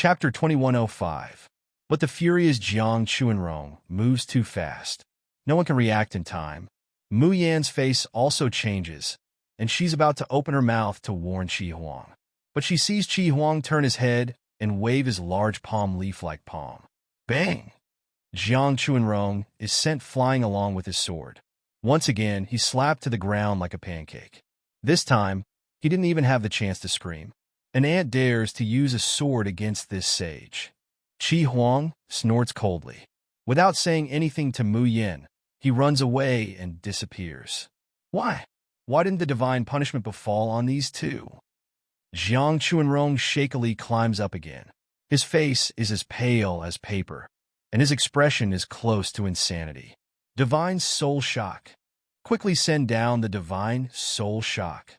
Chapter 2105. But the furious Jiang Chuanrong moves too fast. No one can react in time. Mu Yan's face also changes, and she's about to open her mouth to warn Qi Huang. But she sees Qi Huang turn his head and wave his large palm leaf-like palm. Bang! Jiang Chuanrong is sent flying along with his sword. Once again, he's slapped to the ground like a pancake. This time, he didn't even have the chance to scream. An ant dares to use a sword against this sage. Qi Huang snorts coldly. Without saying anything to Mu Yan, he runs away and disappears. Why? Why didn't the divine punishment befall on these two? Jiang Chuanrong shakily climbs up again. His face is as pale as paper, and his expression is close to insanity. Divine Soul Shock. Quickly send down the Divine Soul Shock.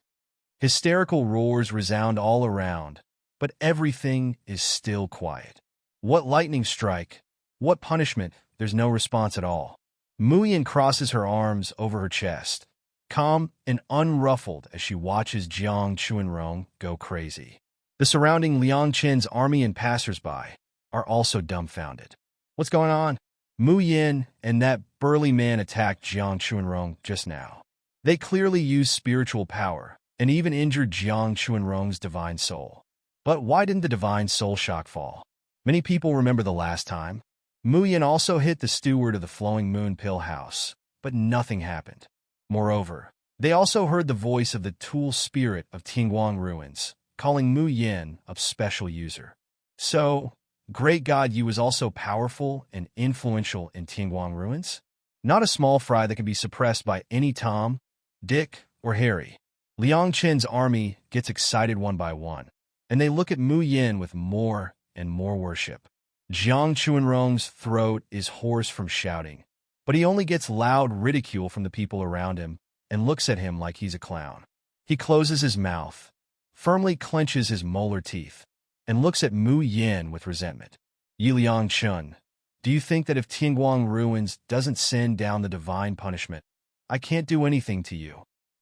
Hysterical roars resound all around, but everything is still quiet. What lightning strike? What punishment? There's no response at all. Mu Yan crosses her arms over her chest, calm and unruffled as she watches Jiang Chuanrong go crazy. The surrounding Liang Qin's army and passersby are also dumbfounded. What's going on? Mu Yan and that burly man attacked Jiang Chuanrong just now. They clearly used spiritual power and even injured Jiang Chuanrong's divine soul. But why didn't the divine soul shock fall? Many people remember the last time. Mu Yan also hit the steward of the Flowing Moon Pill House, but nothing happened. Moreover, they also heard the voice of the tool spirit of Tingguang Ruins, calling Mu Yan a special user. So, Great God Yu is also powerful and influential in Tingguang Ruins? Not a small fry that can be suppressed by any Tom, Dick, or Harry. Liang Qin's army gets excited one by one, and they look at Mu Yan with more and more worship. Jiang Chuanrong's throat is hoarse from shouting, but he only gets loud ridicule from the people around him and looks at him like he's a clown. He closes his mouth, firmly clenches his molar teeth, and looks at Mu Yan with resentment. Yi Liang Chun, do you think that if Tingguang Ruins doesn't send down the divine punishment, I can't do anything to you?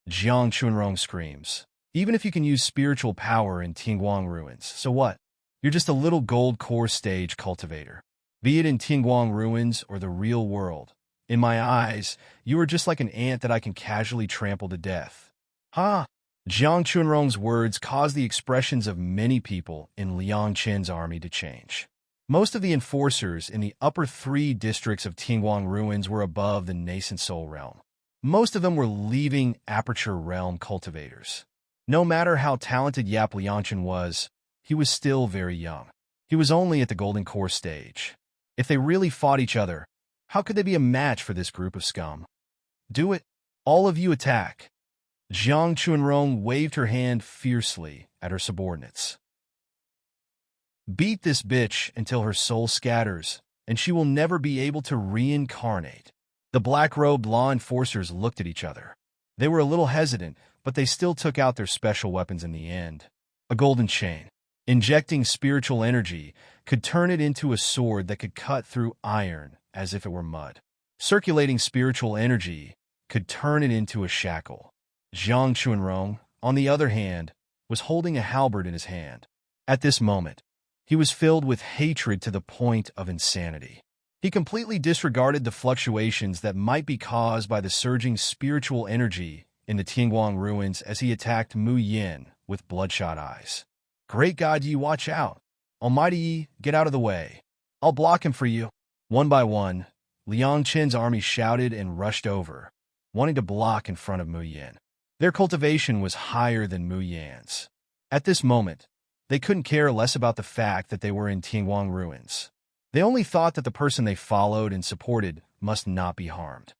Jiang Chuanrong screams. Even if you can use spiritual power in Tingguang Ruins, so what? You're just a little gold core stage cultivator. Be it in Tingguang Ruins or the real world. In my eyes, you are just like an ant that I can casually trample to death. Ha! Jiang Chuanrong's words caused the expressions of many people in Liang Qin's army to change. Most of the enforcers in the upper 3 districts of Tingguang Ruins were above the nascent soul realm. Most of them were leaving aperture realm cultivators. No matter how talented Yap Liangqin was, he was still very young. He was only at the golden core stage. If they really fought each other, how could they be a match for this group of scum? Do it. All of you attack. Jiang Chuanrong waved her hand fiercely at her subordinates. Beat this bitch until her soul scatters, and she will never be able to reincarnate. The black-robed law enforcers looked at each other. They were a little hesitant, but they still took out their special weapons in the end. A golden chain. Injecting spiritual energy could turn it into a sword that could cut through iron as if it were mud. Circulating spiritual energy could turn it into a shackle. Jiang Chuanrong, on the other hand, was holding a halberd in his hand. At this moment, he was filled with hatred to the point of insanity. He completely disregarded the fluctuations that might be caused by the surging spiritual energy in the Tingguang Ruins as he attacked Mu Yan with bloodshot eyes. Great God Yi, watch out. Almighty Yi, get out of the way. I'll block him for you. One by one, Liang Qin's army shouted and rushed over, wanting to block in front of Mu Yan. Their cultivation was higher than Mu Yan's. At this moment, they couldn't care less about the fact that they were in Tingguang Ruins. They only thought that the person they followed and supported must not be harmed.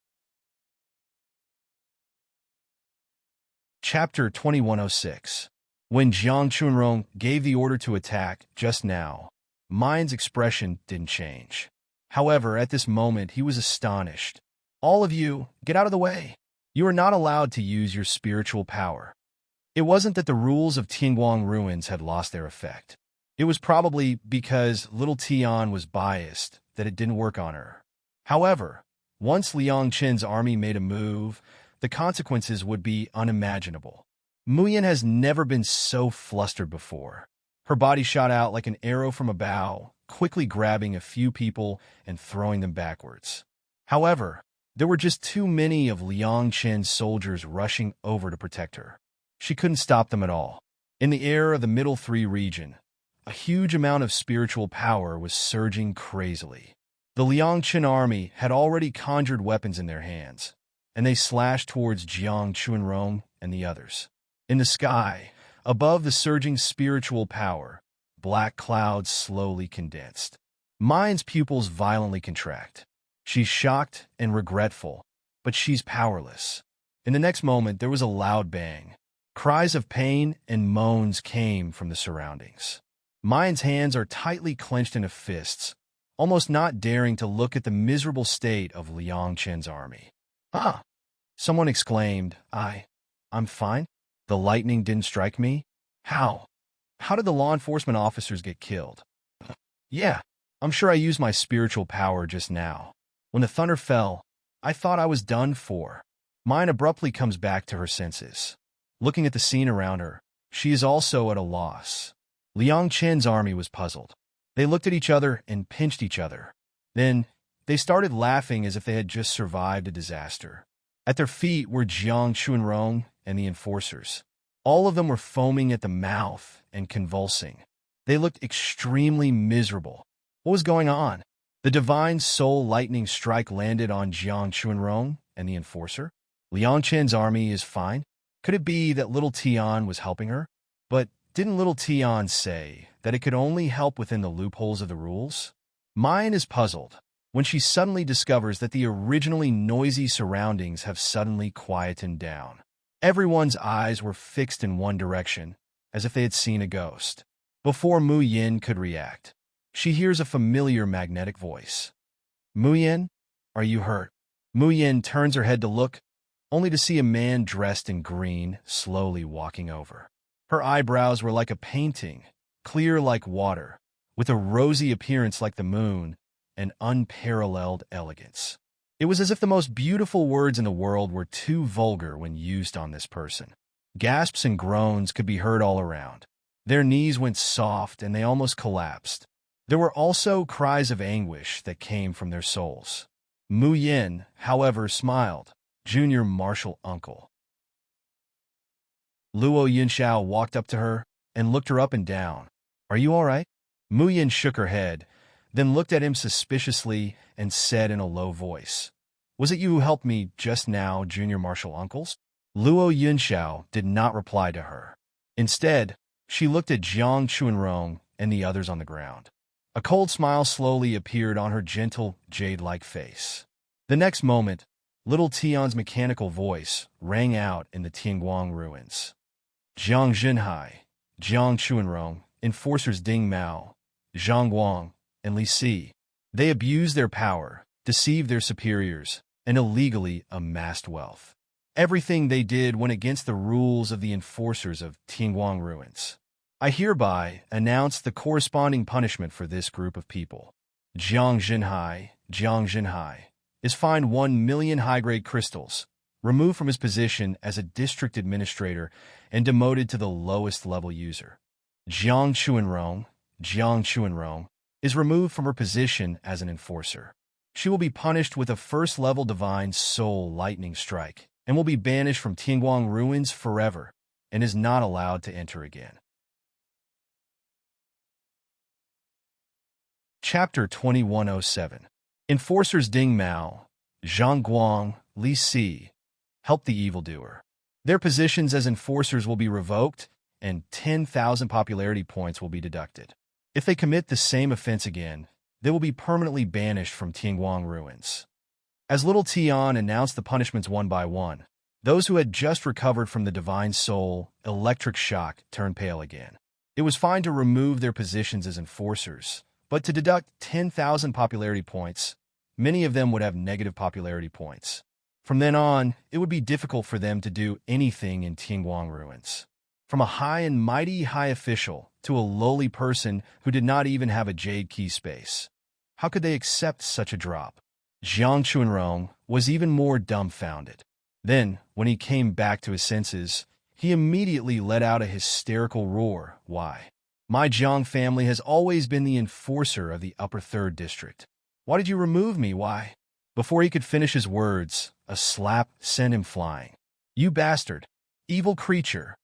Chapter 2106. When Jiang Chuanrong gave the order to attack just now, Mind's expression didn't change. However, at this moment, he was astonished. All of you, get out of the way. You are not allowed to use your spiritual power. It wasn't that the rules of Tingguang Ruins had lost their effect. It was probably because little Tian was biased that it didn't work on her. However, once Liang Qin's army made a move, the consequences would be unimaginable. Mu Yan has never been so flustered before. Her body shot out like an arrow from a bow, quickly grabbing a few people and throwing them backwards. However, there were just too many of Liang Chen's soldiers rushing over to protect her. She couldn't stop them at all. In the air of the Middle Three region, a huge amount of spiritual power was surging crazily. The Liang Chen army had already conjured weapons in their hands, and they slashed towards Jiang Chuanrong and the others. In the sky, above the surging spiritual power, black clouds slowly condensed. Mine's pupils violently contract. She's shocked and regretful, but she's powerless. In the next moment, there was a loud bang. Cries of pain and moans came from the surroundings. Mine's hands are tightly clenched into fists, almost not daring to look at the miserable state of Liang Chen's army. "Ah!" Someone exclaimed. I'm fine. The lightning didn't strike me? How? How did the law enforcement officers get killed? Yeah, I'm sure I used my spiritual power just now. When the thunder fell, I thought I was done for. Mine abruptly comes back to her senses. Looking at the scene around her, she is also at a loss. Liang Chen's army was puzzled. They looked at each other and pinched each other. Then, they started laughing as if they had just survived a disaster. At their feet were Jiang Chuanrong and the enforcers. All of them were foaming at the mouth and convulsing. They looked extremely miserable. What was going on? The divine soul lightning strike landed on Jiang Chuanrong and the enforcer. Liang Chen's army is fine. Could it be that little Tian was helping her? But didn't little Tian say that it could only help within the loopholes of the rules? Mine is puzzled when she suddenly discovers that the originally noisy surroundings have suddenly quietened down. Everyone's eyes were fixed in one direction, as if they had seen a ghost. Before Mu Yin could react, she hears a familiar magnetic voice. "Mu Yin, are you hurt?" Mu Yin turns her head to look, only to see a man dressed in green slowly walking over. Her eyebrows were like a painting, clear like water, with a rosy appearance like the moon, and unparalleled elegance. It was as if the most beautiful words in the world were too vulgar when used on this person. Gasps and groans could be heard all around. Their knees went soft and they almost collapsed. There were also cries of anguish that came from their souls. Mu Yin, however, smiled. "Junior Marshal Uncle." Luo Yunxiao walked up to her and looked her up and down. "Are you all right?" Mu Yin shook her head, then looked at him suspiciously and said in a low voice, "Was it you who helped me just now, Junior Marshal Uncles?" Luo Yunxiao did not reply to her. Instead, she looked at Jiang Chuanrong and the others on the ground. A cold smile slowly appeared on her gentle, jade-like face. The next moment, little Tian's mechanical voice rang out in the Tianguang ruins. "Jiang Zhenhai, Jiang Chuanrong, enforcers Ding Mao, Zhang Guang, and Li Si. They abused their power, deceived their superiors, and illegally amassed wealth. Everything they did went against the rules of the enforcers of Tianguang ruins. I hereby announce the corresponding punishment for this group of people. Jiang Zhenhai, is fined 1 million high-grade crystals, removed from his position as a district administrator, and demoted to the lowest level user. Jiang Chuanrong, is removed from her position as an enforcer. She will be punished with a first-level divine soul lightning strike, and will be banished from Tianguang ruins forever, and is not allowed to enter again." Chapter 2107. Enforcers Ding Mao, Zhang Guang, Li Si help the evildoer. Their positions as enforcers will be revoked, and 10,000 popularity points will be deducted. If they commit the same offense again, they will be permanently banished from Tianguang ruins. As little Tian announced the punishments one by one, those who had just recovered from the divine soul electric shock turned pale again. It was fine to remove their positions as enforcers, but to deduct 10,000 popularity points, many of them would have negative popularity points. From then on, it would be difficult for them to do anything in Tianguang ruins. From a high and mighty high official to a lowly person who did not even have a jade key space. How could they accept such a drop? Jiang Chuanrong was even more dumbfounded. Then, when he came back to his senses, he immediately let out a hysterical roar. "Why? My Jiang family has always been the enforcer of the upper third district. Why did you remove me? Why? Before he could finish his words, a slap sent him flying. You bastard! Evil creature!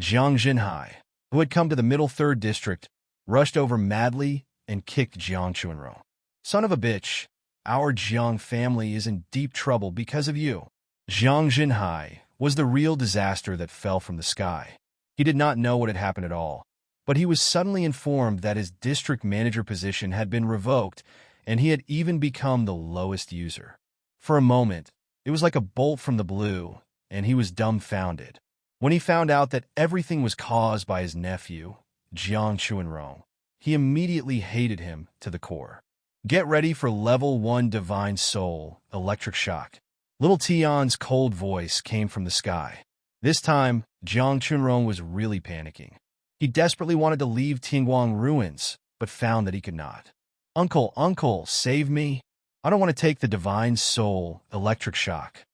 Jiang Jinhai, who had come to the middle third district, rushed over madly and kicked Jiang Chuanrong. Son of a bitch, our Jiang family is in deep trouble because of you. Jiang Jinhai was the real disaster that fell from the sky. He did not know what had happened at all, but he was suddenly informed that his district manager position had been revoked, and he had even become the lowest user. For a moment, it was like a bolt from the blue, and he was dumbfounded. When he found out that everything was caused by his nephew, Jiang Chuanrong, he immediately hated him to the core. Get ready for level 1 Divine Soul, Electric Shock. Little Tian's cold voice came from the sky. This time, Jiang Chuanrong was really panicking. He desperately wanted to leave Tingguang Ruins, but found that he could not. Uncle, save me. I don't want to take the Divine Soul, Electric Shock.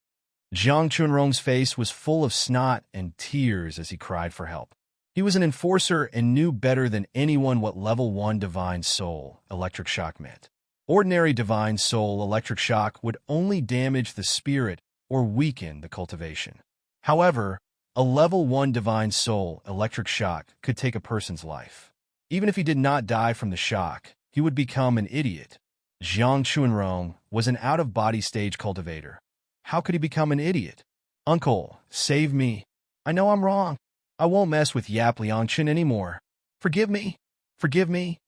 Jiang Chuanrong's face was full of snot and tears as he cried for help. He was an enforcer and knew better than anyone what level 1 Divine Soul, Electric Shock meant. Ordinary Divine Soul Electric Shock would only damage the spirit or weaken the cultivation. However, a level 1 Divine Soul Electric Shock could take a person's life. Even if he did not die from the shock, he would become an idiot. Jiang Chuanrong was an out-of-body stage cultivator. How could he become an idiot? Uncle, save me. I know I'm wrong. I won't mess with Yap Liangchen anymore. Forgive me. Forgive me.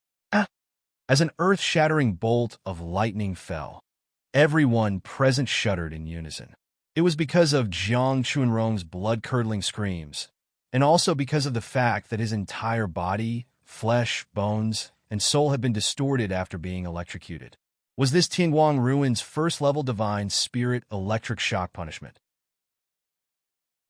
As an earth-shattering bolt of lightning fell, everyone present shuddered in unison. It was because of Jiang Chuanrong's blood-curdling screams, and also because of the fact that his entire body, flesh, bones, and soul had been distorted after being electrocuted. Was this Tingguang Ruin's first-level divine spirit electric shock punishment?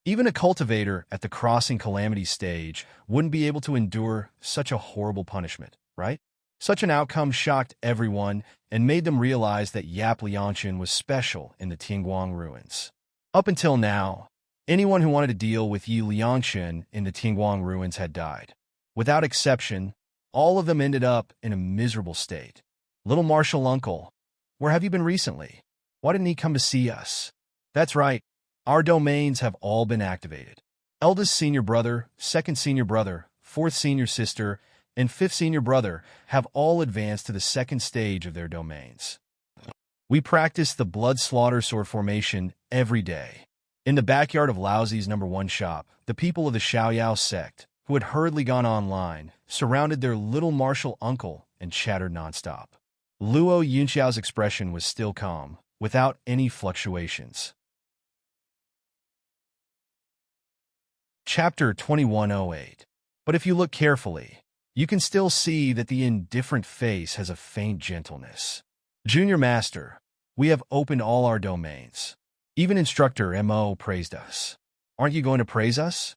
Even a cultivator at the Crossing Calamity stage wouldn't be able to endure such a horrible punishment, right? Such an outcome shocked everyone and made them realize that Yap Liangchen was special in the Tingguang Ruins. Up until now, anyone who wanted to deal with Yi Liangchen in the Tingguang Ruins had died. Without exception, all of them ended up in a miserable state. Little Martial Uncle, where have you been recently? Why didn't he come to see us? That's right, our domains have all been activated. Eldest senior brother, second senior brother, fourth senior sister, and fifth senior brother have all advanced to the second stage of their domains. We practice the blood slaughter sword formation every day. In the backyard of Laozi's #1 shop, the people of the Xiaoyao sect, who had hurriedly gone online, surrounded their little martial uncle and chattered nonstop. Luo Yunxiao's expression was still calm, without any fluctuations. Chapter 2108. But if you look carefully, you can still see that the indifferent face has a faint gentleness. Junior Master, we have opened all our domains. Even Instructor Mo praised us. Aren't you going to praise us?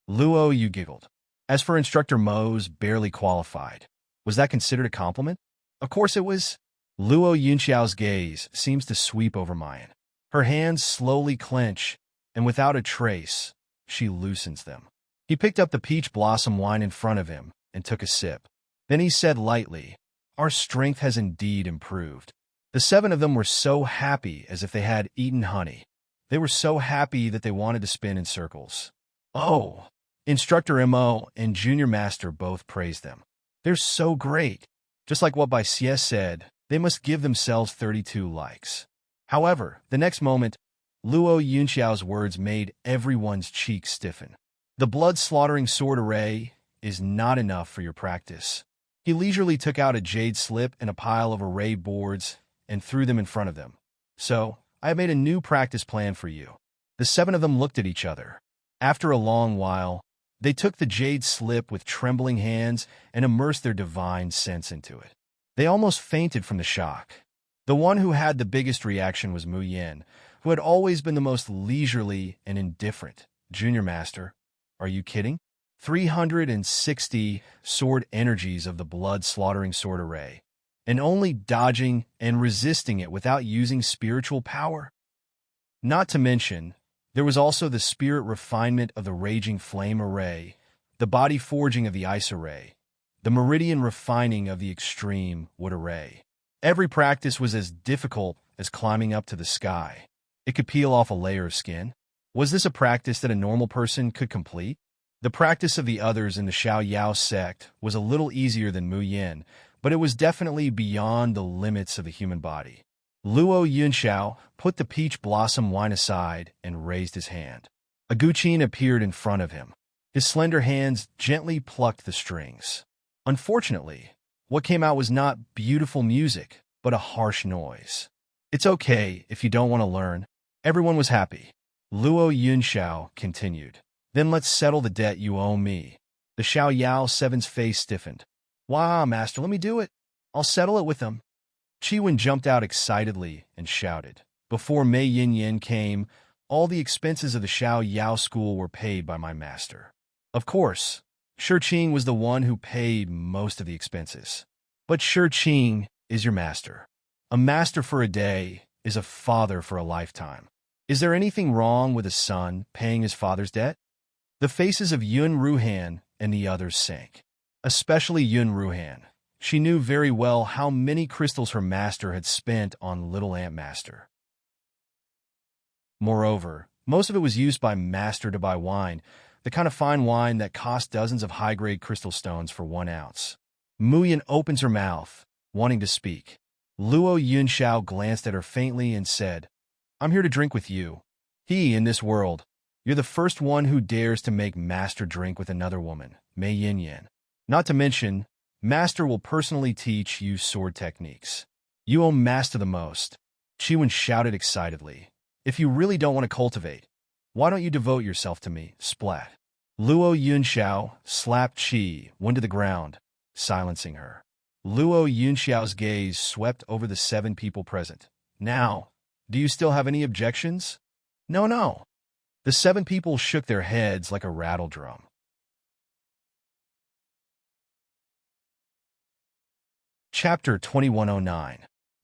Luo Yu giggled. As for Instructor Mo's barely qualified, was that considered a compliment? Of course it was. Luo Yunxiao's gaze seems to sweep over Mayan. Her hands slowly clench, and without a trace, she loosens them. He picked up the peach blossom wine in front of him and took a sip. Then he said lightly, "Our strength has indeed improved." The 7 of them were so happy as if they had eaten honey. They were so happy that they wanted to spin in circles. Oh! Instructor Mo and Junior Master both praised them. They're so great. Just like what Bai Xie said, they must give themselves 32 likes. However, the next moment, Luo Yunxiao's words made everyone's cheeks stiffen. The blood-slaughtering sword array is not enough for your practice. He leisurely took out a jade slip and a pile of array boards and threw them in front of them. So, I have made a new practice plan for you. The 7 of them looked at each other. After a long while, they took the jade slip with trembling hands and immersed their divine sense into it. They almost fainted from the shock. The one who had the biggest reaction was Mu Yin, who had always been the most leisurely and indifferent. Junior Master, are you kidding? 360 sword energies of the blood-slaughtering sword array, and only dodging and resisting it without using spiritual power? Not to mention, there was also the spirit refinement of the raging flame array, the body forging of the ice array, the meridian refining of the extreme wood array. Every practice was as difficult as climbing up to the sky. It could peel off a layer of skin. Was this a practice that a normal person could complete? The practice of the others in the Xiao Yao sect was a little easier than Mu Yin, but it was definitely beyond the limits of the human body. Luo Yunxiao put the peach blossom wine aside and raised his hand. A guqin appeared in front of him. His slender hands gently plucked the strings. Unfortunately, what came out was not beautiful music, but a harsh noise. It's okay if you don't want to learn. Everyone was happy. Luo Yunxiao continued. Then let's settle the debt you owe me. The Xiao Yao Seven's face stiffened. Wah, master, let me do it. I'll settle it with them. Chiwen jumped out excitedly and shouted. Before Mei Yin Yin came, all the expenses of the Xiao Yao school were paid by my master. Of course, Shi Qing was the one who paid most of the expenses. But Shi Qing is your master. A master for a day is a father for a lifetime. Is there anything wrong with a son paying his father's debt? The faces of Yun Ruhan and the others sank. Especially Yun Ruhan. She knew very well how many crystals her master had spent on Little Ant Master. Moreover, most of it was used by Master to buy wine, the kind of fine wine that cost dozens of high-grade crystal stones for 1 ounce. Mu Yin opens her mouth, wanting to speak. Luo Yunxiao glanced at her faintly and said, I'm here to drink with you. In this world, you're the first one who dares to make Master drink with another woman, Mei Yin Yin. Not to mention, Master will personally teach you sword techniques. You owe Master the most. Chiwen shouted excitedly. If you really don't want to cultivate, why don't you devote yourself to me? Splat. Luo Yunxiao slapped Qi Wen to the ground, silencing her. Luo Yunxiao's gaze swept over the 7 people present. Now, do you still have any objections? No. The 7 people shook their heads like a rattle drum. Chapter 2109.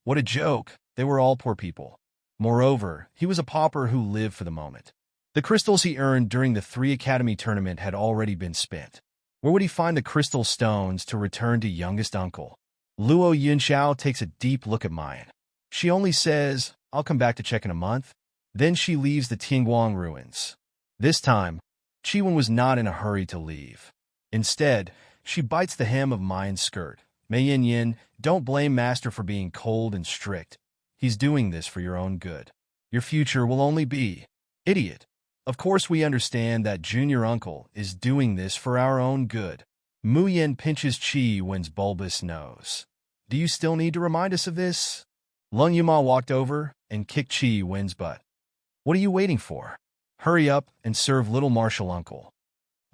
What a joke. They were all poor people. Moreover, he was a pauper who lived for the moment. The crystals he earned during the 3 Academy tournament had already been spent. Where would he find the crystal stones to return to youngest uncle? Luo Yunxiao takes a deep look at Mayan. She only says, I'll come back to check in a month. Then she leaves the Tianguang ruins. This time, Chiwen was not in a hurry to leave. Instead, she bites the hem of Mayan's skirt. Mei Yin Yin, don't blame Master for being cold and strict. He's doing this for your own good. Your future will only be idiot. Of course we understand that junior uncle is doing this for our own good. Mu Yin pinches Qi Wen's bulbous nose. Do you still need to remind us of this? Lung Yuma walked over and kicked Qi Wen's butt. What are you waiting for? Hurry up and serve little martial uncle.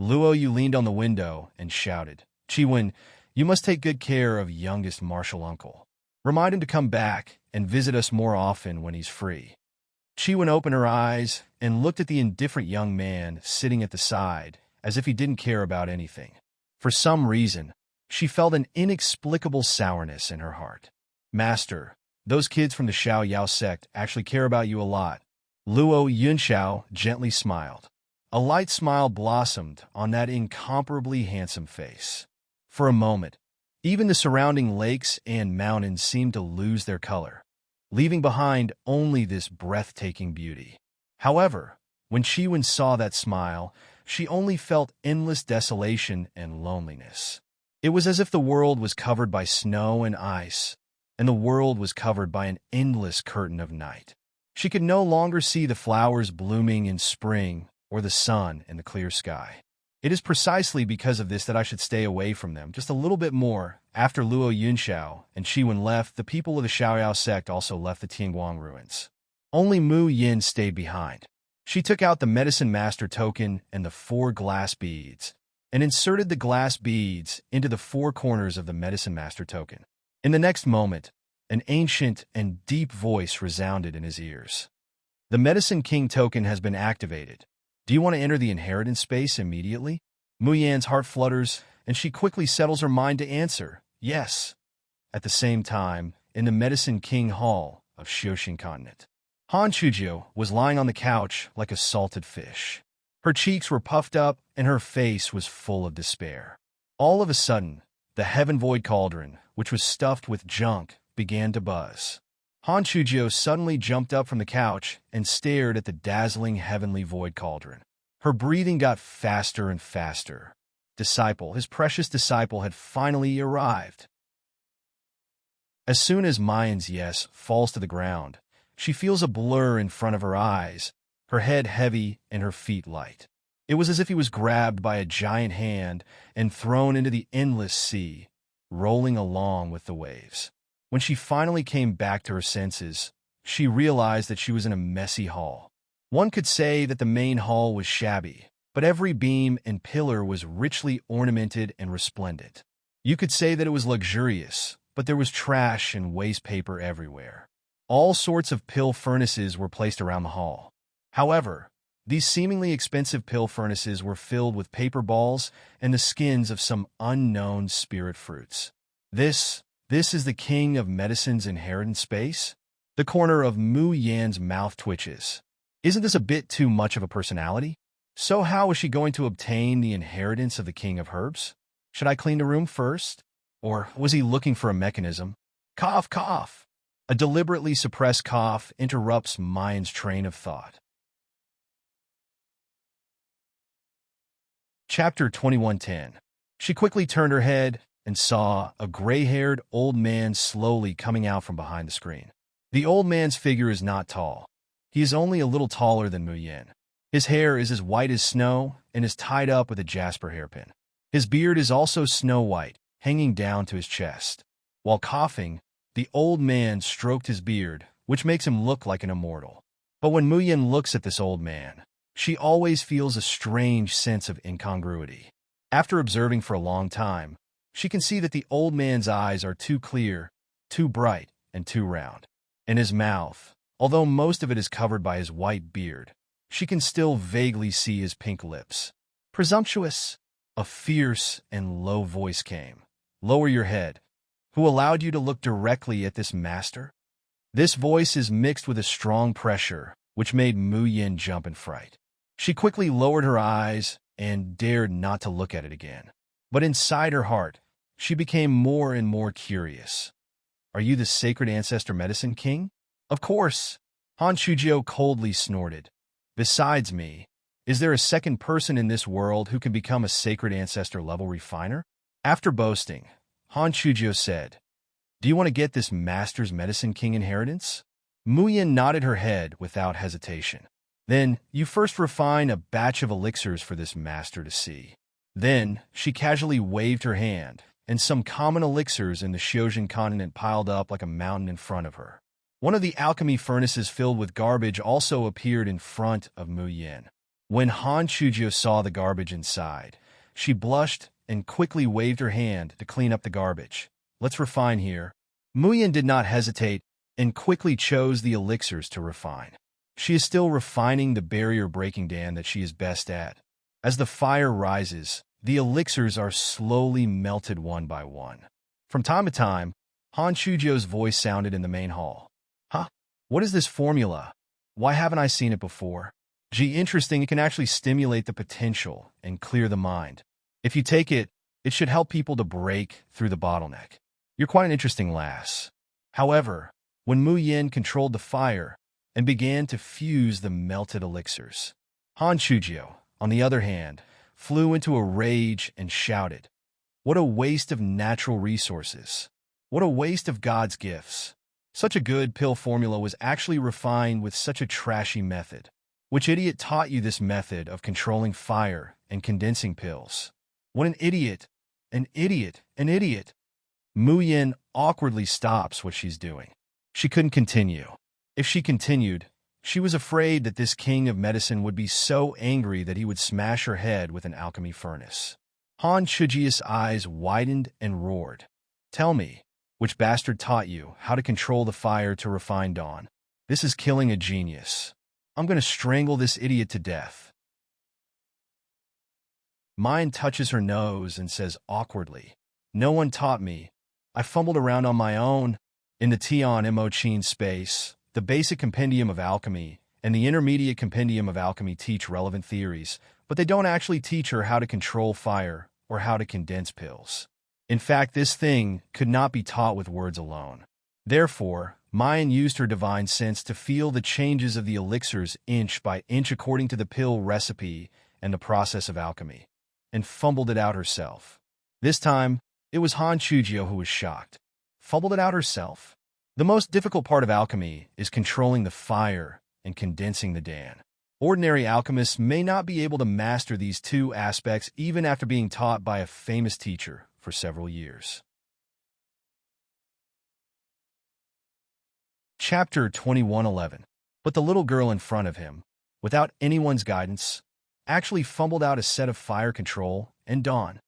Luo Yu leaned on the window and shouted, Qi Wen, you must take good care of youngest martial uncle. Remind him to come back and visit us more often when he's free. Qi Wen opened her eyes and looked at the indifferent young man sitting at the side as if he didn't care about anything. For some reason, she felt an inexplicable sourness in her heart. Master, those kids from the Xiao Yao sect actually care about you a lot. Luo Yunxiao gently smiled. A light smile blossomed on that incomparably handsome face. For a moment, even the surrounding lakes and mountains seemed to lose their color, leaving behind only this breathtaking beauty. However, when Chiwen saw that smile, she only felt endless desolation and loneliness. It was as if the world was covered by snow and ice, and the world was covered by an endless curtain of night. She could no longer see the flowers blooming in spring or the sun in the clear sky. It is precisely because of this that I should stay away from them just a little bit more. After Luo Yunxiao and Chiwen left, the people of the Xiaoyao sect also left the Tianguang ruins. Only Mu Yin stayed behind. She took out the Medicine Master token and the 4 glass beads, and inserted the glass beads into the 4 corners of the Medicine Master token. In the next moment, an ancient and deep voice resounded in his ears. The Medicine King token has been activated. Do you want to enter the inheritance space immediately? Mu Yan's heart flutters, and she quickly settles her mind to answer, yes. At the same time, in the Medicine King Hall of Xiuxing Continent, Han Chujiu was lying on the couch like a salted fish. Her cheeks were puffed up, and her face was full of despair. All of a sudden, The heaven void cauldron, which was stuffed with junk, began to buzz. Han Chujio suddenly jumped up from the couch and stared at the dazzling heavenly void cauldron. Her breathing got faster and faster. His precious disciple had finally arrived. As soon as Mayan's yes falls to the ground, she feels a blur in front of her eyes, her head heavy and her feet light. It was as if he was grabbed by a giant hand and thrown into the endless sea, rolling along with the waves. When she finally came back to her senses, she realized that she was in a messy hall. One could say that the main hall was shabby, but every beam and pillar was richly ornamented and resplendent. You could say that it was luxurious, but there was trash and waste paper everywhere. All sorts of pill furnaces were placed around the hall. However, these seemingly expensive pill furnaces were filled with paper balls and the skins of some unknown spirit fruits. This is the king of medicine's inheritance space? The corner of Mu Yan's mouth twitches. Isn't this a bit too much of a personality? So how is she going to obtain the inheritance of the king of herbs? Should I clean the room first? Or was he looking for a mechanism? Cough, cough. A deliberately suppressed cough interrupts Mayan's train of thought. Chapter 2110. She quickly turned her head and saw a gray-haired old man slowly coming out from behind the screen. The old man's figure is not tall. He is only a little taller than Mu Yan. His hair is as white as snow and is tied up with a jasper hairpin. His beard is also snow white, hanging down to his chest. While coughing, the old man stroked his beard, which makes him look like an immortal. But when Mu Yan looks at this old man, she always feels a strange sense of incongruity. After observing for a long time, she can see that the old man's eyes are too clear, too bright, and too round. In his mouth, although most of it is covered by his white beard, she can still vaguely see his pink lips. Presumptuous! A fierce and low voice came. Lower your head. Who allowed you to look directly at this master? This voice is mixed with a strong pressure, which made Mu Yan jump in fright. She quickly lowered her eyes and dared not to look at it again. But inside her heart, she became more and more curious. Are you the sacred ancestor medicine king? Of course. Han Chujio coldly snorted. Besides me, is there a second person in this world who can become a sacred ancestor level refiner? After boasting, Han Chujio said, Do you want to get this master's medicine king inheritance? Mu Yan nodded her head without hesitation. Then, you first refine a batch of elixirs for this master to see. Then, she casually waved her hand, and some common elixirs in the Xiojin continent piled up like a mountain in front of her. One of the alchemy furnaces filled with garbage also appeared in front of Mu Yan. When Han Chujio saw the garbage inside, she blushed and quickly waved her hand to clean up the garbage. Let's refine here. Mu Yan did not hesitate and quickly chose the elixirs to refine. She is still refining the barrier-breaking dam that she is best at. As the fire rises, the elixirs are slowly melted one by one. From time to time, Han Chujio's voice sounded in the main hall. Huh? What is this formula? Why haven't I seen it before? Gee, interesting, it can actually stimulate the potential and clear the mind. If you take it, it should help people to break through the bottleneck. You're quite an interesting lass. However, when Mu Yan controlled the fire and began to fuse the melted elixirs, Han Chujio, on the other hand, flew into a rage and shouted, What a waste of natural resources! What a waste of God's gifts! Such a good pill formula was actually refined with such a trashy method. Which idiot taught you this method of controlling fire and condensing pills? What an idiot! An idiot! An idiot! Mu Yan awkwardly stops what she's doing. She couldn't continue. If she continued, she was afraid that this king of medicine would be so angry that he would smash her head with an alchemy furnace. Han Chujio's eyes widened and roared. Tell me, which bastard taught you how to control the fire to refine dawn? This is killing a genius. I'm going to strangle this idiot to death. Mayan touches her nose and says awkwardly, No one taught me. I fumbled around on my own. In the Tian Emochin space, the basic compendium of alchemy and the intermediate compendium of alchemy teach relevant theories, but they don't actually teach her how to control fire or how to condense pills. In fact, this thing could not be taught with words alone. Therefore, Mayan used her divine sense to feel the changes of the elixirs inch by inch according to the pill recipe and the process of alchemy, and fumbled it out herself. This time, it was Han Chujio who was shocked. Fumbled it out herself? The most difficult part of alchemy is controlling the fire and condensing the Dan. Ordinary alchemists may not be able to master these two aspects even after being taught by a famous teacher for several years. Chapter 21:11. But the little girl in front of him, without anyone's guidance, actually fumbled out a set of fire control and dawn.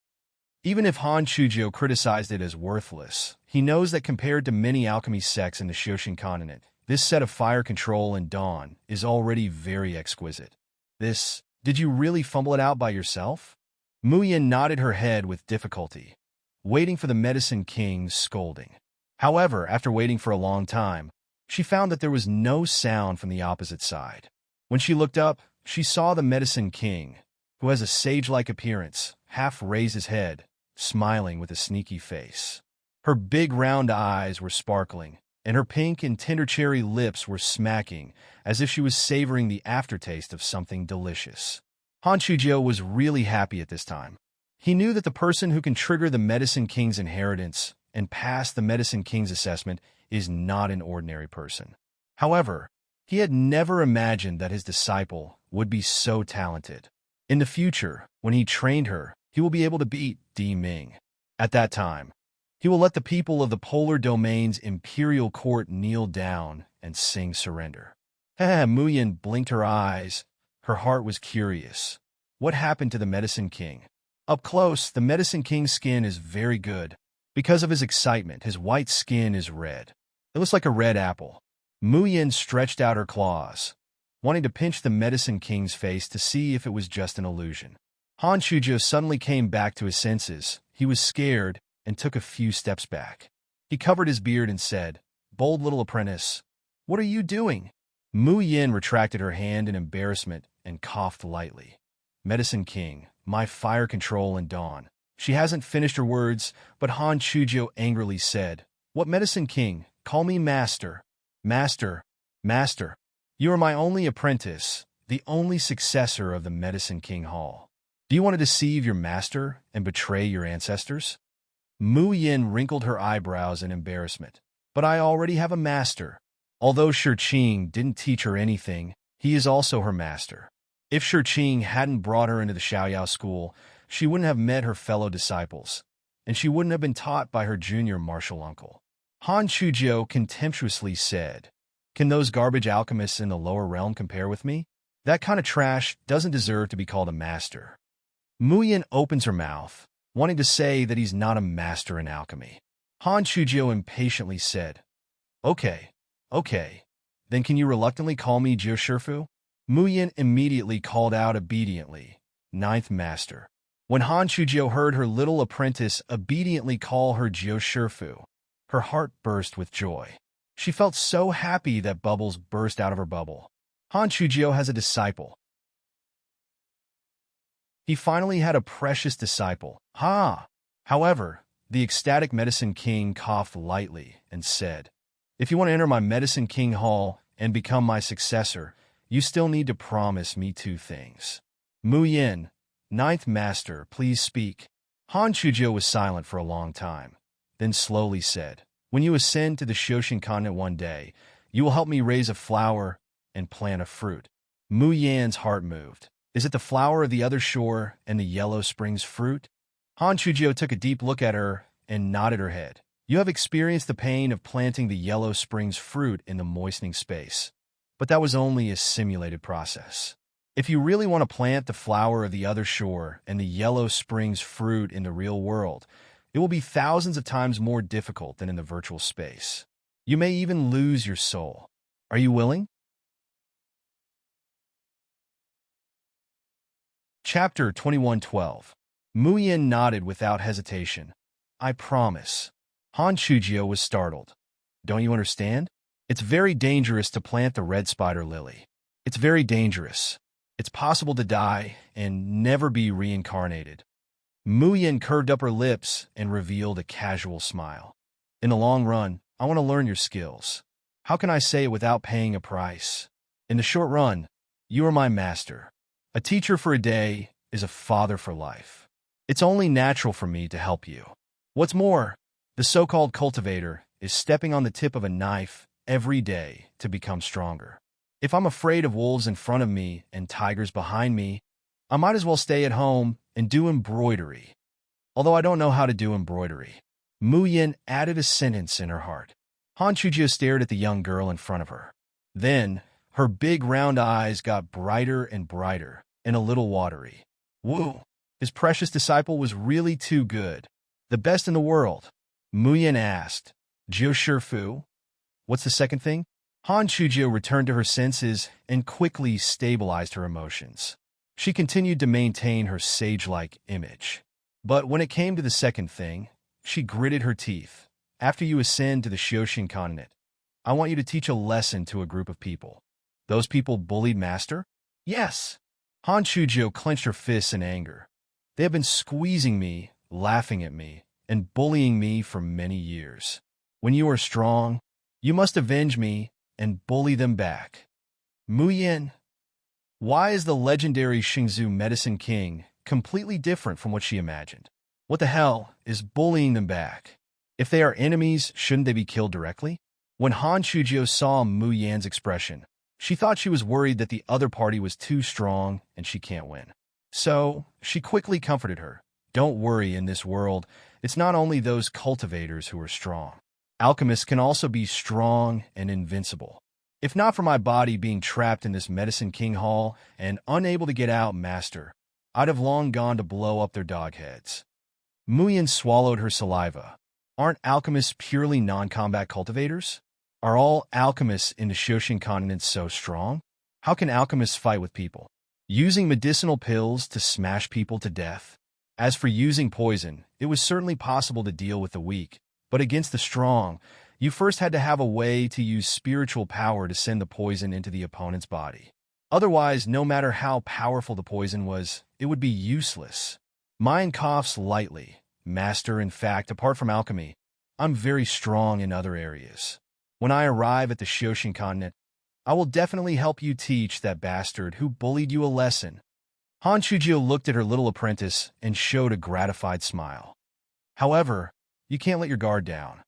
Even if Han Chujio criticized it as worthless, he knows that compared to many alchemy sects in the Shoshin continent, this set of fire control and dawn is already very exquisite. Did you really fumble it out by yourself? Muyin nodded her head with difficulty, waiting for the Medicine King's scolding. However, after waiting for a long time, she found that there was no sound from the opposite side. When she looked up, she saw the Medicine King, who has a sage-like appearance, half raise his head, smiling with a sneaky face. Her big round eyes were sparkling, and her pink and tender cherry lips were smacking, as if she was savoring the aftertaste of something delicious. Han Chujio was really happy at this time. He knew that the person who can trigger the Medicine King's inheritance and pass the Medicine King's assessment is not an ordinary person. However, he had never imagined that his disciple would be so talented. In the future, when he trained her, he will be able to beat Di Ming. At that time, he will let the people of the Polar Domain's imperial court kneel down and sing surrender. Muyin blinked her eyes. Her heart was curious. What happened to the Medicine King? Up close, the Medicine King's skin is very good. Because of his excitement, his white skin is red. It looks like a red apple. Muyin stretched out her claws, wanting to pinch the Medicine King's face to see if it was just an illusion. Han Chujio suddenly came back to his senses. He was scared and took a few steps back. He covered his beard and said, "Bold little apprentice, what are you doing?" Muyin retracted her hand in embarrassment and coughed lightly. "Medicine King, my fire control and dawn." She hasn't finished her words, but Han Chujio angrily said, "What Medicine King? Call me Master. Master, Master. You are my only apprentice, the only successor of the Medicine King Hall. Do you want to deceive your master and betray your ancestors?" Muyin wrinkled her eyebrows in embarrassment. "But I already have a master." Although Shirqing didn't teach her anything, he is also her master. If Shirqing hadn't brought her into the Xiaoyao school, she wouldn't have met her fellow disciples, and she wouldn't have been taught by her junior martial uncle. Han Chujio contemptuously said, "Can those garbage alchemists in the lower realm compare with me? That kind of trash doesn't deserve to be called a master." Muyin opens her mouth, wanting to say that he's not a master in alchemy. Han Chujio impatiently said, Okay, then can you reluctantly call me Jiu Shifu?" Muyin immediately called out obediently, "Ninth Master." When Han Chujio heard her little apprentice obediently call her Jiu Shifu, her heart burst with joy. She felt so happy that bubbles burst out of her bubble. Han Chujio has a disciple. He finally had a precious disciple. However, the ecstatic Medicine King coughed lightly and said, "If you want to enter my Medicine King Hall and become my successor, you still need to promise me two things." Muyin, "Ninth Master, please speak." Han Chujio was silent for a long time, then slowly said, "When you ascend to the Shoshin continent one day, you will help me raise a flower and plant a fruit." Muyin's heart moved. Is it the flower of the other shore and the Yellow Springs fruit? Han Chujio took a deep look at her and nodded her head. "You have experienced the pain of planting the Yellow Springs fruit in the moistening space, but that was only a simulated process. If you really want to plant the flower of the other shore and the Yellow Springs fruit in the real world, it will be thousands of times more difficult than in the virtual space. You may even lose your soul. Are you willing?" Chapter 21:12. Muyin nodded without hesitation. "I promise." Han Chujio was startled. "Don't you understand? It's very dangerous to plant the red spider lily. It's very dangerous. It's possible to die and never be reincarnated." Mu Yin curved up her lips and revealed a casual smile. In the long run, I want to learn your skills. How can I say it without paying a price? In the short run, you are my master. A teacher for a day is a father for life. It's only natural for me to help you. What's more, the so-called cultivator is stepping on the tip of a knife every day to become stronger. If I'm afraid of wolves in front of me and tigers behind me, I might as well stay at home and do embroidery. Although I don't know how to do embroidery. Mu Yin added a sentence in her heart. Han Chujio stared at the young girl in front of her. Then, her big round eyes got brighter and brighter and a little watery. Woo! His precious disciple was really too good. The best in the world. Mu Yin asked, Jiu Shifu? What's the second thing? Han Chujio returned to her senses and quickly stabilized her emotions. She continued to maintain her sage-like image. But when it came to the second thing, she gritted her teeth. After you ascend to the Xiaoxin continent, I want you to teach a lesson to a group of people. Those people bullied Master? Yes. Han Chujio clenched her fists in anger. They have been squeezing me, laughing at me, and bullying me for many years. When you are strong, you must avenge me and bully them back. Mu Yin, why is the legendary Xingzhu Medicine King completely different from what she imagined? What the hell is bullying them back? If they are enemies, shouldn't they be killed directly? When Han Chujio saw Mu Yan's expression, she thought she was worried that the other party was too strong and she can't win. So, she quickly comforted her. Don't worry, in this world, it's not only those cultivators who are strong. Alchemists can also be strong and invincible. If not for my body being trapped in this Medicine King Hall and unable to get out, Master, I'd have long gone to blow up their dog heads. Mu Yin swallowed her saliva. Aren't alchemists purely non-combat cultivators? Are all alchemists in the Xiaoxin continent so strong? How can alchemists fight with people? Using medicinal pills to smash people to death? As for using poison, it was certainly possible to deal with the weak, but against the strong, you first had to have a way to use spiritual power to send the poison into the opponent's body. Otherwise, no matter how powerful the poison was, it would be useless. Mine coughs lightly. Master, in fact, apart from alchemy, I'm very strong in other areas. When I arrive at the Xiaoxin continent, I will definitely help you teach that bastard who bullied you a lesson. Han Chujio looked at her little apprentice and showed a gratified smile. However, you can't let your guard down.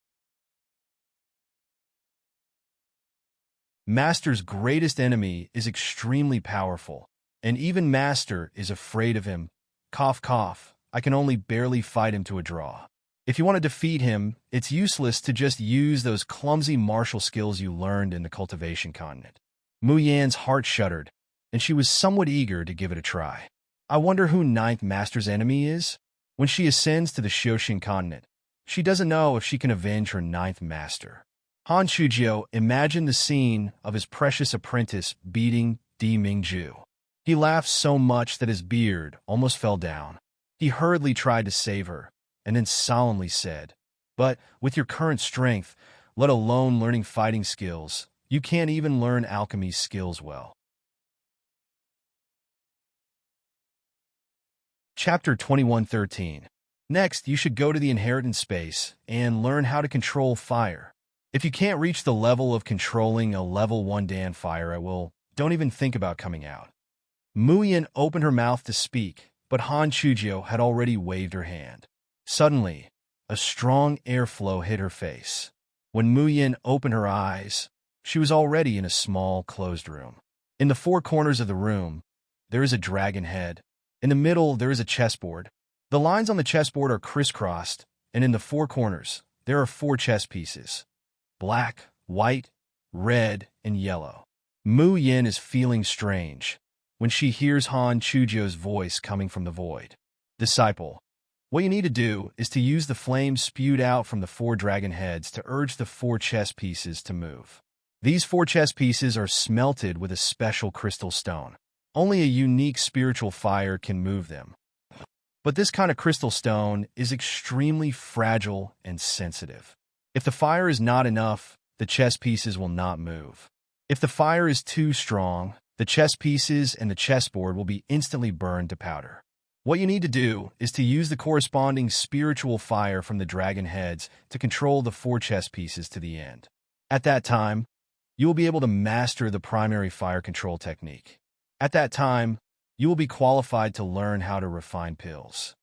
Master's greatest enemy is extremely powerful, and even Master is afraid of him. Cough, cough. I can only barely fight him to a draw. If you want to defeat him, it's useless to just use those clumsy martial skills you learned in the cultivation continent. Mu Yan's heart shuddered, and she was somewhat eager to give it a try. I wonder who Ninth Master's enemy is? When she ascends to the Xiaoxin continent, she doesn't know if she can avenge her Ninth Master. Han Chujio imagined the scene of his precious apprentice beating Di Mingju. He laughed so much that his beard almost fell down. He hurriedly tried to save her, and then solemnly said, But with your current strength, let alone learning fighting skills, you can't even learn alchemy skills well. Chapter 2113. Next, you should go to the inheritance space and learn how to control fire. If you can't reach the level of controlling a level 1 Dan fire, don't even think about coming out. Mu Yin opened her mouth to speak, but Han Chujio had already waved her hand. Suddenly, a strong airflow hit her face. When Mu Yin opened her eyes, she was already in a small, closed room. In the four corners of the room, there is a dragon head. In the middle, there is a chessboard. The lines on the chessboard are crisscrossed, and in the four corners, there are 4 chess pieces. Black, white, red, and yellow. Mu Yin is feeling strange when she hears Han Chujio's voice coming from the void. Disciple, what you need to do is to use the flames spewed out from the 4 dragon heads to urge the 4 chess pieces to move. These 4 chess pieces are smelted with a special crystal stone. Only a unique spiritual fire can move them. But this kind of crystal stone is extremely fragile and sensitive. If the fire is not enough, the chess pieces will not move. If the fire is too strong, the chess pieces and the chessboard will be instantly burned to powder. What you need to do is to use the corresponding spiritual fire from the dragon heads to control the 4 chess pieces to the end. At that time, you will be able to master the primary fire control technique. At that time, you will be qualified to learn how to refine pills.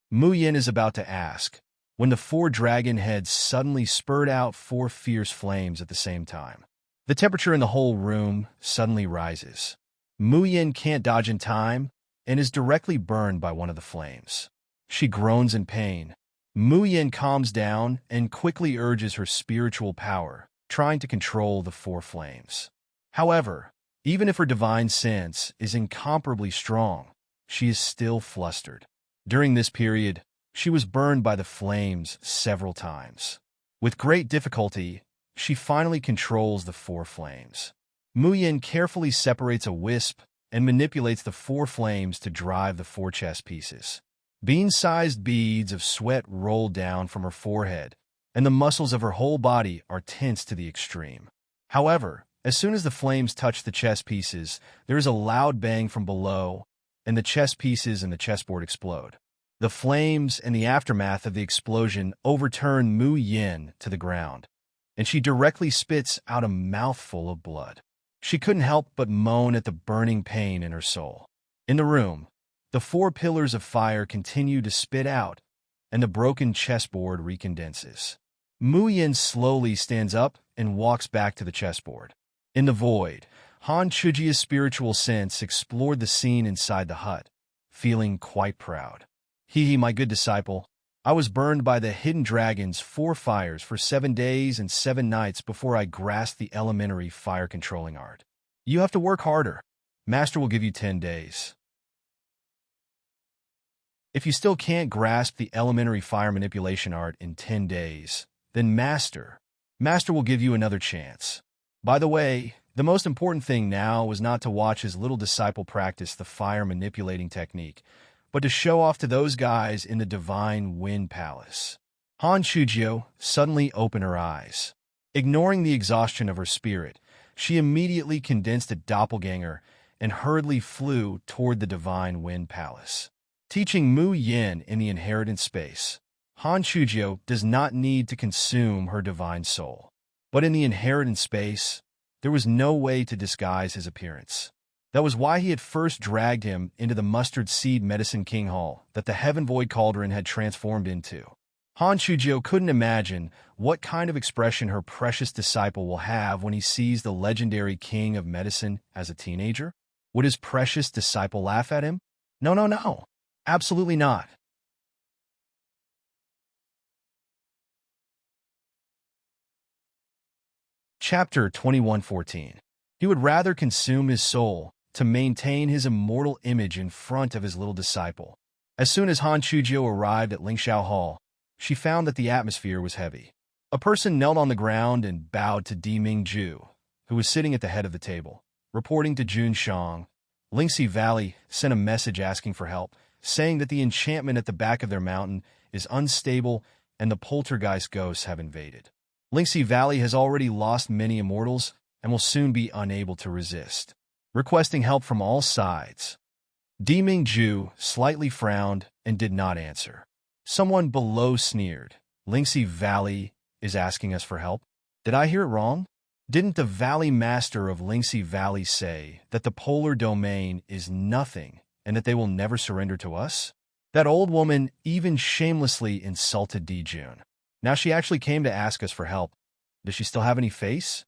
Mu Yin is about to ask, when the 4 dragon heads suddenly spurred out 4 fierce flames at the same time. The temperature in the whole room suddenly rises. Mu Yin can't dodge in time and is directly burned by one of the flames. She groans in pain. Mu Yin calms down and quickly urges her spiritual power, trying to control the 4 flames. However, even if her divine sense is incomparably strong, she is still flustered. During this period, she was burned by the flames several times. With great difficulty, she finally controls the 4 flames. Mu Yin carefully separates a wisp and manipulates the 4 flames to drive the 4 chess pieces. Bean-sized beads of sweat roll down from her forehead, and the muscles of her whole body are tense to the extreme. However, as soon as the flames touch the chess pieces, there is a loud bang from below, and the chess pieces and the chessboard explode. The flames and the aftermath of the explosion overturn Mu Yin to the ground, and she directly spits out a mouthful of blood. She couldn't help but moan at the burning pain in her soul. In the room, the 4 pillars of fire continue to spit out, and the broken chessboard recondenses. Mu Yin slowly stands up and walks back to the chessboard. In the void, Han Chujia's spiritual sense explored the scene inside the hut, feeling quite proud. He, my good disciple, I was burned by the hidden dragon's 4 fires for 7 days and 7 nights before I grasped the elementary fire-controlling art. You have to work harder. Master will give you 10 days. If you still can't grasp the elementary fire manipulation art in 10 days, then Master will give you another chance. By the way, the most important thing now was not to watch his little disciple practice the fire manipulating technique, but to show off to those guys in the Divine Wind Palace. Han Chujio suddenly opened her eyes. Ignoring the exhaustion of her spirit, she immediately condensed a doppelganger and hurriedly flew toward the Divine Wind Palace. Teaching Mu Yin in the inheritance space, Han Chujio does not need to consume her divine soul. But in the inheritance space, there was no way to disguise his appearance. That was why he had first dragged him into the Mustard Seed Medicine King Hall that the Heaven Void Cauldron had transformed into. Han Chujio couldn't imagine what kind of expression her precious disciple will have when he sees the legendary King of Medicine as a teenager. Would his precious disciple laugh at him? No. Absolutely not. Chapter 21:14. He would rather consume his soul to maintain his immortal image in front of his little disciple. As soon as Han Chujio arrived at Lingxiao Hall, she found that the atmosphere was heavy. A person knelt on the ground and bowed to Di Mingju, who was sitting at the head of the table. Reporting to Jun Shang, Lingxi Valley sent a message asking for help, saying that the enchantment at the back of their mountain is unstable and the poltergeist ghosts have invaded. Lingxi Valley has already lost many immortals and will soon be unable to resist. Requesting help from all sides. Di Mingju slightly frowned and did not answer. Someone below sneered. Lingxi Valley is asking us for help? Did I hear it wrong? Didn't the Valley Master of Lingxi Valley say that the polar domain is nothing and that they will never surrender to us? That old woman even shamelessly insulted Di Jun. Now she actually came to ask us for help. Does she still have any face?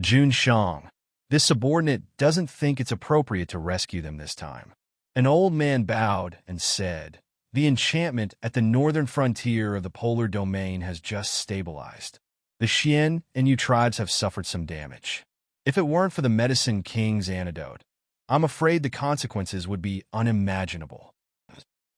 Jun Shang. This subordinate doesn't think it's appropriate to rescue them this time. An old man bowed and said, the enchantment at the northern frontier of the polar domain has just stabilized. The Xian and Yu tribes have suffered some damage. If it weren't for the Medicine King's antidote, I'm afraid the consequences would be unimaginable.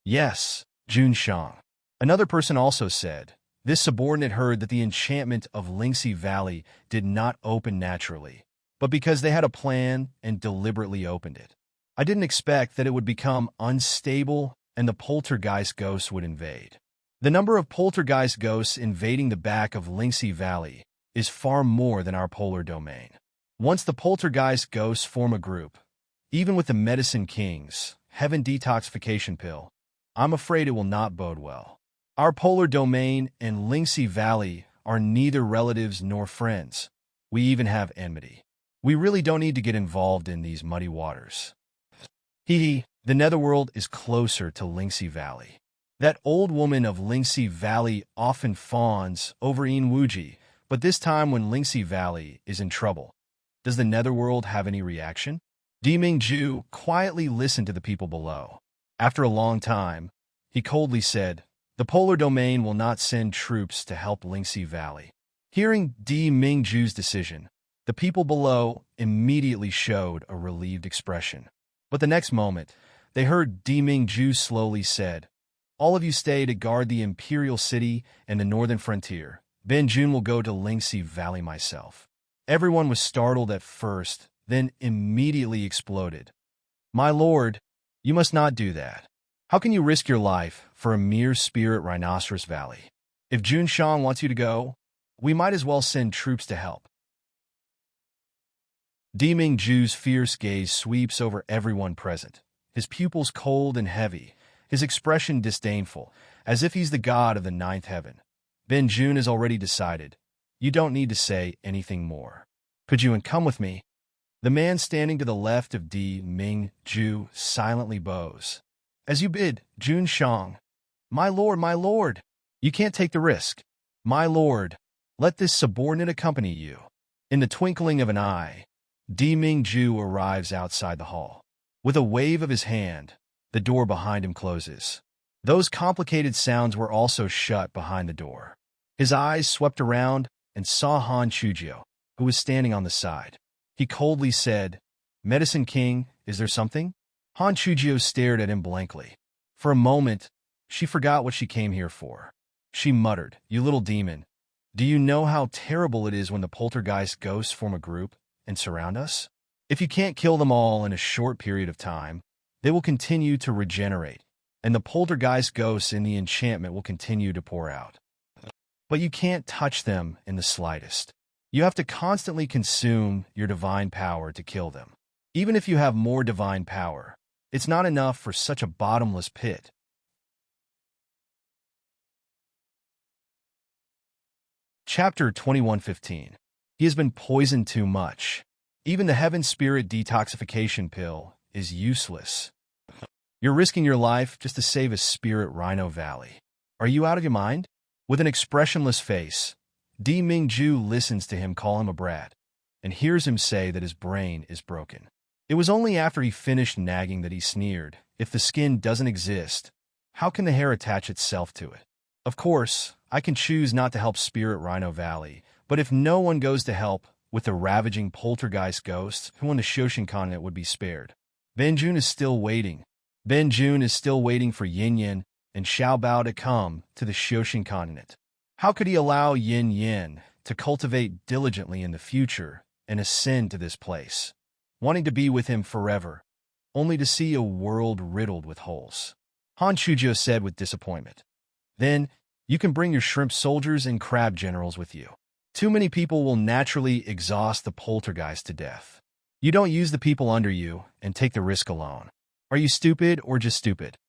Yes, Jun Shang. Another person also said, this subordinate heard that the enchantment of Lingxi Valley did not open naturally, but because they had a plan and deliberately opened it. I didn't expect that it would become unstable and the poltergeist ghosts would invade. The number of poltergeist ghosts invading the back of Lingxi Valley is far more than our polar domain. Once the poltergeist ghosts form a group, even with the Medicine Kings, heaven detoxification pill, I'm afraid it will not bode well. Our polar domain and Lingxi Valley are neither relatives nor friends. We even have enmity. We really don't need to get involved in these muddy waters. Hee, the netherworld is closer to Lingxi Valley. That old woman of Lingxi Valley often fawns over Wuji, but this time when Lingxi Valley is in trouble, does the netherworld have any reaction? Mingju quietly listened to the people below. After a long time, he coldly said, "The polar domain will not send troops to help Lingxi Valley." Hearing Mingju's decision, the people below immediately showed a relieved expression. But the next moment, they heard Mingju slowly said, "All of you stay to guard the Imperial City and the northern frontier. Jun will go to Lingxi Valley myself." Everyone was startled at first, then immediately exploded. "My lord, you must not do that. How can you risk your life for a mere spirit rhinoceros valley? If Jun Shang wants you to go, we might as well send troops to help." Mingju's fierce gaze sweeps over everyone present, his pupils cold and heavy, his expression disdainful, as if he's the god of the ninth heaven. Jun has already decided. You don't need to say anything more. Could you come with me? The man standing to the left of Mingju silently bows. "As you bid, Jun Shang." My lord, you can't take the risk. My lord, let this subordinate accompany you." In the twinkling of an eye, Mingju arrives outside the hall. With a wave of his hand, the door behind him closes. Those complicated sounds were also shut behind the door. His eyes swept around and saw Han Chujio, who was standing on the side. He coldly said, "Medicine King, is there something?" Han Chujio stared at him blankly. For a moment, she forgot what she came here for. She muttered, "You little demon, do you know how terrible it is when the poltergeist ghosts form a group and surround us? If you can't kill them all in a short period of time, they will continue to regenerate, and the poltergeist ghosts in the enchantment will continue to pour out. But you can't touch them in the slightest. You have to constantly consume your divine power to kill them. Even if you have more divine power, it's not enough for such a bottomless pit." Chapter 21:15. He has been poisoned too much. Even the Heaven Spirit detoxification pill is useless. You're risking your life just to save a spirit Rhino Valley. Are you out of your mind? With an expressionless face, Mingju listens to him call him a brat, and hears him say that his brain is broken. It was only after he finished nagging that he sneered, "If the skin doesn't exist, how can the hair attach itself to it? Of course, I can choose not to help Spirit Rhino Valley, but if no one goes to help with the ravaging poltergeist ghosts, who on the Shoshin continent would be spared?" Jun is still waiting. Jun is still waiting for Yin Yin and Xiao Bao to come to the Shoshin continent. How could he allow Yin Yin to cultivate diligently in the future and ascend to this place, wanting to be with him forever, only to see a world riddled with holes? Han Chujio said with disappointment. "Then, you can bring your shrimp soldiers and crab generals with you. Too many people will naturally exhaust the poltergeist to death. You don't use the people under you and take the risk alone. Are you stupid or just stupid?"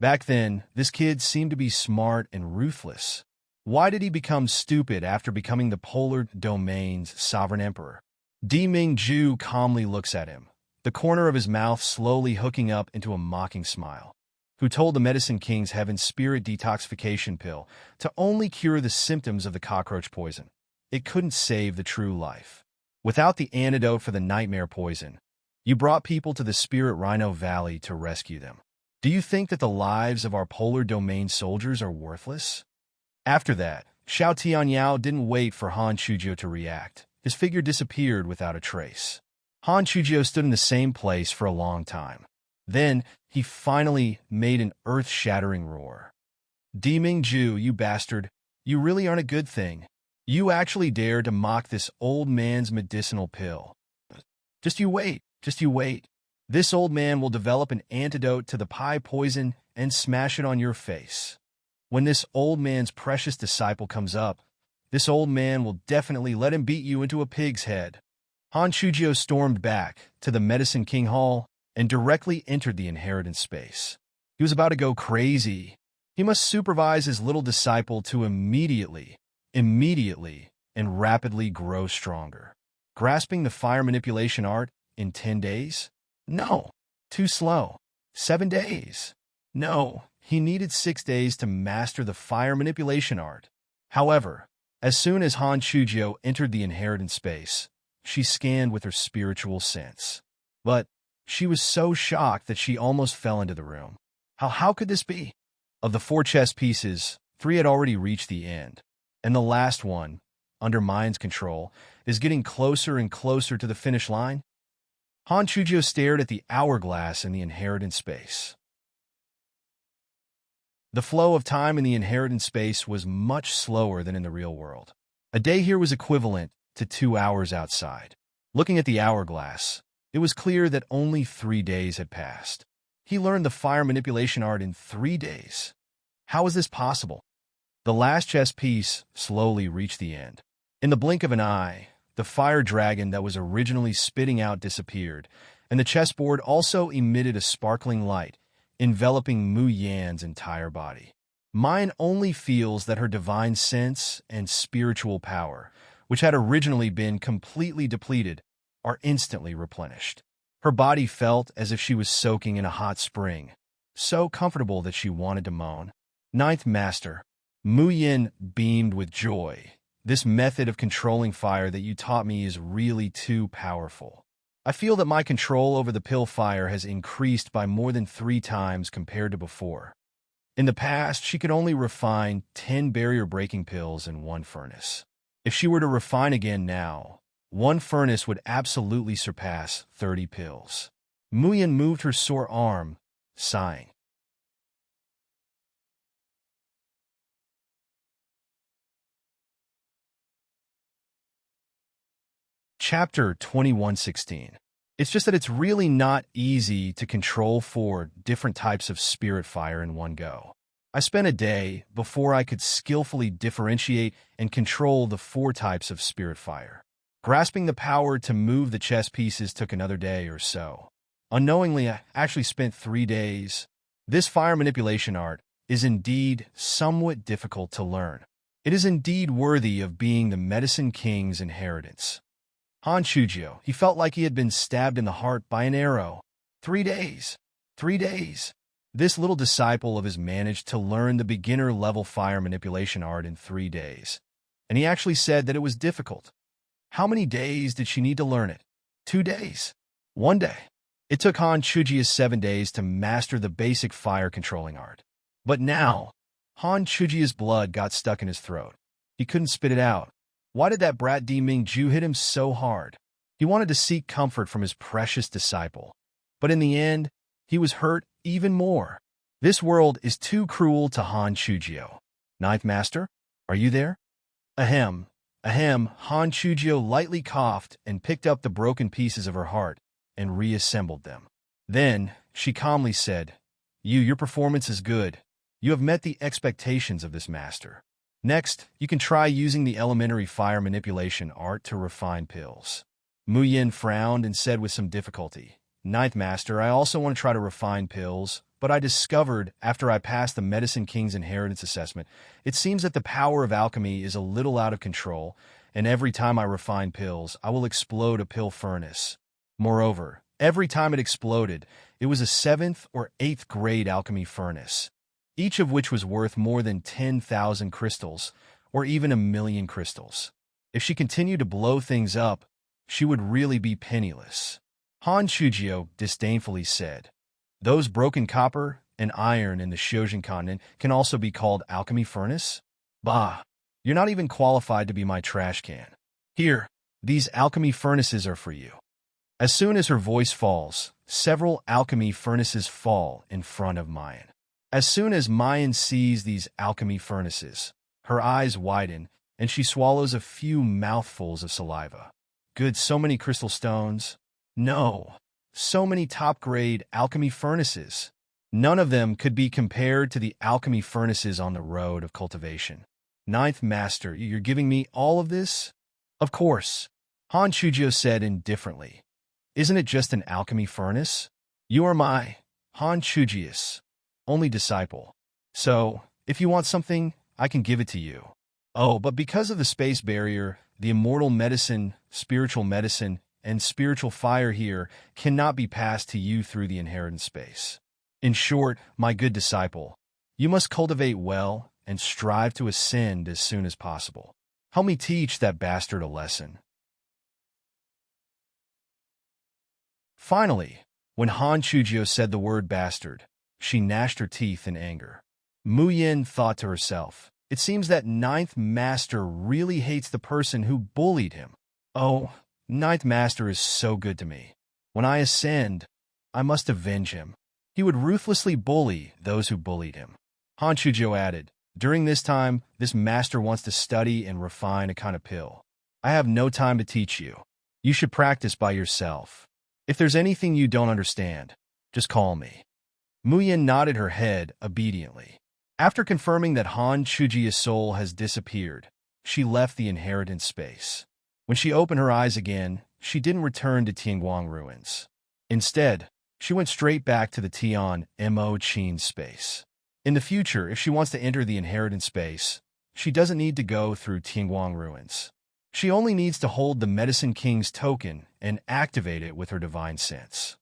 Back then, this kid seemed to be smart and ruthless. Why did he become stupid after becoming the polar domain's sovereign emperor? Mingju calmly looks at him, the corner of his mouth slowly hooking up into a mocking smile. "Who told the Medicine King's Heaven Spirit detoxification pill to only cure the symptoms of the cockroach poison? It couldn't save the true life. Without the antidote for the nightmare poison, you brought people to the Spirit Rhino Valley to rescue them. Do you think that the lives of our polar domain soldiers are worthless?" After that, Xiao Tianyao didn't wait for Han Chujio to react. His figure disappeared without a trace. Han Chujio stood in the same place for a long time. Then, he finally made an earth-shattering roar. "Mingju, you bastard, you really aren't a good thing. You actually dare to mock this old man's medicinal pill. Just you wait. This old man will develop an antidote to the pie poison and smash it on your face. When this old man's precious disciple comes up, this old man will definitely let him beat you into a pig's head." Han Chujio stormed back to the Medicine King Hall, and directly entered the inheritance space. He was about to go crazy. He must supervise his little disciple to immediately, and rapidly grow stronger. Grasping the fire manipulation art in 10 days? No, too slow. 7 days? No, he needed 6 days to master the fire manipulation art. However, as soon as Han Chujio entered the inheritance space, she scanned with her spiritual sense. But she was so shocked that she almost fell into the room. How could this be? Of the 4 chess pieces, 3 had already reached the end, and the last one, under mind's control, is getting closer and closer to the finish line. Han Chujio stared at the hourglass in the inheritance space. The flow of time in the inheritance space was much slower than in the real world. A day here was equivalent to 2 hours outside. Looking at the hourglass, it was clear that only 3 days had passed. He learned the fire manipulation art in 3 days. How was this possible? The last chess piece slowly reached the end. In the blink of an eye, the fire dragon that was originally spitting out disappeared, and the chessboard also emitted a sparkling light, enveloping Mu Yan's entire body. Mine only feels that her divine sense and spiritual power, which had originally been completely depleted, are instantly replenished. Her body felt as if she was soaking in a hot spring, so comfortable that she wanted to moan. Ninth Master, Mu Yan beamed with joy. This method of controlling fire that you taught me is really too powerful. I feel that my control over the pill fire has increased by more than 3 times compared to before. In the past, she could only refine 10 barrier-breaking pills in 1 furnace. If she were to refine again now, 1 furnace would absolutely surpass 30 pills. Mu Yan moved her sore arm, sighing. Chapter 2116. It's just that it's really not easy to control 4 different types of spirit fire in one go. I spent a day before I could skillfully differentiate and control the 4 types of spirit fire. Grasping the power to move the chess pieces took another day or so. Unknowingly, I actually spent 3 days. This fire manipulation art is indeed somewhat difficult to learn. It is indeed worthy of being the Medicine King's inheritance. Han Chujio, he felt like he had been stabbed in the heart by an arrow. 3 days. 3 days. This little disciple of his managed to learn the beginner-level fire manipulation art in 3 days. And he actually said that it was difficult. How many days did she need to learn it? 2 days. 1 day. It took Han Chujio 7 days to master the basic fire controlling art. But now, Han Chujio's blood got stuck in his throat. He couldn't spit it out. Why did that brat Di Mingju hit him so hard? He wanted to seek comfort from his precious disciple. But in the end, he was hurt even more. This world is too cruel to Han Chujio. Ninth Master, are you there? Ahem. Han Chujio lightly coughed and picked up the broken pieces of her heart and reassembled them. Then, she calmly said, Your performance is good. You have met the expectations of this master. Next, you can try using the elementary fire manipulation art to refine pills. Mu Yan frowned and said with some difficulty, Ninth Master, I also want to try to refine pills, but I discovered, after I passed the Medicine King's inheritance assessment, it seems that the power of alchemy is a little out of control, and every time I refine pills, I will explode a pill furnace. Moreover, every time it exploded, it was a 7th or 8th grade alchemy furnace, each of which was worth more than 10,000 crystals, or even 1,000,000 crystals. If she continued to blow things up, she would really be penniless. Han Chujio disdainfully said, Those broken copper and iron in the Xiojin continent can also be called alchemy furnace? Bah, you're not even qualified to be my trash can. Here, these alchemy furnaces are for you. As soon as her voice falls, several alchemy furnaces fall in front of Mayan. As soon as Mayan sees these alchemy furnaces, her eyes widen, and she swallows a few mouthfuls of saliva. Good, so many crystal stones. No, so many top-grade alchemy furnaces. None of them could be compared to the alchemy furnaces on the road of cultivation. Ninth Master, you're giving me all of this? Of course, Han Chujio said indifferently. Isn't it just an alchemy furnace? You are my Han Chujius, only disciple. So, if you want something, I can give it to you. Oh, but because of the space barrier, the immortal medicine, and spiritual fire here cannot be passed to you through the inherent space. In short, my good disciple, you must cultivate well and strive to ascend as soon as possible. Help me teach that bastard a lesson. Finally, when Han Chujio said the word bastard, she gnashed her teeth in anger. Mu Yin thought to herself, it seems that Ninth Master really hates the person who bullied him. Oh, Ninth Master is so good to me. When I ascend, I must avenge him. He would ruthlessly bully those who bullied him. Han Chujio added, during this time, this master wants to study and refine a kind of pill. I have no time to teach you. You should practice by yourself. If there's anything you don't understand, just call me. Mu Yin nodded her head obediently. After confirming that Han Chujia's soul has disappeared, she left the inheritance space. When she opened her eyes again, she didn't return to Tianguang ruins. Instead, she went straight back to the Tian Mo Qin space. In the future, if she wants to enter the inheritance space, she doesn't need to go through Tianguang ruins. She only needs to hold the Medicine King's token and activate it with her divine sense.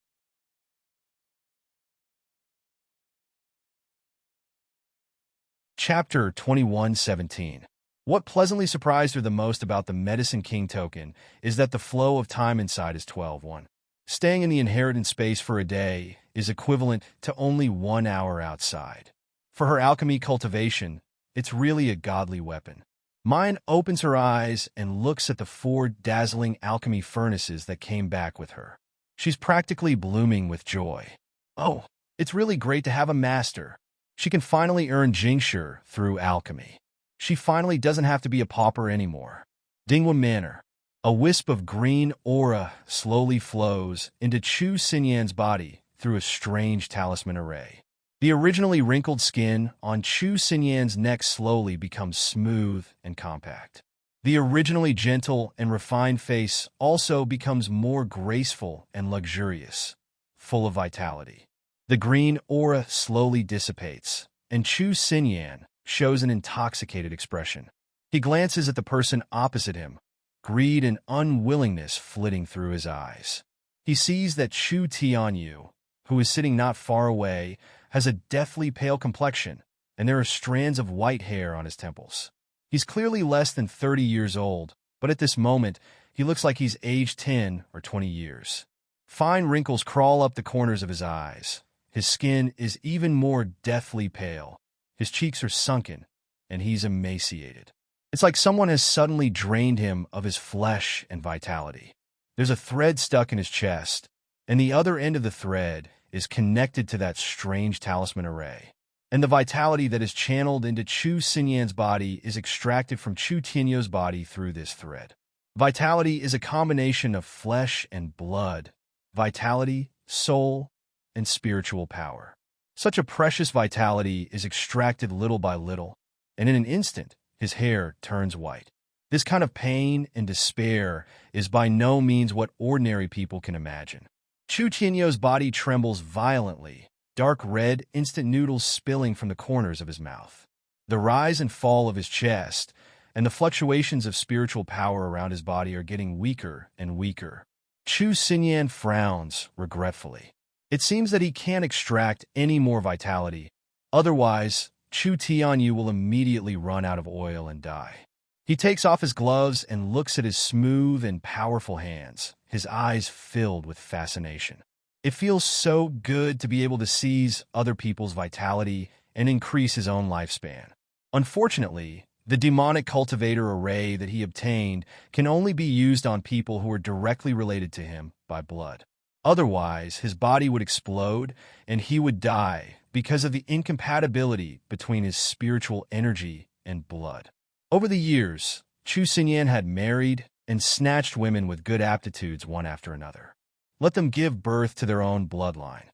Chapter 21:17. What pleasantly surprised her the most about the Medicine King token is that the flow of time inside is 12:1. Staying in the inheritance space for a day is equivalent to only 1 hour outside. For her alchemy cultivation, it's really a godly weapon. Mine opens her eyes and looks at the 4 dazzling alchemy furnaces that came back with her. She's practically blooming with joy. Oh, it's really great to have a master. She can finally earn Jingshi through alchemy. She finally doesn't have to be a pauper anymore. Dingwa Manor. A wisp of green aura slowly flows into Chu Xinyan's body through a strange talisman array. The originally wrinkled skin on Chu Xinyan's neck slowly becomes smooth and compact. The originally gentle and refined face also becomes more graceful and luxurious, full of vitality. The green aura slowly dissipates, and Chu Xinyan shows an intoxicated expression. He glances at the person opposite him, greed and unwillingness flitting through his eyes. He sees that Chu Tianyu, who is sitting not far away, has a deathly pale complexion, and there are strands of white hair on his temples. He's clearly less than 30 years old, but at this moment, he looks like he's aged 10 or 20 years. Fine wrinkles crawl up the corners of his eyes. His skin is even more deathly pale. His cheeks are sunken, and he's emaciated. It's like someone has suddenly drained him of his flesh and vitality. There's a thread stuck in his chest, and the other end of the thread is connected to that strange talisman array. And the vitality that is channeled into Chu Xinyan's body is extracted from Chu Tianyu's body through this thread. Vitality is a combination of flesh and blood, vitality, soul, and spiritual power. Such a precious vitality is extracted little by little, and in an instant, his hair turns white. This kind of pain and despair is by no means what ordinary people can imagine. Chu Tianyu's body trembles violently, dark red instant noodles spilling from the corners of his mouth. The rise and fall of his chest and the fluctuations of spiritual power around his body are getting weaker and weaker. Chu Xinyan frowns regretfully. It seems that he can't extract any more vitality, otherwise Chu Tianyu will immediately run out of oil and die. He takes off his gloves and looks at his smooth and powerful hands, his eyes filled with fascination. It feels so good to be able to seize other people's vitality and increase his own lifespan. Unfortunately, the demonic cultivator array that he obtained can only be used on people who are directly related to him by blood. Otherwise, his body would explode and he would die because of the incompatibility between his spiritual energy and blood. Over the years, Chu Xinyan had married and snatched women with good aptitudes one after another. Let them give birth to their own bloodline.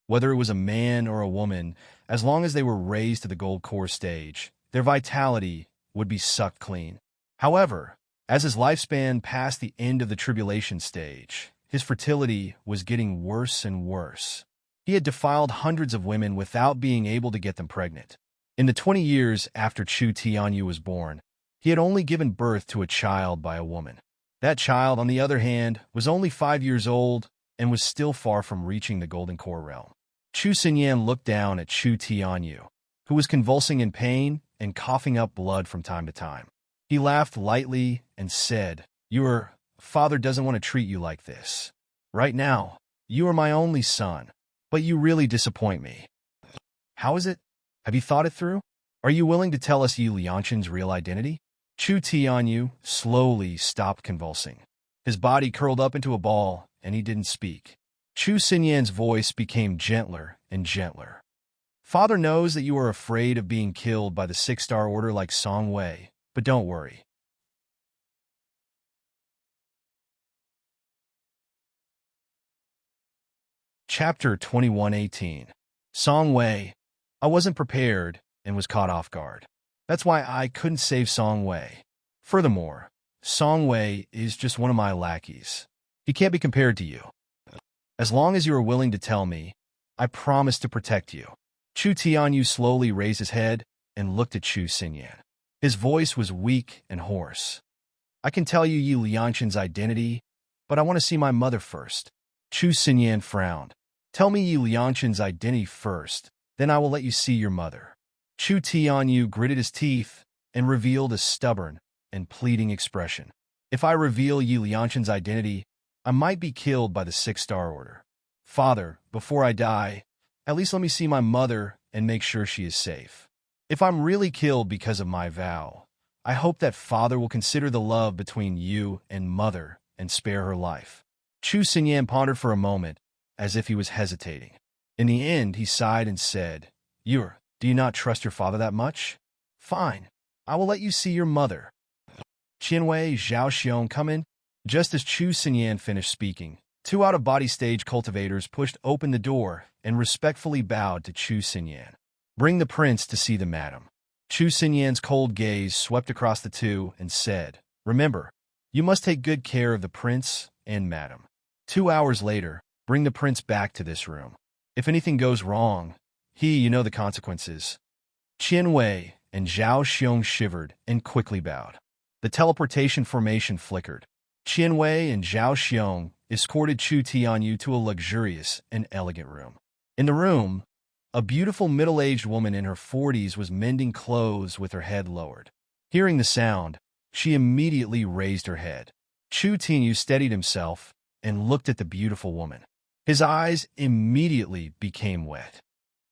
Whether it was a man or a woman, as long as they were raised to the gold core stage, their vitality would be sucked clean. However, as his lifespan passed the end of the tribulation stage, his fertility was getting worse and worse. He had defiled hundreds of women without being able to get them pregnant. In the 20 years after Chu Tianyu was born, he had only given birth to a child by a woman. That child, on the other hand, was only 5 years old and was still far from reaching the Golden Core realm. Chu Xinyan looked down at Chu Tianyu, who was convulsing in pain and coughing up blood from time to time. He laughed lightly and said, "Your father doesn't want to treat you like this. Right now, you are my only son, but you really disappoint me. How is it? Have you thought it through? Are you willing to tell us Yi Liangshan's real identity?" Chu Tianyu slowly stopped convulsing. His body curled up into a ball, and he didn't speak. Chu Xinyan's voice became gentler and gentler. "Father knows that you are afraid of being killed by the six-star order like Song Wei, but don't worry. Chapter 2118. Song Wei. I wasn't prepared and was caught off guard. That's why I couldn't save Song Wei. Furthermore, Song Wei is just one of my lackeys. He can't be compared to you. As long as you are willing to tell me, I promise to protect you." Chu Tianyu slowly raised his head and looked at Chu Xinyan. His voice was weak and hoarse. "I can tell you Yi Liangshan's identity, but I want to see my mother first." Chu Xinyan frowned. "Tell me Yi Liangshan's identity first, then I will let you see your mother." Chu Tianyu gritted his teeth and revealed a stubborn and pleading expression. "If I reveal Yi Liangshan's identity, I might be killed by the six-star order. Father, before I die, at least let me see my mother and make sure she is safe. If I'm really killed because of my vow, I hope that Father will consider the love between you and Mother and spare her life." Chu Xinyan pondered for a moment, as if he was hesitating. In the end, he sighed and said, Do you not trust your father that much? Fine, I will let you see your mother." Qianwei, Zhao Xiong come in. Just as Chu Xinyan finished speaking, two out-of-body stage cultivators pushed open the door and respectfully bowed to Chu Xinyan. "Bring the prince to see the madam." Chu Xinyan's cold gaze swept across the two and said, "Remember, you must take good care of the prince and madam. 2 hours later, bring the prince back to this room. If anything goes wrong, you know the consequences." Qian Wei and Zhao Xiong shivered and quickly bowed. The teleportation formation flickered. Qian Wei and Zhao Xiong escorted Chu Tianyu to a luxurious and elegant room. In the room, a beautiful middle-aged woman in her 40s was mending clothes with her head lowered. Hearing the sound, she immediately raised her head. Chu Tianyu steadied himself and looked at the beautiful woman. His eyes immediately became wet.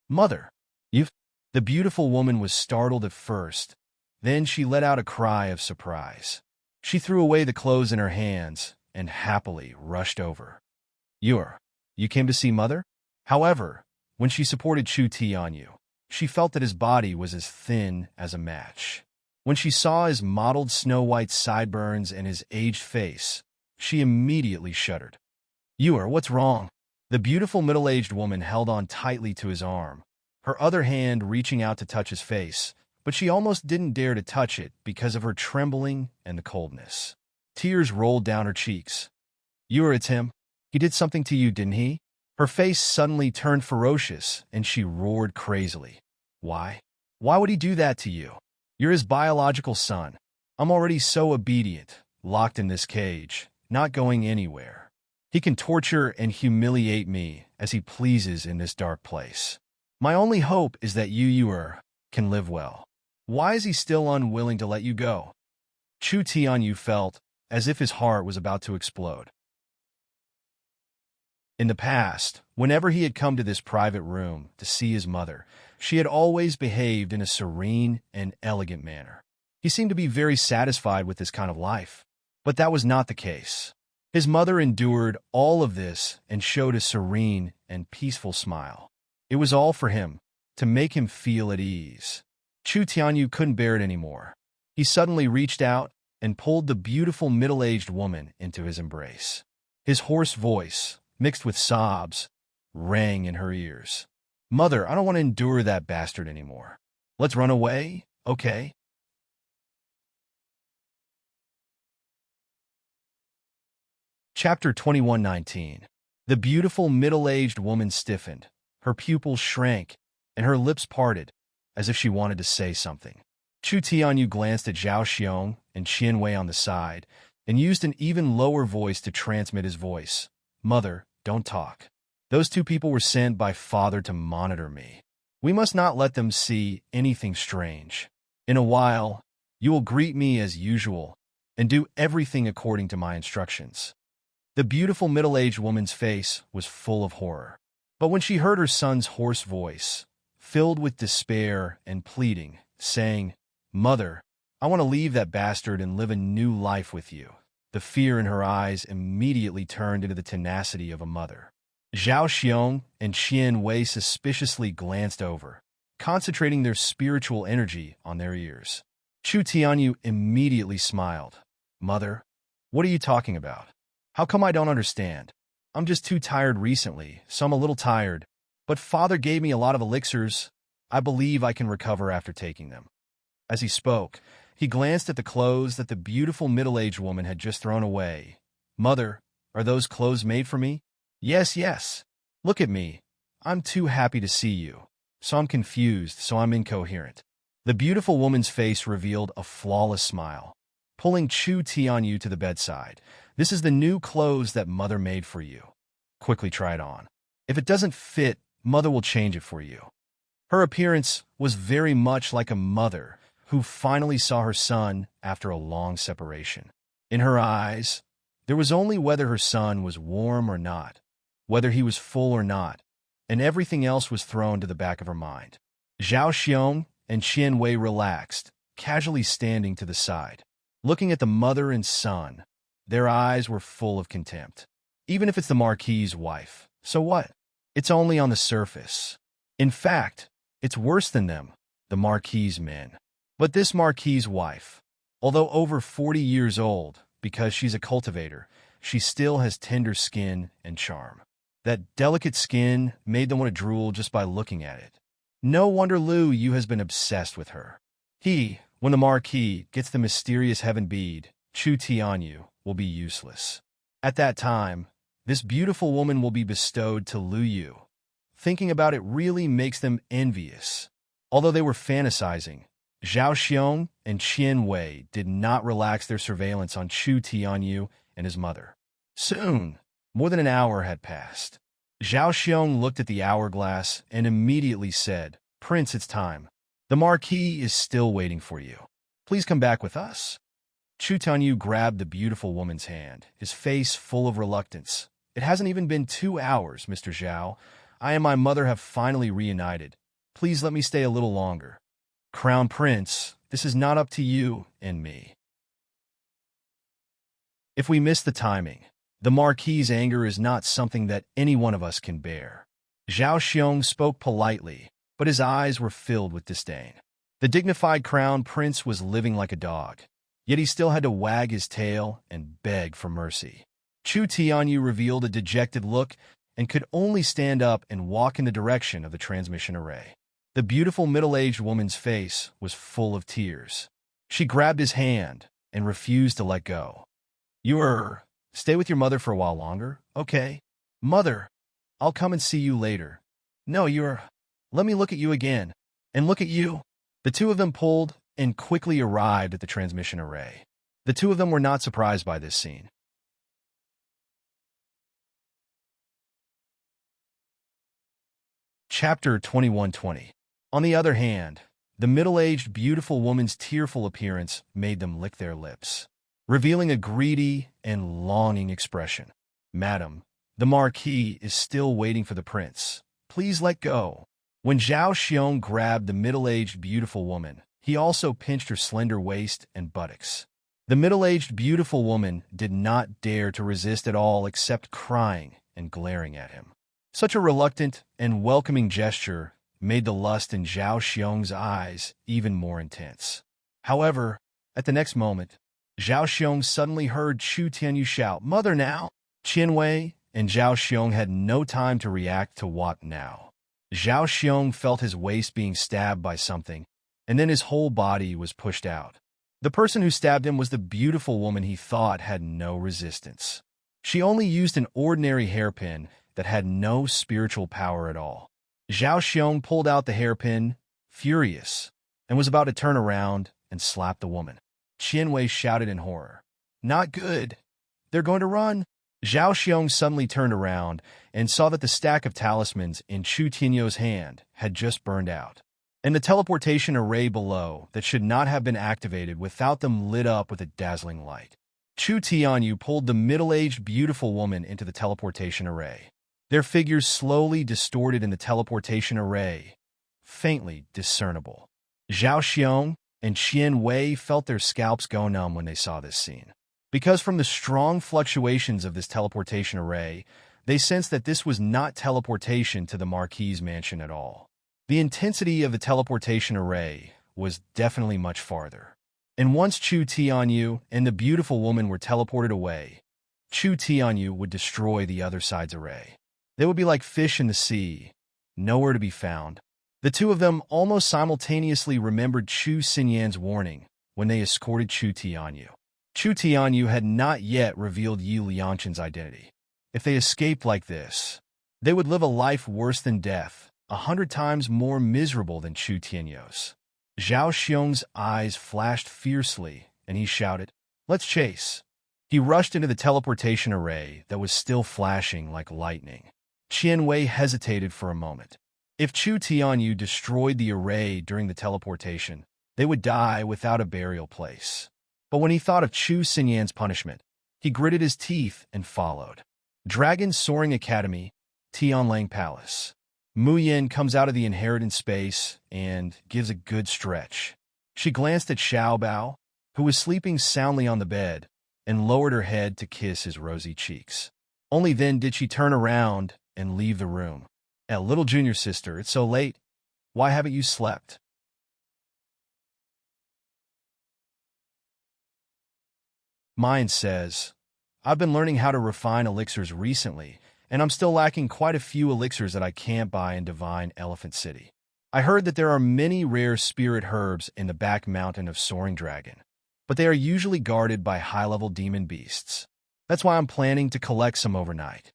"Mother, you've—" The beautiful woman was startled at first, then she let out a cry of surprise. She threw away the clothes in her hands and happily rushed over. You came to see Mother?" However, when she supported Chu Tianyu, she felt that his body was as thin as a match. When she saw his mottled snow-white sideburns and his aged face, she immediately shuddered. What's wrong?" The beautiful middle-aged woman held on tightly to his arm, her other hand reaching out to touch his face, but she almost didn't dare to touch it because of her trembling and the coldness. Tears rolled down her cheeks. It's him. He did something to you, didn't he?" Her face suddenly turned ferocious, and she roared crazily. Why? Why would he do that to you? You're his biological son. I'm already so obedient, locked in this cage, not going anywhere. He can torture and humiliate me as he pleases in this dark place. My only hope is that you can live well. Why is he still unwilling to let you go?" Chu Tianyu felt as if his heart was about to explode. In the past, whenever he had come to this private room to see his mother, she had always behaved in a serene and elegant manner. He seemed to be very satisfied with this kind of life. But that was not the case. His mother endured all of this and showed a serene and peaceful smile. It was all for him, to make him feel at ease. Chu Tianyu couldn't bear it anymore. He suddenly reached out and pulled the beautiful middle-aged woman into his embrace. His hoarse voice, mixed with sobs, rang in her ears. "Mother, I don't want to endure that bastard anymore. Let's run away, okay?" Chapter 2119. The beautiful middle-aged woman stiffened, her pupils shrank, and her lips parted, as if she wanted to say something. Chu Tianyu glanced at Zhao Xiong and Qian Wei on the side, and used an even lower voice to transmit his voice. Mother, don't talk. Those two people were sent by Father to monitor me. We must not let them see anything strange. In a while, you will greet me as usual, and do everything according to my instructions. The beautiful middle-aged woman's face was full of horror. But when she heard her son's hoarse voice, filled with despair and pleading, saying, Mother, I want to leave that bastard and live a new life with you, the fear in her eyes immediately turned into the tenacity of a mother. Zhao Xiong and Qian Wei suspiciously glanced over, concentrating their spiritual energy on their ears. Chu Tianyu immediately smiled. Mother, what are you talking about? How come I don't understand? I'm just too tired recently, so I'm a little tired. But Father gave me a lot of elixirs. I believe I can recover after taking them. As he spoke, he glanced at the clothes that the beautiful middle-aged woman had just thrown away. Mother, are those clothes made for me? Yes, yes. Look at me. I'm too happy to see you. So I'm confused, so I'm incoherent. The beautiful woman's face revealed a flawless smile. Pulling Chu Tianyu to the bedside. This is the new clothes that Mother made for you. Quickly try it on. If it doesn't fit, Mother will change it for you. Her appearance was very much like a mother who finally saw her son after a long separation. In her eyes, there was only whether her son was warm or not, whether he was full or not, and everything else was thrown to the back of her mind. Zhao Xiong and Qian Wei relaxed, casually standing to the side. Looking at the mother and son, their eyes were full of contempt. Even if it's the Marquis's wife, so what? It's only on the surface. In fact, it's worse than them, the Marquis's men. But this Marquis's wife, although over 40 years old, because she's a cultivator, she still has tender skin and charm. That delicate skin made them want to drool just by looking at it. No wonder Lu Yu has been obsessed with her. When the Marquis gets the mysterious heaven bead, Chu Tianyu will be useless. At that time, this beautiful woman will be bestowed to Lu Yu. Thinking about it really makes them envious. Although they were fantasizing, Zhao Xiong and Qian Wei did not relax their surveillance on Chu Tianyu and his mother. Soon, more than an hour had passed. Zhao Xiong looked at the hourglass and immediately said, Prince, it's time. The Marquis is still waiting for you. Please come back with us. Chu Tianyu grabbed the beautiful woman's hand, his face full of reluctance. It hasn't even been 2 hours, Mr. Zhao. I and my mother have finally reunited. Please let me stay a little longer. Crown Prince, this is not up to you and me. If we miss the timing, the Marquis's anger is not something that any one of us can bear. Zhao Xiong spoke politely, but his eyes were filled with disdain. The dignified crown prince was living like a dog, yet he still had to wag his tail and beg for mercy. Chu Tianyu revealed a dejected look and could only stand up and walk in the direction of the transmission array. The beautiful middle-aged woman's face was full of tears. She grabbed his hand and refused to let go. Stay with your mother for a while longer, okay? Mother, I'll come and see you later. No, let me look at you again. And look at you. The two of them pulled and quickly arrived at the transmission array. The two of them were not surprised by this scene. Chapter 2120. On the other hand, the middle-aged, beautiful woman's tearful appearance made them lick their lips, revealing a greedy and longing expression. Madam, the Marquis is still waiting for the prince. Please let go. When Zhao Xiong grabbed the middle-aged, beautiful woman, he also pinched her slender waist and buttocks. The middle-aged, beautiful woman did not dare to resist at all except crying and glaring at him. Such a reluctant and welcoming gesture made the lust in Zhao Xiong's eyes even more intense. However, at the next moment, Zhao Xiong suddenly heard Chu Tianyu shout, Mother now! Qian Wei and Zhao Xiong had no time to react to what now. Zhao Xiong felt his waist being stabbed by something, and then his whole body was pushed out. The person who stabbed him was the beautiful woman he thought had no resistance. She only used an ordinary hairpin that had no spiritual power at all. Zhao Xiong pulled out the hairpin, furious, and was about to turn around and slap the woman. Qian Wei shouted in horror. Not good. They're going to run. Zhao Xiong suddenly turned around and saw that the stack of talismans in Chu Tianyu's hand had just burned out, and the teleportation array below that should not have been activated without them lit up with a dazzling light. Chu Tianyu pulled the middle-aged beautiful woman into the teleportation array. Their figures slowly distorted in the teleportation array, faintly discernible. Zhao Xiong and Qian Wei felt their scalps go numb when they saw this scene. Because from the strong fluctuations of this teleportation array, they sensed that this was not teleportation to the Marquis's mansion at all. The intensity of the teleportation array was definitely much farther. And once Chu Tianyu and the beautiful woman were teleported away, Chu Tianyu would destroy the other side's array. They would be like fish in the sea, nowhere to be found. The two of them almost simultaneously remembered Chu Xinyan's warning when they escorted Chu Tianyu. Chu Tianyu had not yet revealed Yi Lianchen's identity. If they escaped like this, they would live a life worse than death, 100 times more miserable than Chu Tianyu's. Zhao Xiong's eyes flashed fiercely, and he shouted, "Let's chase." He rushed into the teleportation array that was still flashing like lightning. Qian Wei hesitated for a moment. If Chu Tianyu destroyed the array during the teleportation, they would die without a burial place. But when he thought of Chu Xinyan's punishment, he gritted his teeth and followed. Dragon Soaring Academy, Tianlang Palace. Mu Yin comes out of the inheritance space and gives a good stretch. She glanced at Xiao Bao, who was sleeping soundly on the bed, and lowered her head to kiss his rosy cheeks. Only then did she turn around and leave the room. Little junior sister, it's so late. Why haven't you slept? Mine says, I've been learning how to refine elixirs recently, and I'm still lacking quite a few elixirs that I can't buy in Divine Elephant City. I heard that there are many rare spirit herbs in the back mountain of Soaring Dragon, but they are usually guarded by high-level demon beasts. That's why I'm planning to collect some overnight.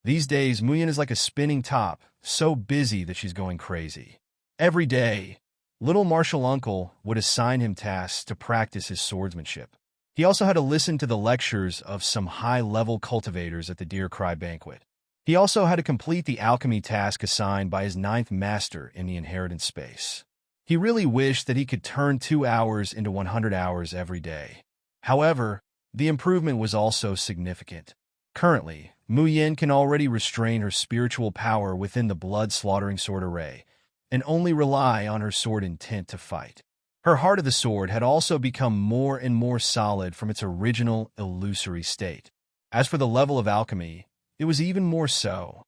These days, Muyin is like a spinning top, so busy that she's going crazy. Every day, little martial uncle would assign him tasks to practice his swordsmanship. He also had to listen to the lectures of some high-level cultivators at the Deer Cry banquet. He also had to complete the alchemy task assigned by his 9th master in the inheritance space. He really wished that he could turn 2 hours into 100 hours every day. However, the improvement was also significant. Currently, Mu Yin can already restrain her spiritual power within the blood-slaughtering sword array, and only rely on her sword intent to fight. Her heart of the sword had also become more and more solid from its original illusory state. As for the level of alchemy, it was even more so.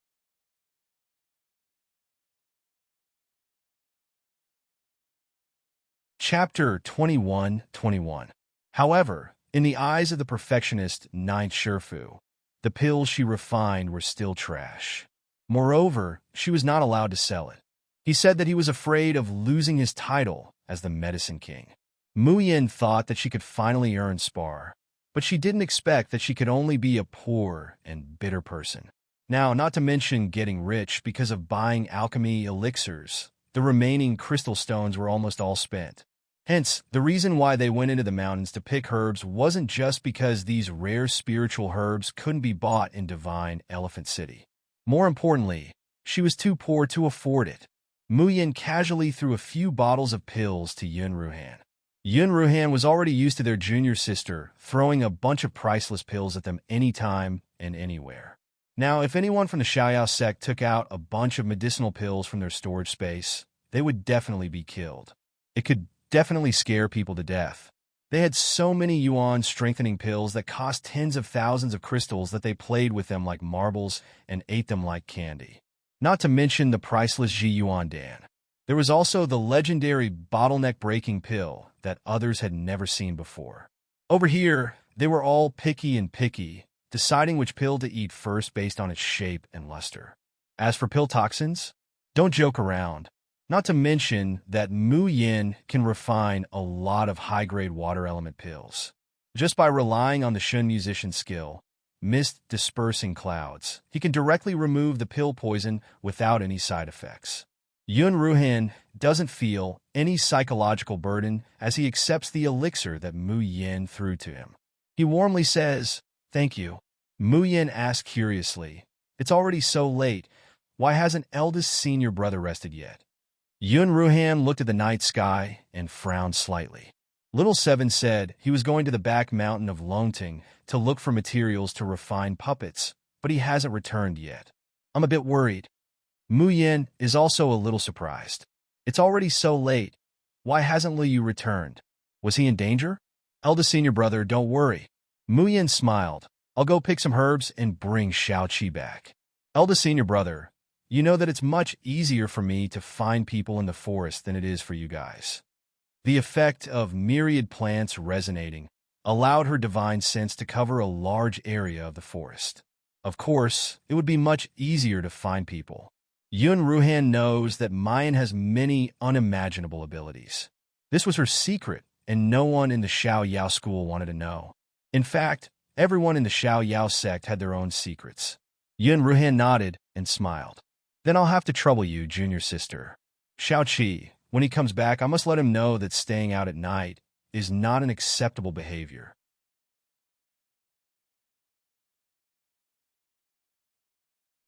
Chapter 21:21. However, in the eyes of the perfectionist Ninth Shifu, the pills she refined were still trash. Moreover, she was not allowed to sell it. He said that he was afraid of losing his title as the Medicine King. Mu Yin thought that she could finally earn Spar, but she didn't expect that she could only be a poor and bitter person. Now, not to mention getting rich because of buying alchemy elixirs, the remaining crystal stones were almost all spent. Hence, the reason why they went into the mountains to pick herbs wasn't just because these rare spiritual herbs couldn't be bought in Divine Elephant City. More importantly, she was too poor to afford it. Mu Yin casually threw a few bottles of pills to Yun Ruhan. Yun Ruhan was already used to their junior sister throwing a bunch of priceless pills at them anytime and anywhere. Now, if anyone from the Xiaoyao sect took out a bunch of medicinal pills from their storage space, they would definitely be killed. It could definitely scare people to death. They had so many yuan strengthening pills that cost tens of thousands of crystals that they played with them like marbles and ate them like candy. Not to mention the priceless Ji Yuan Dan. There was also the legendary bottleneck-breaking pill that others had never seen before. Over here, they were all picky, deciding which pill to eat first based on its shape and luster. As for pill toxins, don't joke around. Not to mention that Mu Yin can refine a lot of high-grade water element pills. Just by relying on the Shun musician's skill, mist dispersing clouds. He can directly remove the pill poison without any side effects. Yun Ruhan doesn't feel any psychological burden as he accepts the elixir that Mu Yin threw to him. He warmly says, "Thank you." Mu Yin asks curiously, "It's already so late. Why hasn't eldest senior brother rested yet?" Yun Ruhan looked at the night sky and frowned slightly. Little Seven said he was going to the back mountain of Longting to look for materials to refine puppets, but he hasn't returned yet. I'm a bit worried. Mu Yin is also a little surprised. It's already so late. Why hasn't Liu returned? Was he in danger? Eldest senior brother, don't worry. Mu Yin smiled. I'll go pick some herbs and bring Xiao-Qi back. Eldest senior brother, you know that it's much easier for me to find people in the forest than it is for you guys. The effect of myriad plants resonating allowed her divine sense to cover a large area of the forest. Of course, it would be much easier to find people. Yun Ruhan knows that Mayan has many unimaginable abilities. This was her secret, and no one in the Xiao Yao school wanted to know. In fact, everyone in the Xiao Yao sect had their own secrets. Yun Ruhan nodded and smiled. Then I'll have to trouble you, junior sister. Xiao-Qi, when he comes back, I must let him know that staying out at night is not an acceptable behavior.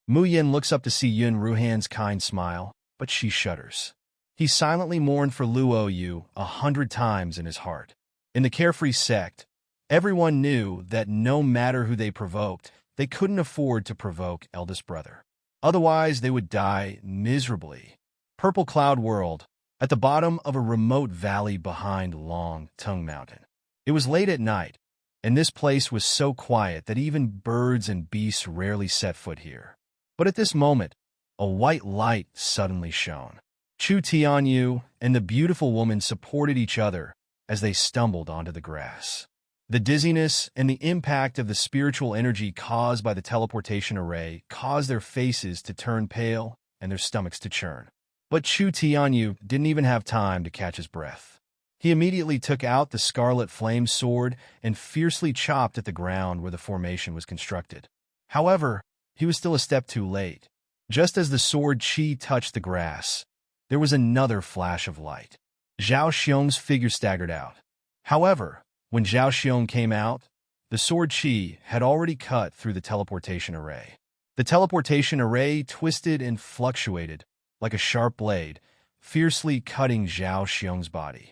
Mu Yin looks up to see Yun Ruhan's kind smile, but she shudders. He silently mourned for Luo Yu 100 times in his heart. In the Carefree sect, everyone knew that no matter who they provoked, they couldn't afford to provoke eldest brother. Otherwise, they would die miserably. Purple Cloud World, at the bottom of a remote valley behind Long Tongue Mountain. It was late at night, and this place was so quiet that even birds and beasts rarely set foot here. But at this moment, a white light suddenly shone. Chu Tianyu and the beautiful woman supported each other as they stumbled onto the grass. The dizziness and the impact of the spiritual energy caused by the teleportation array caused their faces to turn pale and their stomachs to churn. But Chu Tianyu didn't even have time to catch his breath. He immediately took out the scarlet flame sword and fiercely chopped at the ground where the formation was constructed. However, he was still a step too late. Just as the sword Qi touched the grass, there was another flash of light. Zhao Xiong's figure staggered out. However, when Zhao Xiong came out, the sword Qi had already cut through the teleportation array. The teleportation array twisted and fluctuated like a sharp blade, fiercely cutting Zhao Xiong's body.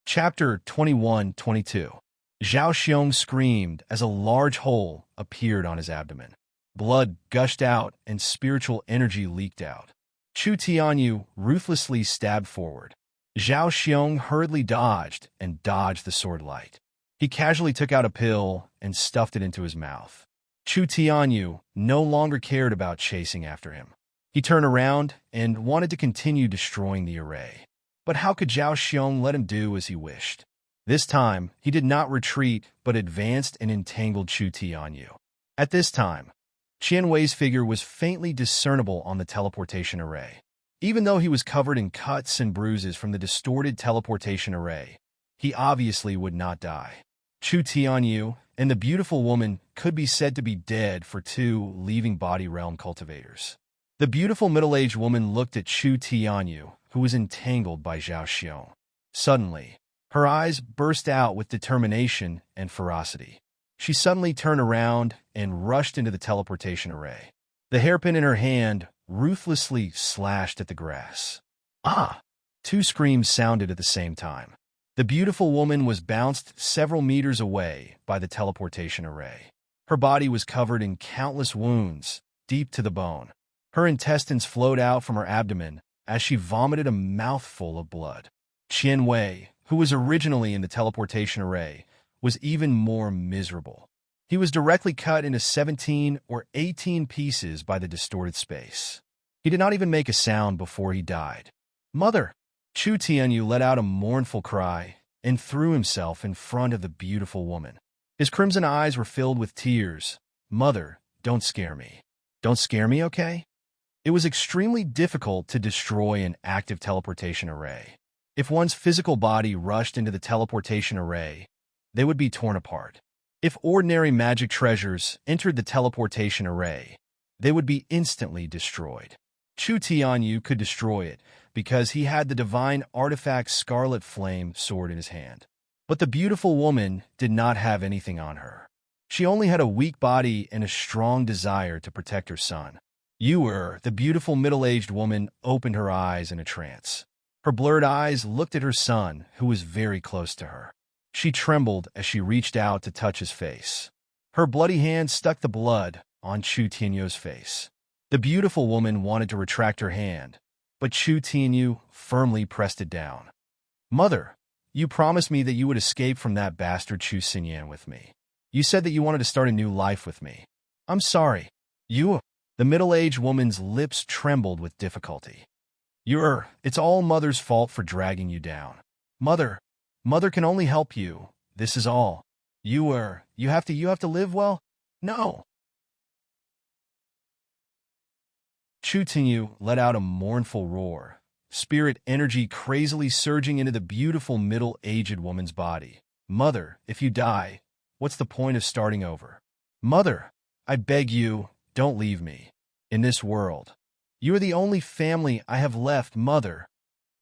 Chapter 21-22. Zhao Xiong screamed as a large hole appeared on his abdomen. Blood gushed out and spiritual energy leaked out. Chu Tianyu ruthlessly stabbed forward. Zhao Xiong hurriedly dodged the sword light. He casually took out a pill and stuffed it into his mouth. Chu Tianyu no longer cared about chasing after him. He turned around and wanted to continue destroying the array. But how could Zhao Xiong let him do as he wished? This time, he did not retreat, but advanced and entangled Chu Tianyu. At this time, Qian Wei's figure was faintly discernible on the teleportation array. Even though he was covered in cuts and bruises from the distorted teleportation array, he obviously would not die. Chu Tianyu and the beautiful woman could be said to be dead for two leaving body realm cultivators. The beautiful middle-aged woman looked at Chu Tianyu, who was entangled by Zhao Xiong. Suddenly, her eyes burst out with determination and ferocity. She suddenly turned around and rushed into the teleportation array. The hairpin in her hand ruthlessly slashed at the grass. Ah! Two screams sounded at the same time. The beautiful woman was bounced several meters away by the teleportation array. Her body was covered in countless wounds, deep to the bone. Her intestines flowed out from her abdomen as she vomited a mouthful of blood. Qian Wei, who was originally in the teleportation array, was even more miserable. He was directly cut into 17 or 18 pieces by the distorted space. He did not even make a sound before he died. "Mother!" Chu Tianyu let out a mournful cry and threw himself in front of the beautiful woman. His crimson eyes were filled with tears. "Mother, don't scare me. Don't scare me, okay?" It was extremely difficult to destroy an active teleportation array. If one's physical body rushed into the teleportation array, they would be torn apart. If ordinary magic treasures entered the teleportation array, they would be instantly destroyed. Chu Tianyu could destroy it because he had the divine artifact Scarlet Flame sword in his hand. But the beautiful woman did not have anything on her. She only had a weak body and a strong desire to protect her son. The beautiful middle-aged woman, opened her eyes in a trance. Her blurred eyes looked at her son, who was very close to her. She trembled as she reached out to touch his face. Her bloody hand stuck the blood on Chu Tianyu's face. The beautiful woman wanted to retract her hand, but Chu Tianyu firmly pressed it down. "Mother, you promised me that you would escape from that bastard Chu Xinyan with me. You said that you wanted to start a new life with me. I'm sorry. The middle-aged woman's lips trembled with difficulty. It's all Mother's fault for dragging you down. Mother can only help you. This is all. You have to live well? No." Chu Tianyu let out a mournful roar, spirit energy crazily surging into the beautiful middle-aged woman's body. "Mother, if you die, what's the point of starting over? Mother, I beg you, don't leave me. In this world, you are the only family I have left, Mother."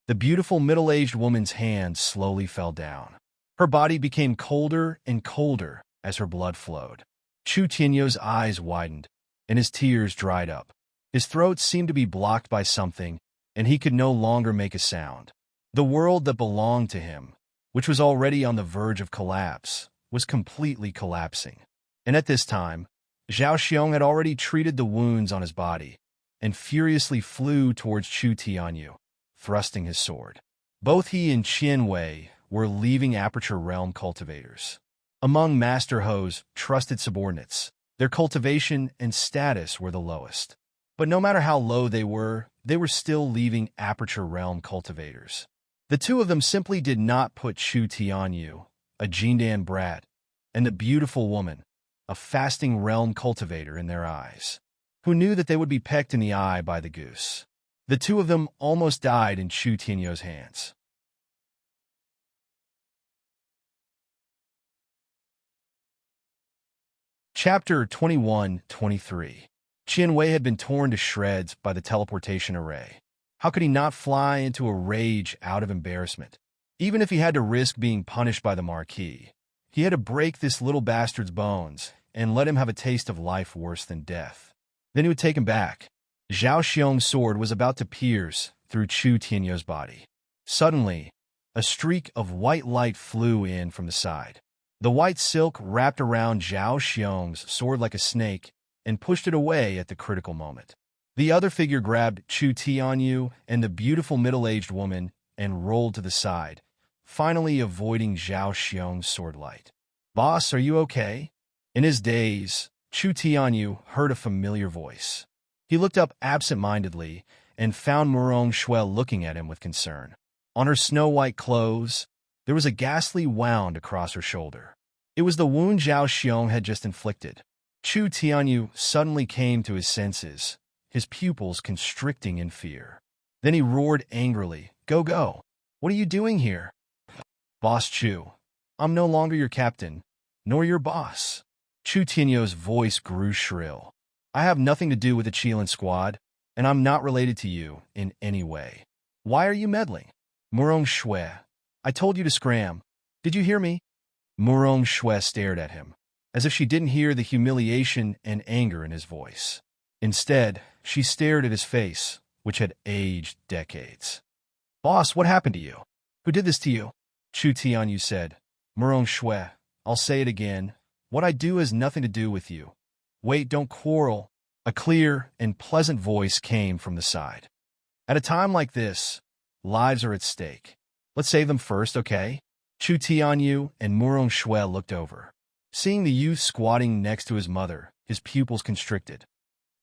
The beautiful middle-aged woman's hand slowly fell down. Her body became colder and colder as her blood flowed. Chu Tianyu's eyes widened, and his tears dried up. His throat seemed to be blocked by something, and he could no longer make a sound. The world that belonged to him, which was already on the verge of collapse, was completely collapsing. And at this time, Zhao Xiong had already treated the wounds on his body and furiously flew towards Chu Tianyu, thrusting his sword. Both he and Qian Wei were leaving Aperture Realm cultivators. Among Master Ho's trusted subordinates, their cultivation and status were the lowest. But no matter how low they were still leaving Aperture Realm cultivators. The two of them simply did not put Chu Tianyu, a Jindan brat, and the beautiful woman, a fasting realm cultivator, in their eyes, who knew that they would be pecked in the eye by the goose. The two of them almost died in Chu Tianyu's hands. Chapter 21-23. Qian Wei had been torn to shreds by the teleportation array. How could he not fly into a rage out of embarrassment? Even if he had to risk being punished by the Marquis, he had to break this little bastard's bones and let him have a taste of life worse than death. Then he would take him back. Zhao Xiong's sword was about to pierce through Chu Tianyu's body. Suddenly, a streak of white light flew in from the side. The white silk wrapped around Zhao Xiong's sword like a snake and pushed it away at the critical moment. The other figure grabbed Chu Tianyu and the beautiful middle-aged woman and rolled to the side, finally avoiding Zhao Xiong's sword light. "Boss, are you okay?" In his daze, Chu Tianyu heard a familiar voice. He looked up absent-mindedly and found Murong Shui looking at him with concern. On her snow-white clothes, there was a ghastly wound across her shoulder. It was the wound Zhao Xiong had just inflicted. Chu Tianyu suddenly came to his senses, his pupils constricting in fear. Then he roared angrily, Go! What are you doing here?" "Boss Chu, I'm no longer your captain, nor your boss." Chu Tianyu's voice grew shrill. "I have nothing to do with the Qilin squad, and I'm not related to you in any way. Why are you meddling?" "Murong Shui, I told you to scram. Did you hear me?" Murong Shui stared at him, as if she didn't hear the humiliation and anger in his voice. Instead, she stared at his face, which had aged decades. "Boss, what happened to you? Who did this to you?" Chu Tianyu said. "Murong Shui, I'll say it again. What I do has nothing to do with you. Wait, don't quarrel." A clear and pleasant voice came from the side. "At a time like this, lives are at stake. Let's save them first, okay?" Chu Tianyu and Murong Shui looked over. Seeing the youth squatting next to his mother, his pupils constricted.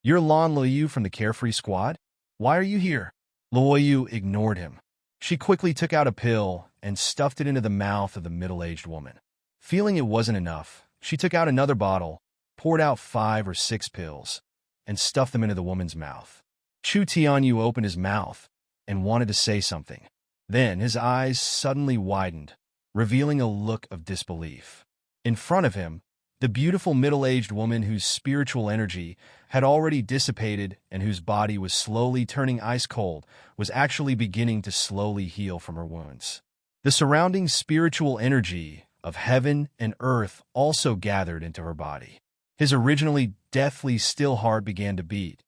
"You're Lan Luoyu from the Carefree Squad? Why are you here?" Luoyu ignored him. She quickly took out a pill and stuffed it into the mouth of the middle-aged woman. Feeling it wasn't enough, she took out another bottle, poured out 5 or 6 pills, and stuffed them into the woman's mouth. Chu Tianyu opened his mouth and wanted to say something, Then his eyes suddenly widened, revealing a look of disbelief. In front of him, the beautiful middle-aged woman whose spiritual energy had already dissipated and whose body was slowly turning ice-cold was actually beginning to slowly heal from her wounds. The surrounding spiritual energy of heaven and earth also gathered into her body. His originally deathly still heart began to beat,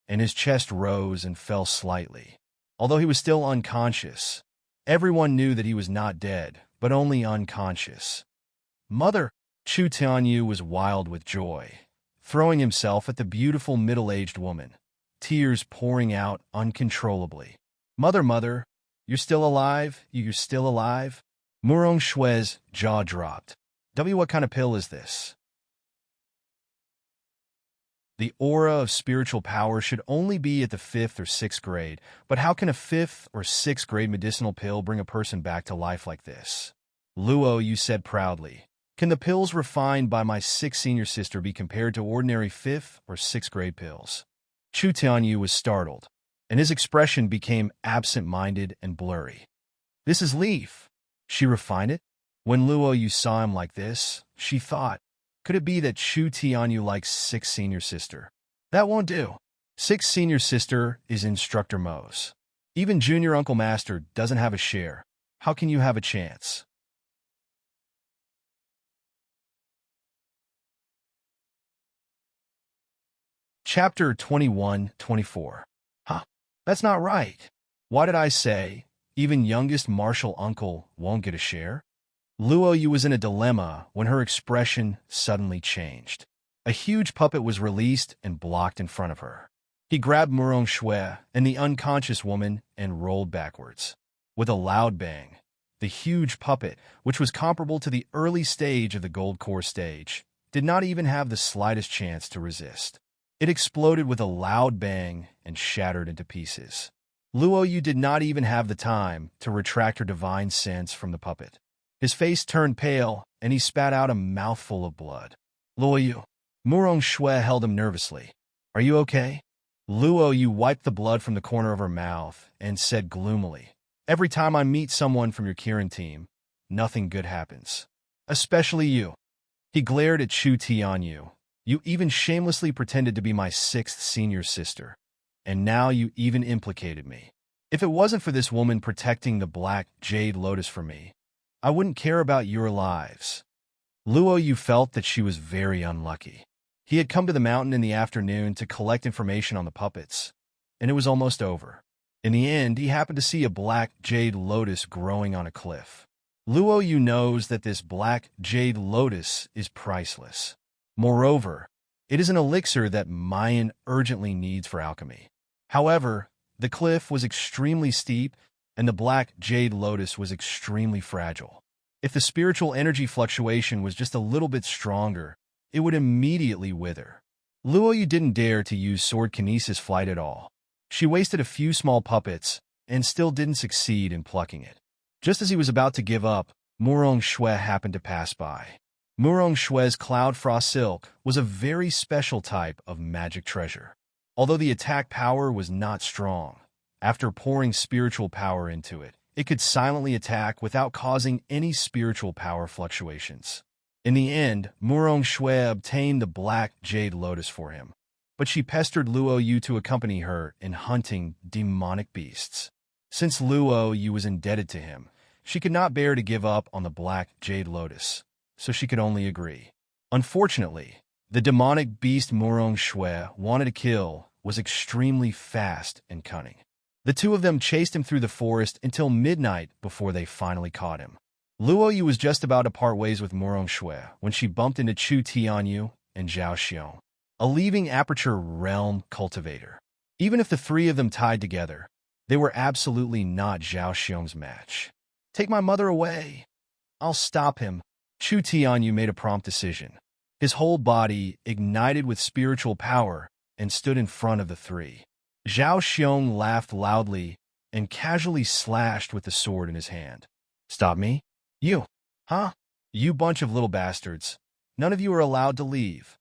and his chest rose and fell slightly. Although he was still unconscious, everyone knew that he was not dead, but only unconscious. Mother! Chu Tianyu was wild with joy, throwing himself at the beautiful middle-aged woman, tears pouring out uncontrollably. Mother, you're still alive? You're still alive? Murong Shue's jaw dropped. What kind of pill is this? The aura of spiritual power should only be at the 5th or 6th grade, but how can a 5th or 6th grade medicinal pill bring a person back to life like this? Luo, you said proudly. Can the pills refined by my 6th senior sister be compared to ordinary 5th or 6th grade pills? Chu Tianyu was startled, and his expression became absent-minded and blurry. This is Leaf. She refined it? When Luo Yu saw him like this, she thought, could it be that Chu Tianyu likes 6th senior sister? That won't do. 6th senior sister is Instructor Mo's. Even Junior Uncle Master doesn't have a share. How can you have a chance? Chapter 21-24. Huh? That's not right. Why did I say, even youngest martial uncle won't get a share? Luo Yu was in a dilemma when her expression suddenly changed. A huge puppet was released and blocked in front of her. He grabbed Murong Shue and the unconscious woman and rolled backwards. With a loud bang, the huge puppet, which was comparable to the early stage of the Gold Core stage, did not even have the slightest chance to resist. It exploded with a loud bang and shattered into pieces. Luo Yu did not even have the time to retract her divine sense from the puppet. His face turned pale, and he spat out a mouthful of blood. Luo Yu. Murong Shue held him nervously. Are you okay? Luo Yu wiped the blood from the corner of her mouth and said gloomily, every time I meet someone from your Kirin team, nothing good happens. Especially you. He glared at Chu Tianyu. You even shamelessly pretended to be my 6th senior sister. And now you even implicated me. If it wasn't for this woman protecting the black jade lotus for me, I wouldn't care about your lives. Luo Yu felt that she was very unlucky. He had come to the mountain in the afternoon to collect information on the puppets, and it was almost over. In the end, he happened to see a black jade lotus growing on a cliff. Luo Yu knows that this black jade lotus is priceless. Moreover, it is an elixir that Mayan urgently needs for alchemy. However, the cliff was extremely steep, and the black jade lotus was extremely fragile. If the spiritual energy fluctuation was just a little bit stronger, it would immediately wither. Luo Yu didn't dare to use sword kinesis flight at all. She wasted a few small puppets and still didn't succeed in plucking it. Just as he was about to give up, Murong Shue happened to pass by. Murong Shue's Cloud Frost Silk was a very special type of magic treasure. Although the attack power was not strong, after pouring spiritual power into it, it could silently attack without causing any spiritual power fluctuations. In the end, Murong Shue obtained the black jade lotus for him, but she pestered Luo Yu to accompany her in hunting demonic beasts. Since Luo Yu was indebted to him, she could not bear to give up on the black jade lotus, so she could only agree. Unfortunately, the demonic beast Murong Shue wanted to kill was extremely fast and cunning. The two of them chased him through the forest until midnight before they finally caught him. Luo Yu was just about to part ways with Murong Shue when she bumped into Chu Tianyu and Zhao Xiong, a leaving Aperture Realm cultivator. Even if the three of them tied together, they were absolutely not Zhao Xiong's match. Take my mother away. I'll stop him. Chu Tianyu made a prompt decision. His whole body ignited with spiritual power and stood in front of the three. Zhao Xiong laughed loudly and casually slashed with the sword in his hand. Stop me? You? Huh? You bunch of little bastards. None of you are allowed to leave.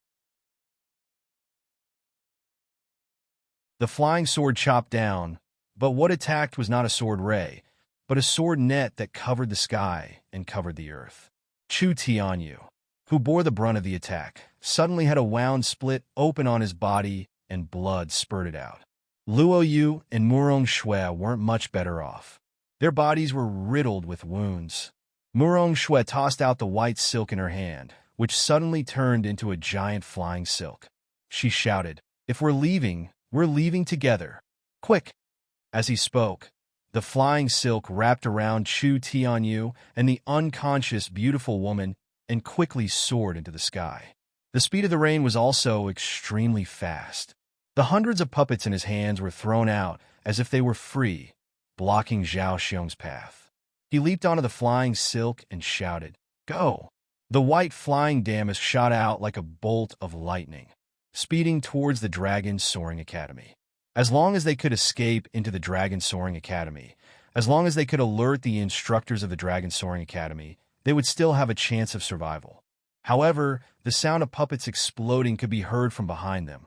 The flying sword chopped down, but what attacked was not a sword ray, but a sword net that covered the sky and covered the earth. Chu Tianyu, who bore the brunt of the attack, suddenly had a wound split open on his body and blood spurted out. Luo Yu and Murong Shui weren't much better off. Their bodies were riddled with wounds. Murong Shui tossed out the white silk in her hand, which suddenly turned into a giant flying silk. She shouted, "If we're leaving together. Quick!" As he spoke, the flying silk wrapped around Chu Tianyu and the unconscious beautiful woman and quickly soared into the sky. The speed of the rain was also extremely fast. The hundreds of puppets in his hands were thrown out as if they were free, blocking Zhao Xiong's path. He leaped onto the flying silk and shouted, "Go!" The white flying damask shot out like a bolt of lightning, speeding towards the Dragon Soaring Academy. As long as they could escape into the Dragon Soaring Academy, as long as they could alert the instructors of the Dragon Soaring Academy, they would still have a chance of survival. However, the sound of puppets exploding could be heard from behind them.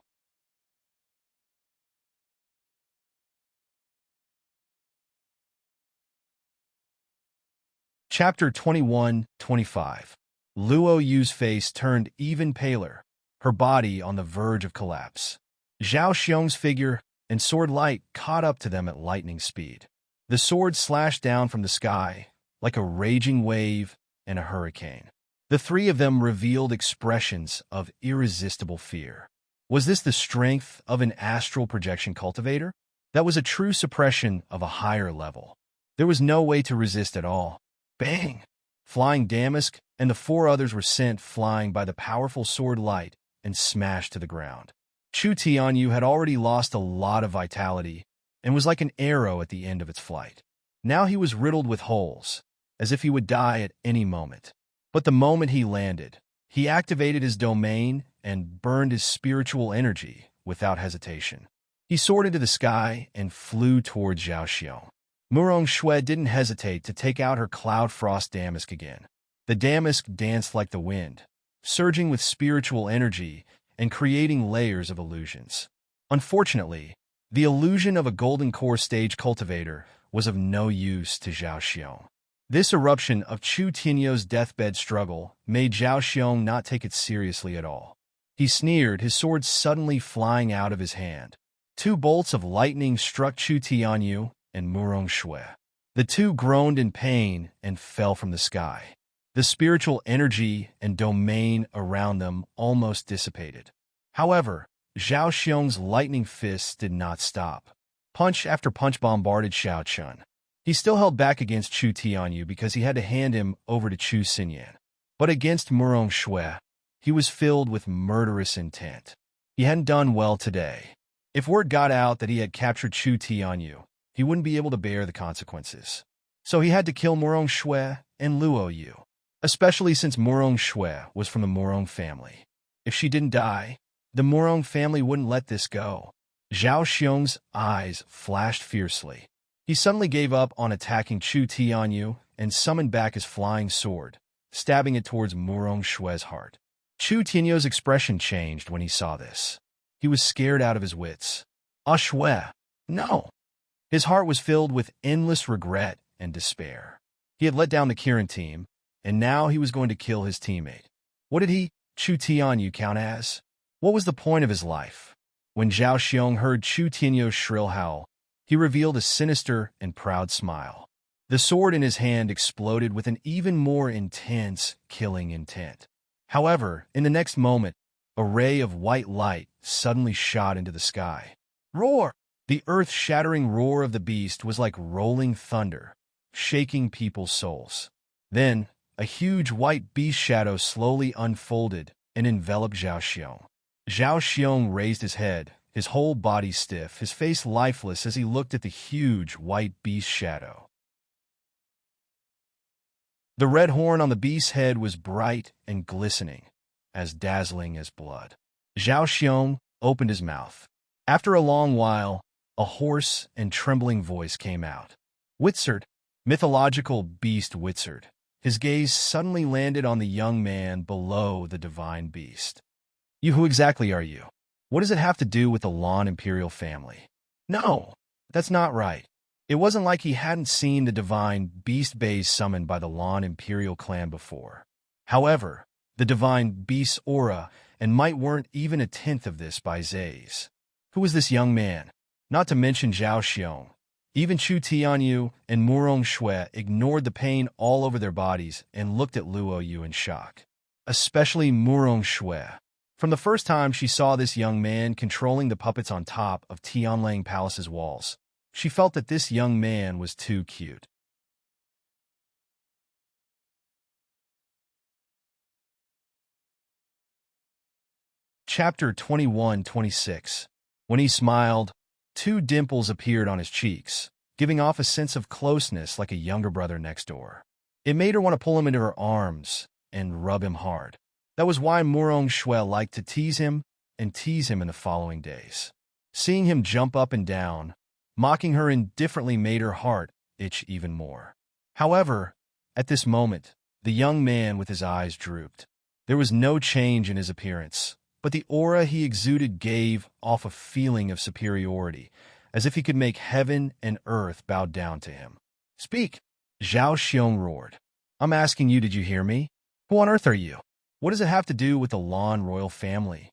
Chapter 21-25. Luo Yu's face turned even paler, her body on the verge of collapse. Zhao Xiong's figure and sword light caught up to them at lightning speed. The sword slashed down from the sky like a raging wave and a hurricane. The three of them revealed expressions of irresistible fear. Was this the strength of an astral projection cultivator? That was a true suppression of a higher level. There was no way to resist at all. Bang! Flying damask and the four others were sent flying by the powerful sword light and smashed to the ground. Chu Tianyu had already lost a lot of vitality and was like an arrow at the end of its flight. Now he was riddled with holes, as if he would die at any moment. But the moment he landed, he activated his domain and burned his spiritual energy without hesitation. He soared into the sky and flew towards Zhao Xiong. Murong Shui didn't hesitate to take out her cloud frost damask again. The damask danced like the wind, surging with spiritual energy and creating layers of illusions. Unfortunately, the illusion of a golden core stage cultivator was of no use to Zhao Xiong. This eruption of Chu Tianyu's deathbed struggle made Zhao Xiong not take it seriously at all. He sneered, his sword suddenly flying out of his hand. Two bolts of lightning struck Chu Tianyu and Murong Shui. The two groaned in pain and fell from the sky. The spiritual energy and domain around them almost dissipated. However, Zhao Xiong's lightning fists did not stop. Punch after punch bombarded Xiao Chun. He still held back against Chu Tianyu because he had to hand him over to Chu Xinyan. But against Murong Shui, he was filled with murderous intent. He hadn't done well today. If word got out that he had captured Chu Tianyu, he wouldn't be able to bear the consequences. So he had to kill Murong Shui and Luo Yu, especially since Murong Shui was from the Murong family. If she didn't die, the Murong family wouldn't let this go. Zhao Xiong's eyes flashed fiercely. He suddenly gave up on attacking Chu Tianyu and summoned back his flying sword, stabbing it towards Murong Shui's heart. Chu Tianyu's expression changed when he saw this. He was scared out of his wits. Ah Shui, no! His heart was filled with endless regret and despair. He had let down the Kirin team, and now he was going to kill his teammate. What did he, Chu Tianyu, count as? What was the point of his life? When Zhao Xiong heard Chu Tianyu's shrill howl, he revealed a sinister and proud smile. The sword in his hand exploded with an even more intense, killing intent. However, in the next moment, a ray of white light suddenly shot into the sky. Roar! The earth-shattering roar of the beast was like rolling thunder, shaking people's souls. Then, a huge white beast shadow slowly unfolded and enveloped Zhao Xiong. Zhao Xiong raised his head, his whole body stiff, his face lifeless as he looked at the huge white beast shadow. The red horn on the beast's head was bright and glistening, as dazzling as blood. Zhao Xiong opened his mouth. After a long while, a hoarse and trembling voice came out. Witzard, mythological beast Witzard. His gaze suddenly landed on the young man below the divine beast. Who exactly are you? What does it have to do with the Lan Imperial family? No, that's not right. It wasn't like he hadn't seen the divine beast bays summoned by the Lan Imperial clan before. However, the divine beast's aura and might weren't even a tenth of this by Zay's. Who was this young man? Not to mention Zhao Xiong. Even Chu Tianyu and Murong Shui ignored the pain all over their bodies and looked at Luo Yu in shock. Especially Murong Shui. From the first time she saw this young man controlling the puppets on top of Tianlang Palace's walls, she felt that this young man was too cute. Chapter 21-26. When he smiled, two dimples appeared on his cheeks, giving off a sense of closeness like a younger brother next door. It made her want to pull him into her arms and rub him hard. That was why Murong Shui liked to tease him in the following days. Seeing him jump up and down, mocking her indifferently made her heart itch even more. However, at this moment, the young man with his eyes drooped. There was no change in his appearance, but the aura he exuded gave off a feeling of superiority, as if he could make heaven and earth bow down to him. "Speak!" Zhao Xiong roared. "I'm asking you, did you hear me? Who on earth are you? What does it have to do with the Lan royal family?"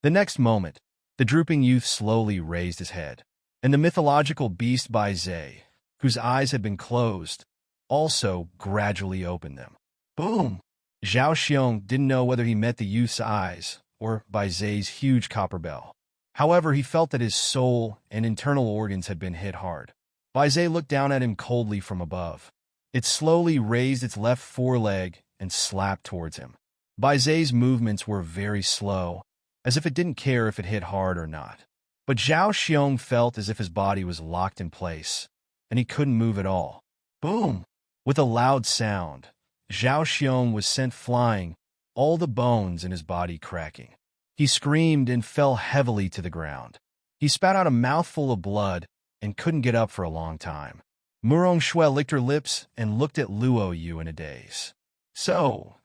The next moment, the drooping youth slowly raised his head, and the mythological beast Bai Zai, whose eyes had been closed, also gradually opened them. Boom! Zhao Xiong didn't know whether he met the youth's eyes or Bai Zai's huge copper bell. However, he felt that his soul and internal organs had been hit hard. Bai Zai looked down at him coldly from above. It slowly raised its left foreleg and slapped towards him. Bai Zai's movements were very slow, as if it didn't care if it hit hard or not. But Zhao Xiong felt as if his body was locked in place, and he couldn't move at all. Boom! With a loud sound, Zhao Xiong was sent flying, all the bones in his body cracking. He screamed and fell heavily to the ground. He spat out a mouthful of blood and couldn't get up for a long time. Murong Shui licked her lips and looked at Luo Yu in a daze. So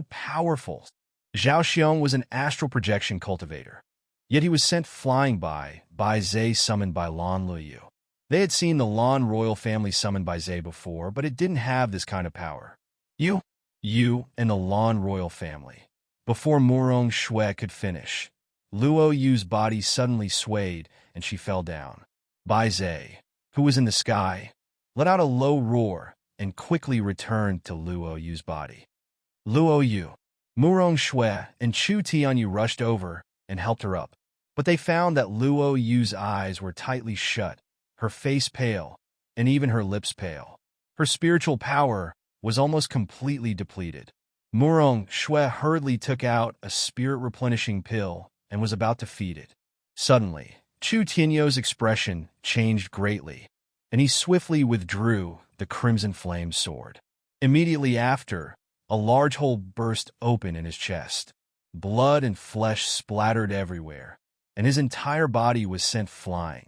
powerful. Zhao Xiong was an astral projection cultivator, yet he was sent flying by Zai summoned by Lan Luoyu. They had seen the Lan royal family summoned by Zai before, but it didn't have this kind of power. You and the Lan royal family. Before Murong Shui could finish, Luo Yu's body suddenly swayed and she fell down. Bai Zai, who was in the sky, let out a low roar and quickly returned to Luo Yu's body. Luo Yu, Murong Shui, and Chu Tianyu rushed over and helped her up, but they found that Luo Yu's eyes were tightly shut, her face pale, and even her lips pale. Her spiritual power was almost completely depleted. Murong Shui hurriedly took out a spirit-replenishing pill and was about to feed it. Suddenly, Chu Tianyu's expression changed greatly, and he swiftly withdrew the crimson flame sword. Immediately after, a large hole burst open in his chest. Blood and flesh splattered everywhere, and his entire body was sent flying.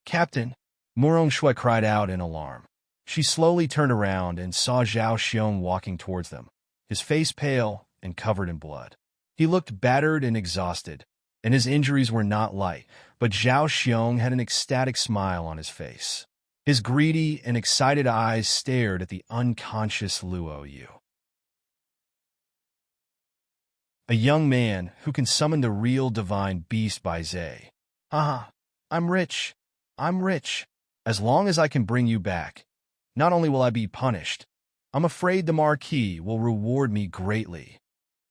"Captain!" Murong Shui cried out in alarm. She slowly turned around and saw Zhao Xiong walking towards them, his face pale and covered in blood. He looked battered and exhausted, and his injuries were not light, but Zhao Xiong had an ecstatic smile on his face. His greedy and excited eyes stared at the unconscious Luo Yu. A young man who can summon the real divine beast by Zai. I'm rich. I'm rich. As long as I can bring you back, not only will I be punished, I'm afraid the Marquis will reward me greatly.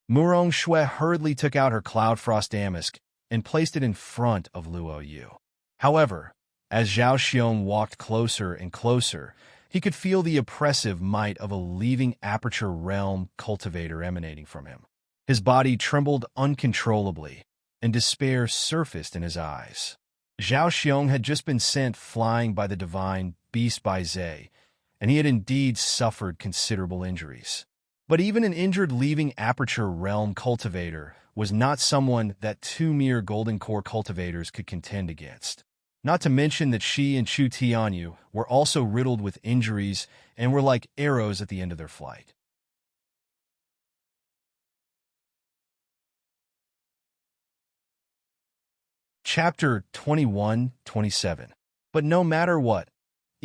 Murong Shui hurriedly took out her Cloud Frost Damask and placed it in front of Luo Yu. However, as Zhao Xiong walked closer and closer, he could feel the oppressive might of a leaving Aperture Realm cultivator emanating from him. His body trembled uncontrollably, and despair surfaced in his eyes. Zhao Xiong had just been sent flying by the divine beast by Zai, and he had indeed suffered considerable injuries. But even an injured leaving Aperture Realm cultivator was not someone that two mere Golden Core cultivators could contend against. Not to mention that she and Chu Tianyu were also riddled with injuries and were like arrows at the end of their flight. Chapter 21-27. But no matter what,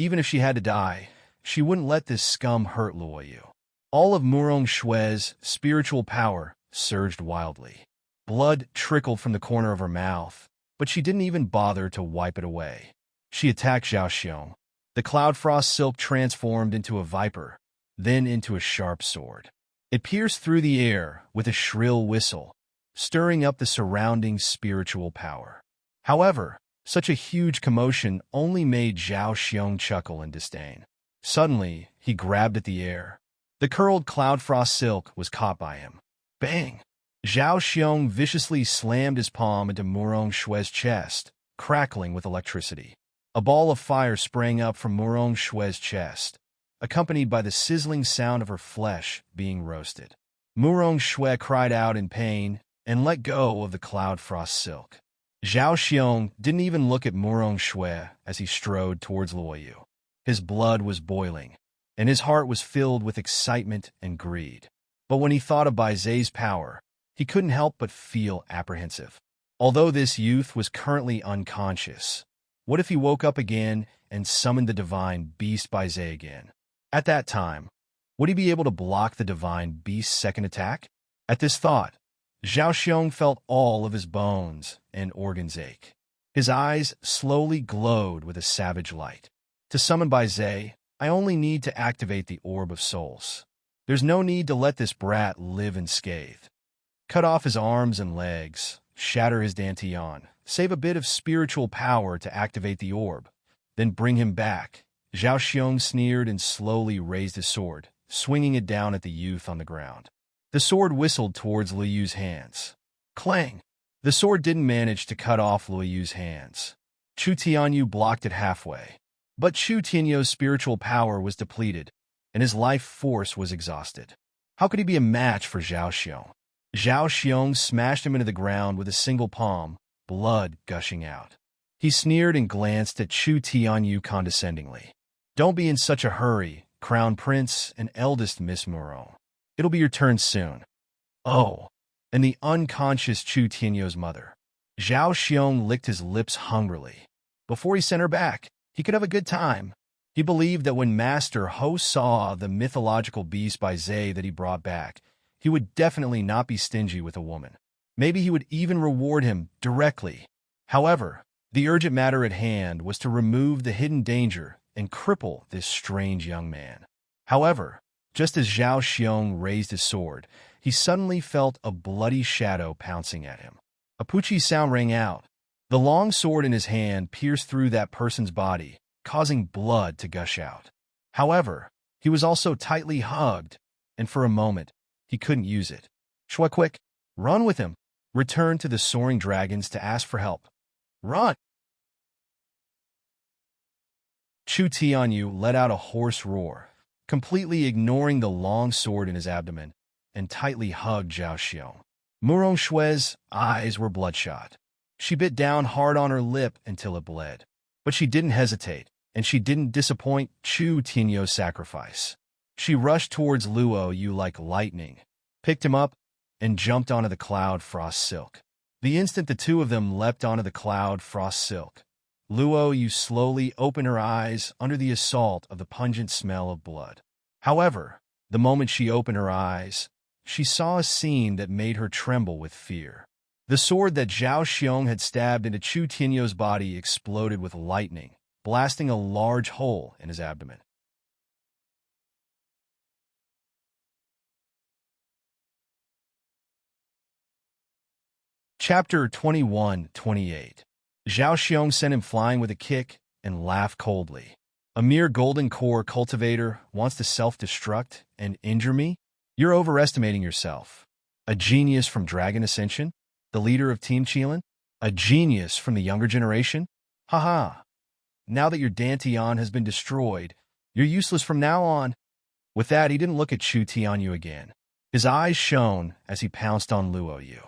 Even if she had to die, she wouldn't let this scum hurt Luo Yu. All of Murong Shue's spiritual power surged wildly. Blood trickled from the corner of her mouth, but she didn't even bother to wipe it away. She attacked Zhao Xiong. The cloud frost silk transformed into a viper, then into a sharp sword. It pierced through the air with a shrill whistle, stirring up the surrounding spiritual power. However, such a huge commotion only made Zhao Xiong chuckle in disdain. Suddenly, he grabbed at the air. The curled cloud frost silk was caught by him. Bang! Zhao Xiong viciously slammed his palm into Murong Shue's chest, crackling with electricity. A ball of fire sprang up from Murong Shue's chest, accompanied by the sizzling sound of her flesh being roasted. Murong Shue cried out in pain and let go of the cloud frost silk. Zhao Xiong didn't even look at Murong Shue as he strode towards Luo Yu. His blood was boiling, and his heart was filled with excitement and greed. But when he thought of Bai Zai's power, he couldn't help but feel apprehensive. Although this youth was currently unconscious, what if he woke up again and summoned the divine beast Bai Zai again? At that time, would he be able to block the divine beast's second attack? At this thought, Zhao Xiong felt all of his bones and organs ache. His eyes slowly glowed with a savage light. To summon Bai Zai, I only need to activate the Orb of Souls. There's no need to let this brat live unscathed. Cut off his arms and legs, shatter his dantian, save a bit of spiritual power to activate the orb, then bring him back. Zhao Xiong sneered and slowly raised his sword, swinging it down at the youth on the ground. The sword whistled towards Lu Yu's hands. Clang! The sword didn't manage to cut off Lu Yu's hands. Chu Tianyu blocked it halfway. But Chu Tianyu's spiritual power was depleted, and his life force was exhausted. How could he be a match for Zhao Xiong? Zhao Xiong smashed him into the ground with a single palm, blood gushing out. He sneered and glanced at Chu Tianyu condescendingly. Don't be in such a hurry, Crown Prince and eldest Miss Murong. It'll be your turn soon. Oh, and the unconscious Chu Tianyu's mother. Zhao Xiong licked his lips hungrily. Before he sent her back, he could have a good time. He believed that when Master Ho saw the mythological beast Bai Zai that he brought back, he would definitely not be stingy with a woman. Maybe he would even reward him directly. However, the urgent matter at hand was to remove the hidden danger and cripple this strange young man. However, just as Zhao Xiong raised his sword, he suddenly felt a bloody shadow pouncing at him. A poochie sound rang out. The long sword in his hand pierced through that person's body, causing blood to gush out. However, he was also tightly hugged, and for a moment, he couldn't use it. Shua quick, run with him. Return to the soaring dragons to ask for help. Run! Chu Tianyu let out a hoarse roar, completely ignoring the long sword in his abdomen, and tightly hugged Zhao Xiong. Murong Shue's eyes were bloodshot. She bit down hard on her lip until it bled. But she didn't hesitate, and she didn't disappoint Chu Tianyu's sacrifice. She rushed towards Luo Yu like lightning, picked him up, and jumped onto the cloud frost silk. The instant the two of them leapt onto the cloud frost silk, Luo Yu slowly opened her eyes under the assault of the pungent smell of blood. However, the moment she opened her eyes, she saw a scene that made her tremble with fear. The sword that Zhao Xiong had stabbed into Chu Tianyu's body exploded with lightning, blasting a large hole in his abdomen. Chapter 21-28. Zhao Xiong sent him flying with a kick and laughed coldly. A mere golden core cultivator wants to self-destruct and injure me? You're overestimating yourself. A genius from Dragon Ascension? The leader of Team Qilin? A genius from the younger generation? Haha. Now that your Dantian has been destroyed, you're useless from now on. With that, he didn't look at Chu Tianyu again. His eyes shone as he pounced on Luo Yu.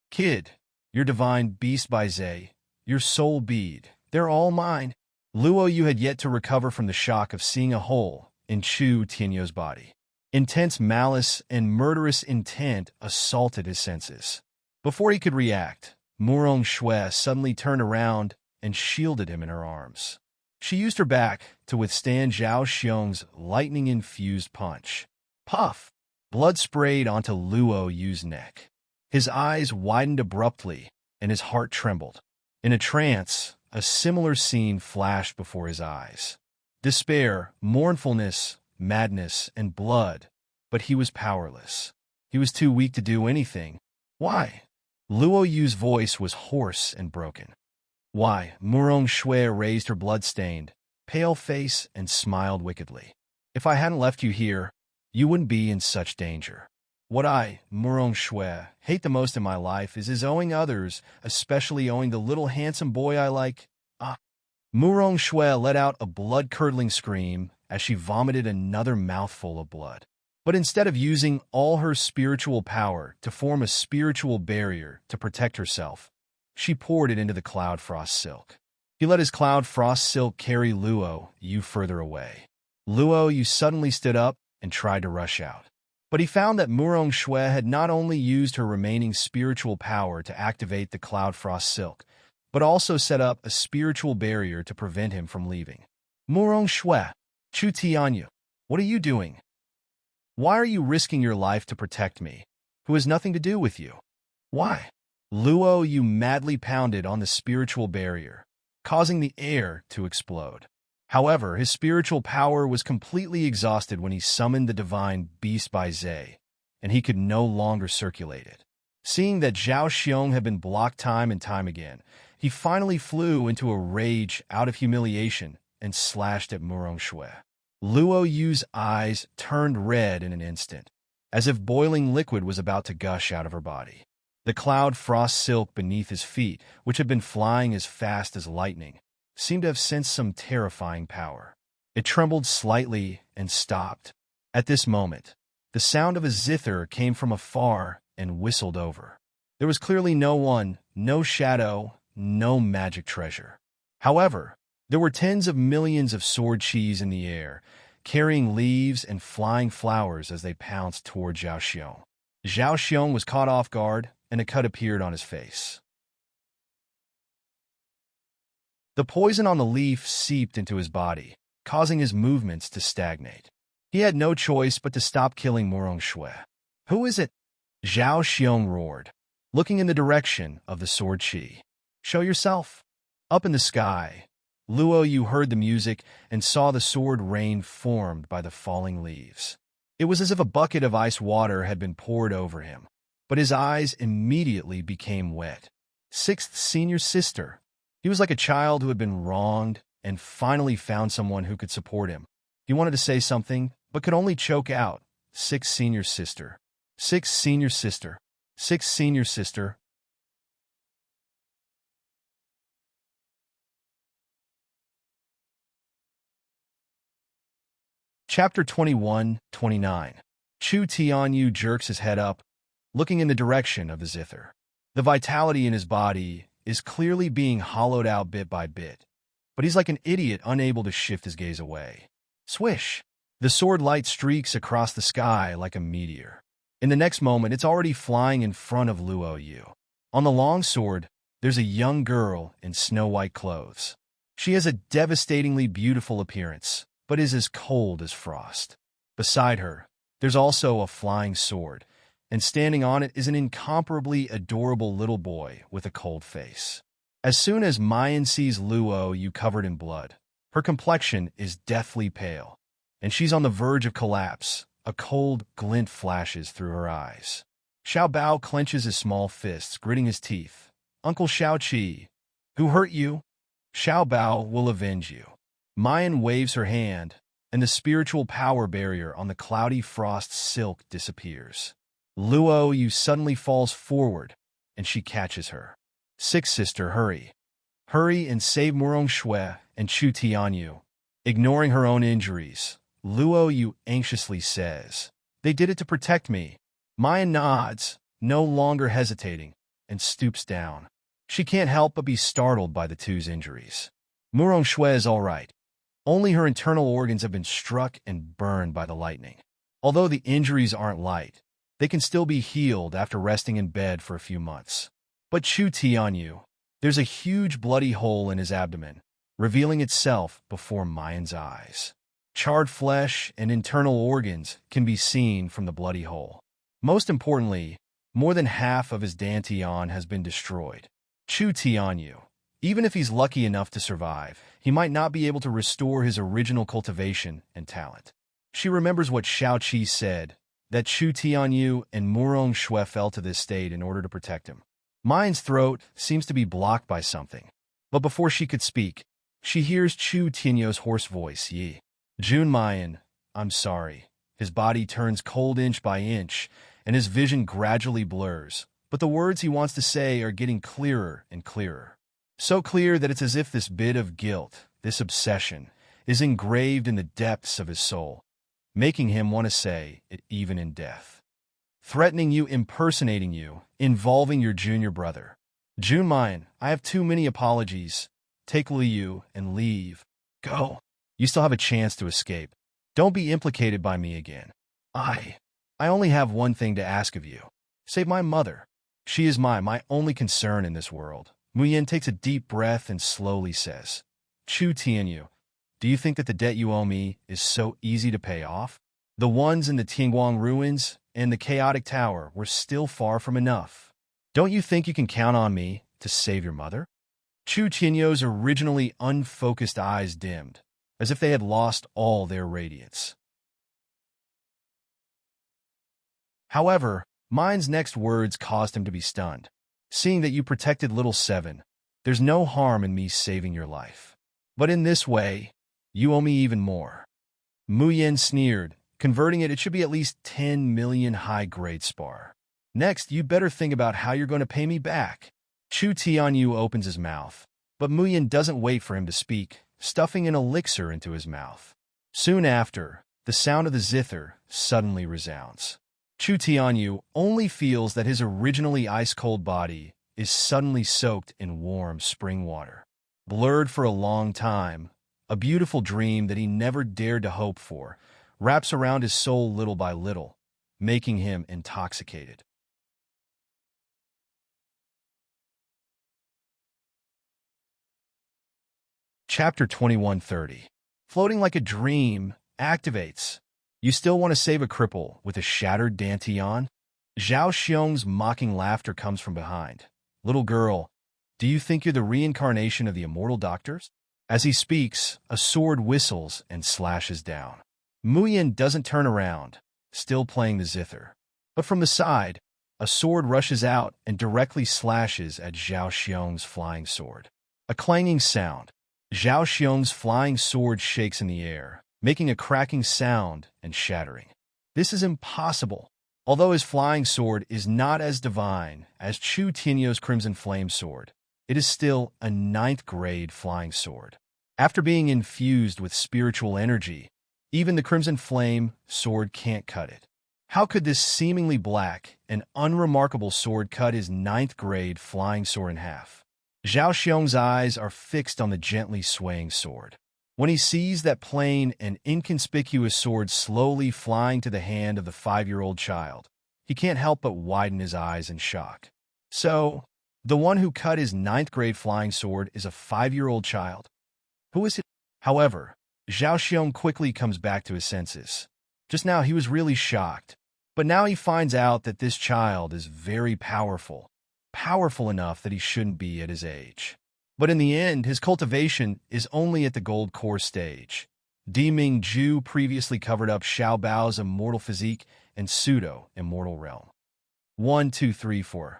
Kid, your divine beast Bai Zai, your soul bead, they're all mine. Luo Yu had yet to recover from the shock of seeing a hole in Chu Tianyu's body. Intense malice and murderous intent assaulted his senses. Before he could react, Murong Shue suddenly turned around and shielded him in her arms. She used her back to withstand Zhao Xiong's lightning-infused punch. Puff! Blood sprayed onto Luo Yu's neck. His eyes widened abruptly, and his heart trembled. In a trance, a similar scene flashed before his eyes. Despair, mournfulness, madness, and blood, but he was powerless. He was too weak to do anything. Why? Luo Yu's voice was hoarse and broken. Why? Murong Shui raised her blood-stained, pale face and smiled wickedly. If I hadn't left you here, you wouldn't be in such danger. What I, Murong Shui, hate the most in my life is owing others, especially owing the little handsome boy I like. Murong Shui let out a blood-curdling scream as she vomited another mouthful of blood. But instead of using all her spiritual power to form a spiritual barrier to protect herself, she poured it into the Cloud Frost Silk. He let his Cloud Frost Silk carry Luo Yu further away. Luo Yu suddenly stood up and tried to rush out. But he found that Murong Shui had not only used her remaining spiritual power to activate the Cloud Frost Silk, but also set up a spiritual barrier to prevent him from leaving. Murong Shui, Chu Tianyu, what are you doing? Why are you risking your life to protect me, who has nothing to do with you? Why? Luo Yu madly pounded on the spiritual barrier, causing the air to explode. However, his spiritual power was completely exhausted when he summoned the divine beast by Zhe, and he could no longer circulate it. Seeing that Zhao Xiong had been blocked time and time again, he finally flew into a rage out of humiliation and slashed at Murong Shui. Luo Yu's eyes turned red in an instant, as if boiling liquid was about to gush out of her body. The Cloud Frost Silk beneath his feet, which had been flying as fast as lightning, seemed to have sensed some terrifying power. It trembled slightly and stopped. At this moment, the sound of a zither came from afar and whistled over. There was clearly no one, no shadow, no magic treasure. However, there were tens of millions of sword chis in the air, carrying leaves and flying flowers as they pounced toward Zhao Xiong. Zhao Xiong was caught off guard, and a cut appeared on his face. The poison on the leaf seeped into his body, causing his movements to stagnate. He had no choice but to stop killing Murong Shui. Who is it? Zhao Xiong roared, looking in the direction of the sword chi. Show yourself. Up in the sky, Luo Yu heard the music and saw the sword rain formed by the falling leaves. It was as if a bucket of ice water had been poured over him, but his eyes immediately became wet. Sixth senior sister. He was like a child who had been wronged and finally found someone who could support him. He wanted to say something, but could only choke out, Sixth senior sister. Sixth senior sister. Sixth senior sister. Chapter 21-29. Chu Tianyu jerks his head up, looking in the direction of the zither. The vitality in his body is clearly being hollowed out bit by bit, but he's like an idiot unable to shift his gaze away. Swish! The sword light streaks across the sky like a meteor. In the next moment, it's already flying in front of Luo Yu. On the long sword, there's a young girl in snow-white clothes. She has a devastatingly beautiful appearance, but is as cold as frost. Beside her, there's also a flying sword, and standing on it is an incomparably adorable little boy with a cold face. As soon as Mayan sees Luo Yu covered in blood, her complexion is deathly pale, and she's on the verge of collapse. A cold glint flashes through her eyes. Xiao Bao clenches his small fists, gritting his teeth. Uncle Xiao Qi, who hurt you? Xiao Bao will avenge you. Mayan waves her hand, and the spiritual power barrier on the cloudy frost silk disappears. Luo Yu suddenly falls forward, and she catches her. Sixth sister, hurry. Hurry and save Murong Shui and Chu Tianyu. Ignoring her own injuries, Luo Yu anxiously says, They did it to protect me. Mayan nods, no longer hesitating, and stoops down. She can't help but be startled by the two's injuries. Murong Shui is all right. Only her internal organs have been struck and burned by the lightning. Although the injuries aren't light, they can still be healed after resting in bed for a few months. But Chu Tianyu, there's a huge bloody hole in his abdomen, revealing itself before Mayan's eyes. Charred flesh and internal organs can be seen from the bloody hole. Most importantly, more than half of his dantian has been destroyed. Chu Tianyu. Even if he's lucky enough to survive, he might not be able to restore his original cultivation and talent. She remembers what Xiao Qi said, that Chu Tianyu and Murong Shui fell to this state in order to protect him. Mayan's throat seems to be blocked by something. But before she could speak, she hears Chu Tianyu's hoarse voice, Yi. Jun Mayan, I'm sorry. His body turns cold inch by inch, and his vision gradually blurs. But the words he wants to say are getting clearer and clearer. So clear that it's as if this bit of guilt, this obsession, is engraved in the depths of his soul, making him want to say it even in death. Threatening you, impersonating you, involving your junior brother. Jun Mayan, I have too many apologies. Take Liu and leave. Go. You still have a chance to escape. Don't be implicated by me again. I only have one thing to ask of you. Save my mother. She is my only concern in this world. Muyan takes a deep breath and slowly says, Chu Tianyu, do you think that the debt you owe me is so easy to pay off? The ones in the Tianguang ruins and the chaotic tower were still far from enough. Don't you think you can count on me to save your mother? Chu Tianyu's originally unfocused eyes dimmed, as if they had lost all their radiance. However, Mine's next words caused him to be stunned. Seeing that you protected little Seven, there's no harm in me saving your life. But in this way, you owe me even more. Mu Yen sneered, converting it should be at least 10 million high-grade spar. Next, you better think about how you're going to pay me back. Chu Tianyu opens his mouth, but Mu Yen doesn't wait for him to speak, stuffing an elixir into his mouth. Soon after, the sound of the zither suddenly resounds. Chu Tianyu only feels that his originally ice-cold body is suddenly soaked in warm spring water. Blurred for a long time, a beautiful dream that he never dared to hope for wraps around his soul little by little, making him intoxicated. Chapter 2130. Floating like a dream activates. You still want to save a cripple with a shattered dantian? Zhao Xiong's mocking laughter comes from behind. Little girl, do you think you're the reincarnation of the immortal doctors? As he speaks, a sword whistles and slashes down. Mu Yen doesn't turn around, still playing the zither. But from the side, a sword rushes out and directly slashes at Zhao Xiong's flying sword. A clanging sound. Zhao Xiong's flying sword shakes in the air, making a cracking sound and shattering. This is impossible. Although his flying sword is not as divine as Chu Tianyu's crimson flame sword, it is still a 9th-grade flying sword. After being infused with spiritual energy, even the crimson flame sword can't cut it. How could this seemingly black and unremarkable sword cut his 9th-grade flying sword in half? Zhao Xiong's eyes are fixed on the gently swaying sword. When he sees that plain and inconspicuous sword slowly flying to the hand of the 5-year-old child, he can't help but widen his eyes in shock. So, the one who cut his 9th-grade flying sword is a 5-year-old child? Who is it? However, Zhao Xiong quickly comes back to his senses. Just now he was really shocked, but now he finds out that this child is very powerful enough that he shouldn't be at his age. But in the end, his cultivation is only at the gold core stage. Di Mingju previously covered up Xiao Bao's immortal physique and pseudo-immortal realm. 1, 2, 3, 4.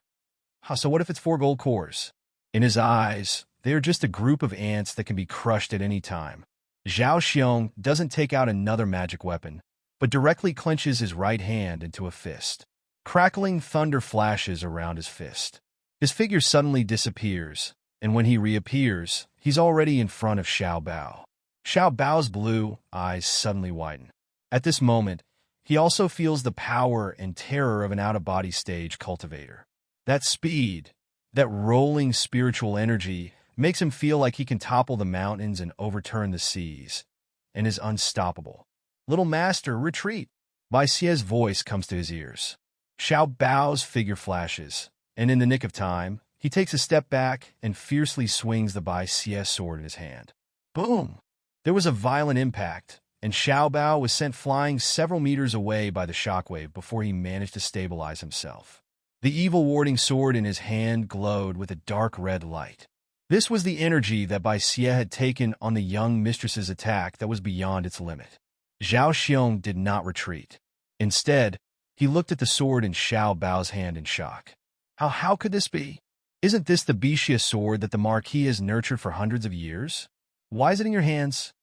So what if it's 4 gold cores? In his eyes, they are just a group of ants that can be crushed at any time. Zhao Xiong doesn't take out another magic weapon, but directly clenches his right hand into a fist. Crackling thunder flashes around his fist. His figure suddenly disappears, and when he reappears, he's already in front of Xiao Bao. Xiao Bao's blue eyes suddenly widen. At this moment, he also feels the power and terror of an out-of-body stage cultivator. That speed, that rolling spiritual energy, makes him feel like he can topple the mountains and overturn the seas, and is unstoppable. Little master, retreat! Bai Xie's voice comes to his ears. Xiao Bao's figure flashes, and in the nick of time, he takes a step back and fiercely swings the Bai Xie sword in his hand. Boom! There was a violent impact, and Xiao Bao was sent flying several meters away by the shockwave before he managed to stabilize himself. The evil warding sword in his hand glowed with a dark red light. This was the energy that Bai Xie had taken on the young mistress's attack that was beyond its limit. Zhao Xiong did not retreat. Instead, he looked at the sword in Xiao Bao's hand in shock. How could this be? Isn't this the Bixia sword that the Marquis has nurtured for hundreds of years? Why is it in your hands?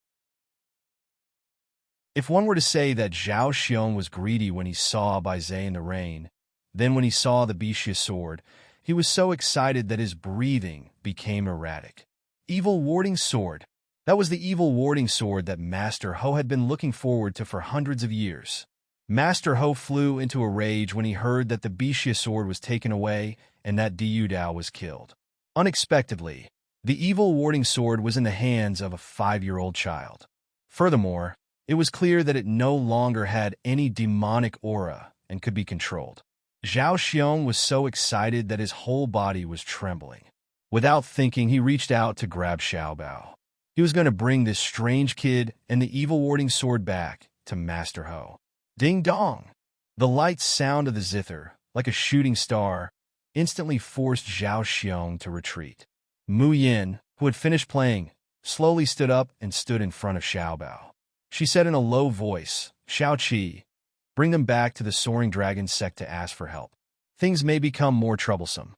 If one were to say that Zhao Xiong was greedy when he saw Bai Zhe in the rain, then when he saw the Bixia sword, he was so excited that his breathing became erratic. Evil warding sword. That was the evil warding sword that Master Ho had been looking forward to for hundreds of years. Master Ho flew into a rage when he heard that the Bixia sword was taken away and that Diu Dao was killed. Unexpectedly, the evil warding sword was in the hands of a 5-year-old child. Furthermore, it was clear that it no longer had any demonic aura and could be controlled. Zhao Xiong was so excited that his whole body was trembling. Without thinking, he reached out to grab Xiao Bao. He was going to bring this strange kid and the evil warding sword back to Master Ho. Ding dong! The light sound of the zither, like a shooting star, instantly forced Zhao Xiong to retreat. Mu Yin, who had finished playing, slowly stood up and stood in front of Xiao Bao. She said in a low voice, "Xiao Qi, bring them back to the Soaring Dragon sect to ask for help. Things may become more troublesome."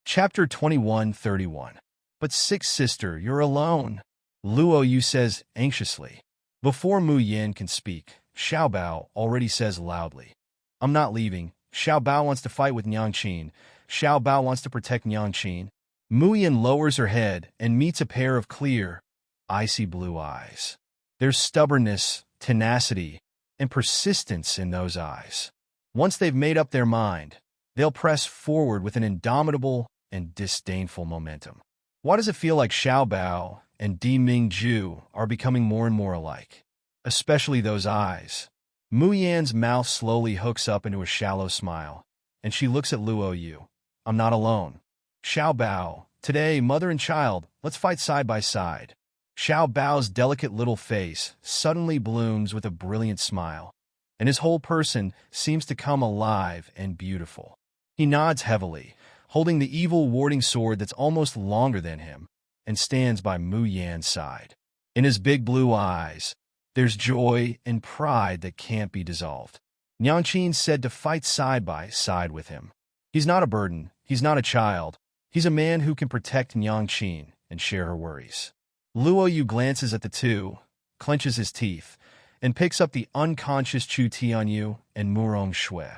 Chapter 21:31. "But Sixth Sister, you're alone," Luo Yu says anxiously. Before Mu Yin can speak, Xiao Bao already says loudly, "I'm not leaving. Xiao Bao wants to fight with Nyangqin. Xiao Bao wants to protect Nyangqin." Mu Yin lowers her head and meets a pair of clear, icy blue eyes. There's stubbornness, tenacity, and persistence in those eyes. Once they've made up their mind, they'll press forward with an indomitable and disdainful momentum. Why does it feel like Xiao Bao and Di Mingju are becoming more and more alike? Especially those eyes. Mu Yan's mouth slowly hooks up into a shallow smile, and she looks at Luo Yu. "I'm not alone. Xiao Bao, today, mother and child, let's fight side by side." Xiao Bao's delicate little face suddenly blooms with a brilliant smile, and his whole person seems to come alive and beautiful. He nods heavily, holding the evil warding sword that's almost longer than him, and stands by Mu Yan's side. In his big blue eyes, there's joy and pride that can't be dissolved. Nyangqin said to fight side by side with him. He's not a burden, he's not a child, he's a man who can protect Nyangqin and share her worries. Luo Yu glances at the two, clenches his teeth, and picks up the unconscious Chu Tianyu and Murong Shui,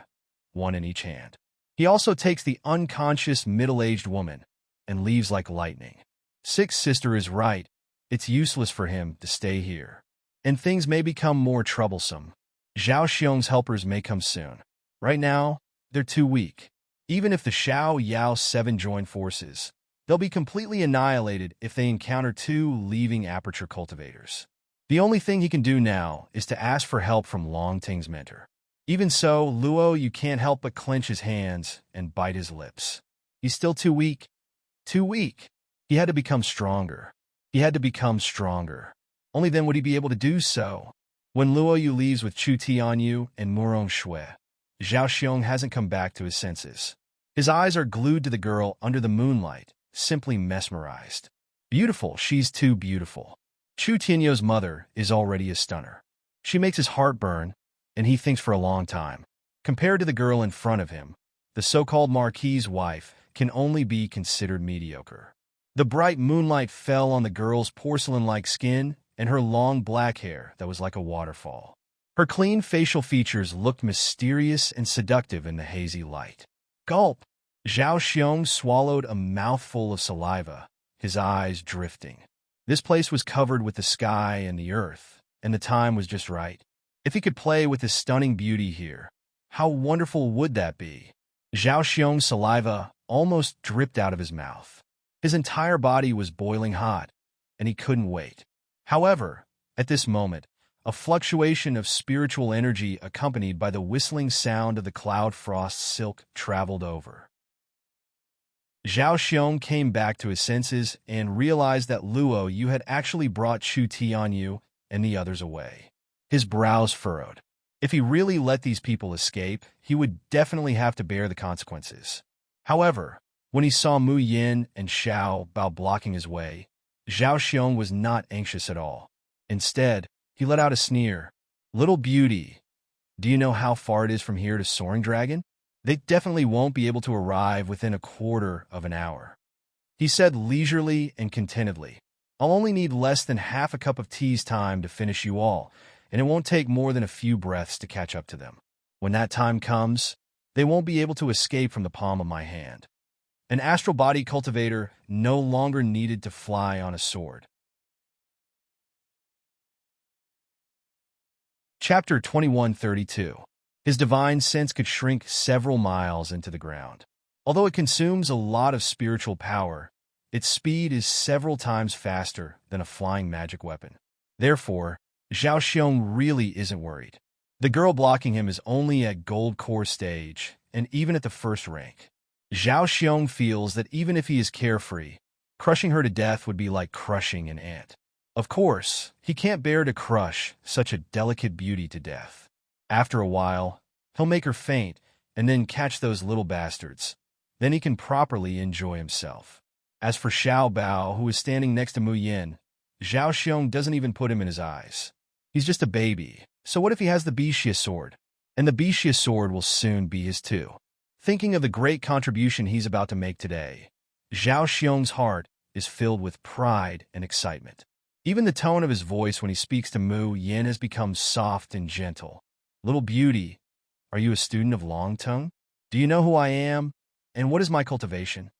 one in each hand. He also takes the unconscious middle-aged woman and leaves like lightning. Sixth Sister is right. It's useless for him to stay here, and things may become more troublesome. Zhao Xiong's helpers may come soon. Right now, they're too weak. Even if the Xiao Yao 7 join forces, they'll be completely annihilated if they encounter two leaving Aperture cultivators. The only thing he can do now is to ask for help from Long Ting's mentor. Even so, Luo Yu can't help but clench his hands and bite his lips. He's still too weak. Too weak. He had to become stronger. He had to become stronger. Only then would he be able to do so. When Luo Yu leaves with Chu Tianyu and Murong Shui, Zhao Xiong hasn't come back to his senses. His eyes are glued to the girl under the moonlight, simply mesmerized. Beautiful, she's too beautiful. Chu Tianyu's mother is already a stunner. She makes his heart burn, and he thinks for a long time. Compared to the girl in front of him, the so-called Marquis's wife can only be considered mediocre. The bright moonlight fell on the girl's porcelain-like skin and her long black hair that was like a waterfall. Her clean facial features looked mysterious and seductive in the hazy light. Gulp! Zhao Xiong swallowed a mouthful of saliva, his eyes drifting. This place was covered with the sky and the earth, and the time was just right. If he could play with this stunning beauty here, how wonderful would that be? Zhao Xiong's saliva almost dripped out of his mouth. His entire body was boiling hot, and he couldn't wait. However, at this moment, a fluctuation of spiritual energy accompanied by the whistling sound of the cloud frost silk traveled over. Zhao Xiong came back to his senses and realized that Luo Yu had actually brought Chu Tianyu and the others away. His brows furrowed. If he really let these people escape, he would definitely have to bear the consequences. However, when he saw Mu Yin and Xiao Bao blocking his way, Zhao Xiong was not anxious at all. Instead, he let out a sneer. "Little beauty, do you know how far it is from here to Soaring Dragon? They definitely won't be able to arrive within a quarter of an hour." He said leisurely and contentedly, "I'll only need less than half a cup of tea's time to finish you all, and it won't take more than a few breaths to catch up to them. When that time comes, they won't be able to escape from the palm of my hand." An astral body cultivator no longer needed to fly on a sword. Chapter 2132. His divine sense could shrink several miles into the ground. Although it consumes a lot of spiritual power, its speed is several times faster than a flying magic weapon. Therefore, Zhao Xiong really isn't worried. The girl blocking him is only at gold core stage, and even at the first rank. Zhao Xiong feels that even if he is carefree, crushing her to death would be like crushing an ant. Of course, he can't bear to crush such a delicate beauty to death. After a while, he'll make her faint and then catch those little bastards. Then he can properly enjoy himself. As for Xiao Bao, who is standing next to Mu Yin, Zhao Xiong doesn't even put him in his eyes. He's just a baby, so what if he has the Bixia sword? And the Bixia sword will soon be his too. Thinking of the great contribution he's about to make today, Zhao Xiong's heart is filled with pride and excitement. Even the tone of his voice when he speaks to Mu Yin has become soft and gentle. "Little beauty, are you a student of Long Tongue? Do you know who I am? And what is my cultivation?"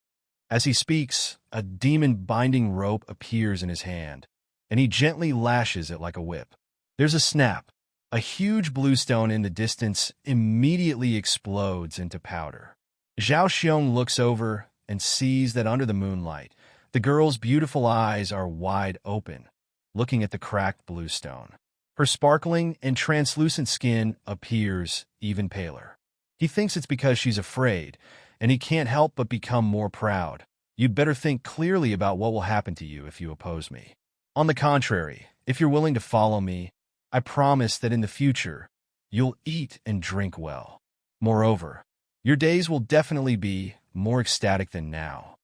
As he speaks, a demon-binding rope appears in his hand, and he gently lashes it like a whip. There's a snap. A huge blue stone in the distance immediately explodes into powder. Zhao Xiong looks over and sees that under the moonlight, the girl's beautiful eyes are wide open, looking at the cracked blue stone. Her sparkling and translucent skin appears even paler. He thinks it's because she's afraid, and he can't help but become more proud. "You'd better think clearly about what will happen to you if you oppose me. On the contrary, if you're willing to follow me, I promise that in the future, you'll eat and drink well. Moreover, your days will definitely be more ecstatic than now."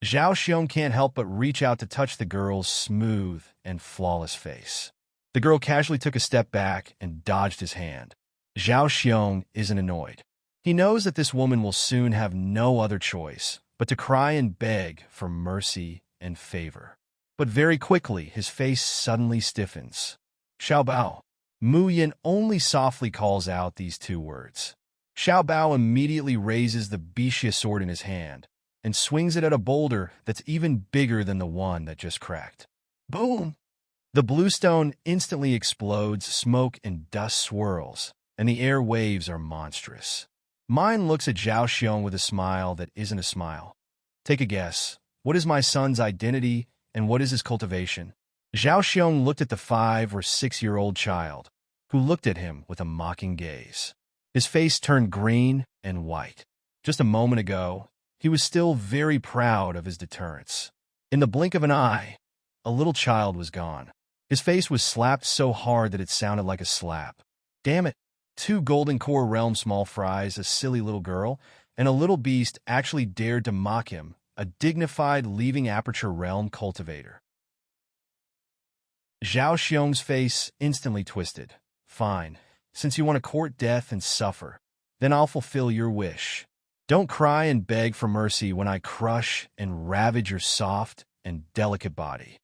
Zhao Xiong can't help but reach out to touch the girl's smooth and flawless face. The girl casually took a step back and dodged his hand. Zhao Xiong isn't annoyed. He knows that this woman will soon have no other choice but to cry and beg for mercy and favor. But very quickly, his face suddenly stiffens. "Xiao Bao." Mu Yin only softly calls out these two words. Xiao Bao immediately raises the Bixia sword in his hand and swings it at a boulder that's even bigger than the one that just cracked. Boom! The blue stone instantly explodes, smoke and dust swirls, and the air waves are monstrous. Mine looks at Zhao Xiong with a smile that isn't a smile. "Take a guess. What is my son's identity, and what is his cultivation?" Zhao Xiong looked at the 5 or 6-year-old child, who looked at him with a mocking gaze. His face turned green and white. Just a moment ago, he was still very proud of his deterrence. In the blink of an eye, a little child was gone. His face was slapped so hard that it sounded like a slap. Damn it! 2 Golden Core Realm small fries, a silly little girl, and a little beast actually dared to mock him, a dignified leaving Aperture Realm cultivator. Zhao Xiong's face instantly twisted. "Fine. Since you want to court death and suffer, then I'll fulfill your wish. Don't cry and beg for mercy when I crush and ravage your soft and delicate body."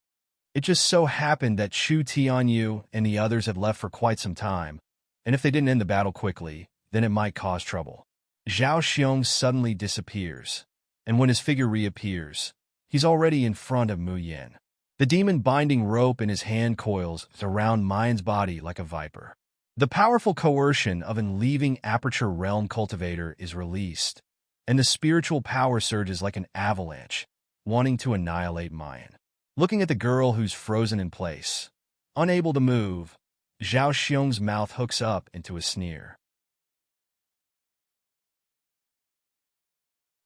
It just so happened that Chu Tianyu and the others had left for quite some time, and if they didn't end the battle quickly, then it might cause trouble. Zhao Xiong suddenly disappears, and when his figure reappears, he's already in front of Mu Yin. The demon-binding rope in his hand coils around Mine's body like a viper. The powerful coercion of an leaving Aperture Realm cultivator is released, and the spiritual power surges like an avalanche, wanting to annihilate Mine. Looking at the girl who's frozen in place, unable to move, Zhao Xiong's mouth hooks up into a sneer.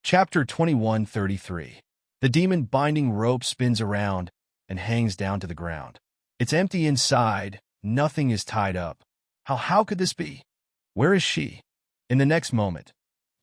Chapter 21:33. The demon binding rope spins around and hangs down to the ground. It's empty inside, nothing is tied up. How could this be? Where is she? In the next moment,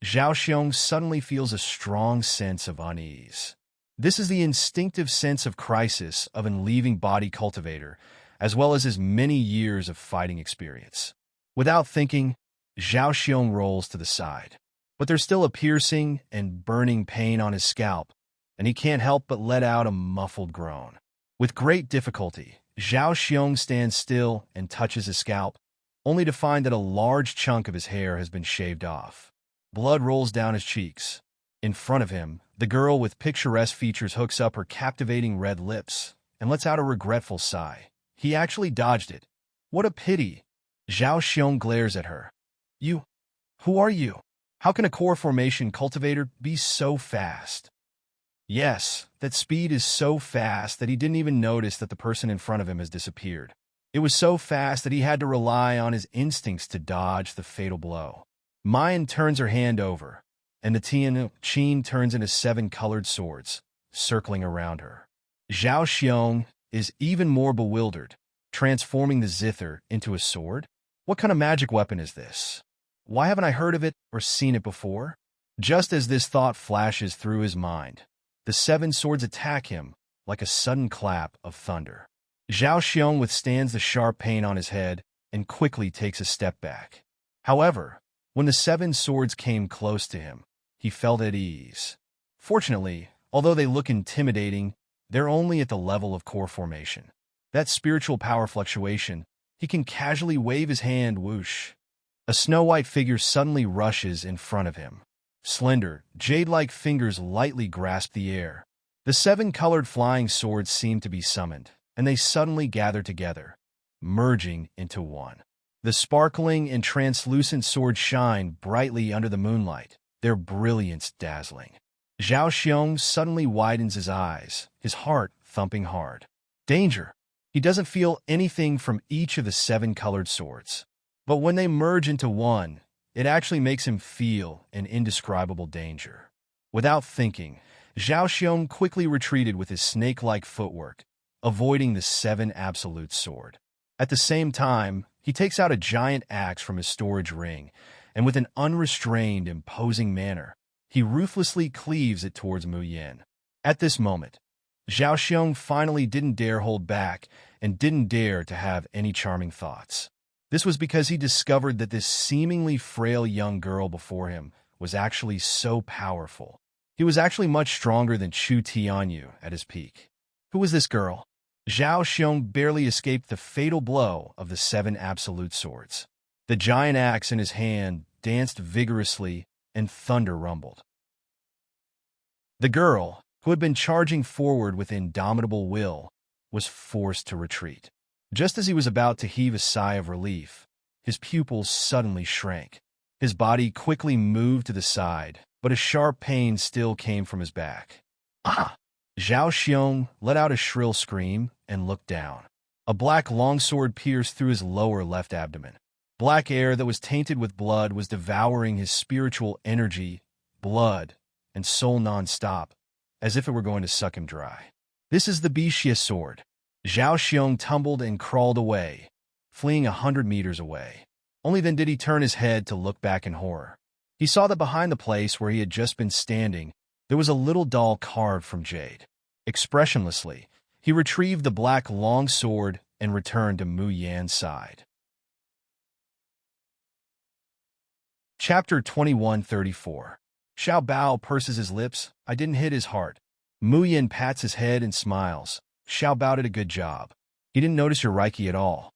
Zhao Xiong suddenly feels a strong sense of unease. This is the instinctive sense of crisis of an leaving body cultivator, as well as his many years of fighting experience. Without thinking, Zhao Xiong rolls to the side. But there's still a piercing and burning pain on his scalp, and he can't help but let out a muffled groan. With great difficulty, Zhao Xiong stands still and touches his scalp, only to find that a large chunk of his hair has been shaved off. Blood rolls down his cheeks. In front of him, the girl with picturesque features hooks up her captivating red lips and lets out a regretful sigh. He actually dodged it. What a pity. Zhao Xiong glares at her. You? Who are you? How can a core formation cultivator be so fast? Yes, that speed is so fast that he didn't even notice that the person in front of him has disappeared. It was so fast that he had to rely on his instincts to dodge the fatal blow. Mayan turns her hand over, and the Tian Qin turns into 7 colored swords, circling around her. Zhao Xiong is even more bewildered, transforming the zither into a sword? What kind of magic weapon is this? Why haven't I heard of it or seen it before? Just as this thought flashes through his mind, the 7 swords attack him like a sudden clap of thunder. Zhao Xiong withstands the sharp pain on his head and quickly takes a step back. However, when the 7 swords came close to him, he felt at ease. Fortunately, although they look intimidating, they're only at the level of core formation. That spiritual power fluctuation, he can casually wave his hand whoosh. A snow-white figure suddenly rushes in front of him. Slender, jade-like fingers lightly grasp the air. The 7 colored flying swords seem to be summoned, and they suddenly gather together, merging into one. The sparkling and translucent swords shine brightly under the moonlight, their brilliance dazzling. Zhao Xiong suddenly widens his eyes, his heart thumping hard. Danger! He doesn't feel anything from each of the 7 colored swords. But when they merge into one, it actually makes him feel an indescribable danger. Without thinking, Zhao Xiong quickly retreated with his snake-like footwork, avoiding the 7 absolute sword. At the same time, he takes out a giant axe from his storage ring, and with an unrestrained, imposing manner, he ruthlessly cleaves it towards Mu Yan. At this moment, Zhao Xiong finally didn't dare hold back and didn't dare to have any charming thoughts. This was because he discovered that this seemingly frail young girl before him was actually so powerful. He was actually much stronger than Chu Tianyu at his peak. Who was this girl? Zhao Xiong barely escaped the fatal blow of the 7 absolute swords. The giant axe in his hand danced vigorously and thunder rumbled. The girl, who had been charging forward with indomitable will, was forced to retreat. Just as he was about to heave a sigh of relief, his pupils suddenly shrank. His body quickly moved to the side, but a sharp pain still came from his back. Ah! Zhao Xiong let out a shrill scream and looked down. A black longsword pierced through his lower left abdomen. Black air that was tainted with blood was devouring his spiritual energy, blood, and soul non-stop, as if it were going to suck him dry. This is the Bixia sword. Zhao Xiong tumbled and crawled away, fleeing 100 meters away. Only then did he turn his head to look back in horror. He saw that behind the place where he had just been standing, there was a little doll carved from jade. Expressionlessly, he retrieved the black long sword and returned to Mu Yan's side. Chapter 21:34. Xiao Bao purses his lips. I didn't hit his heart. Mu Yan pats his head and smiles. Xiao Bao did a good job. He didn't notice your Reiki at all.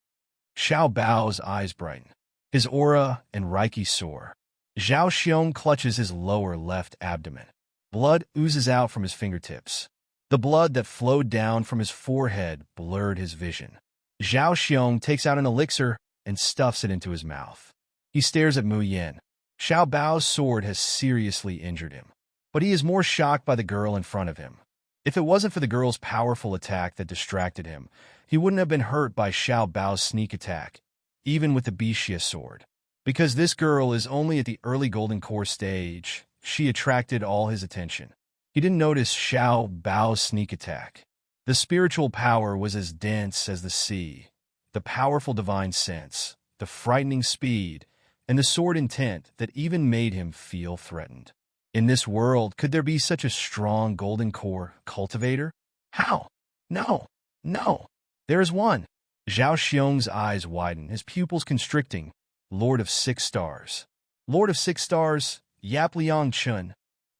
Xiao Bao's eyes brighten. His aura and Reiki soar. Zhao Xiong clutches his lower left abdomen. Blood oozes out from his fingertips. The blood that flowed down from his forehead blurred his vision. Zhao Xiong takes out an elixir and stuffs it into his mouth. He stares at Mu Yan. Xiao Bao's sword has seriously injured him, but he is more shocked by the girl in front of him. If it wasn't for the girl's powerful attack that distracted him, he wouldn't have been hurt by Xiao Bao's sneak attack, even with the Bixia sword. Because this girl is only at the early golden core stage, she attracted all his attention. He didn't notice Xiao Bao's sneak attack. The spiritual power was as dense as the sea, the powerful divine sense, the frightening speed, and the sword intent that even made him feel threatened. In this world, could there be such a strong golden core cultivator? How? No, no. There is one. Zhao Xiong's eyes widen, his pupils constricting. Lord of 6 stars. Lord of 6 stars, Yap Liang Chun.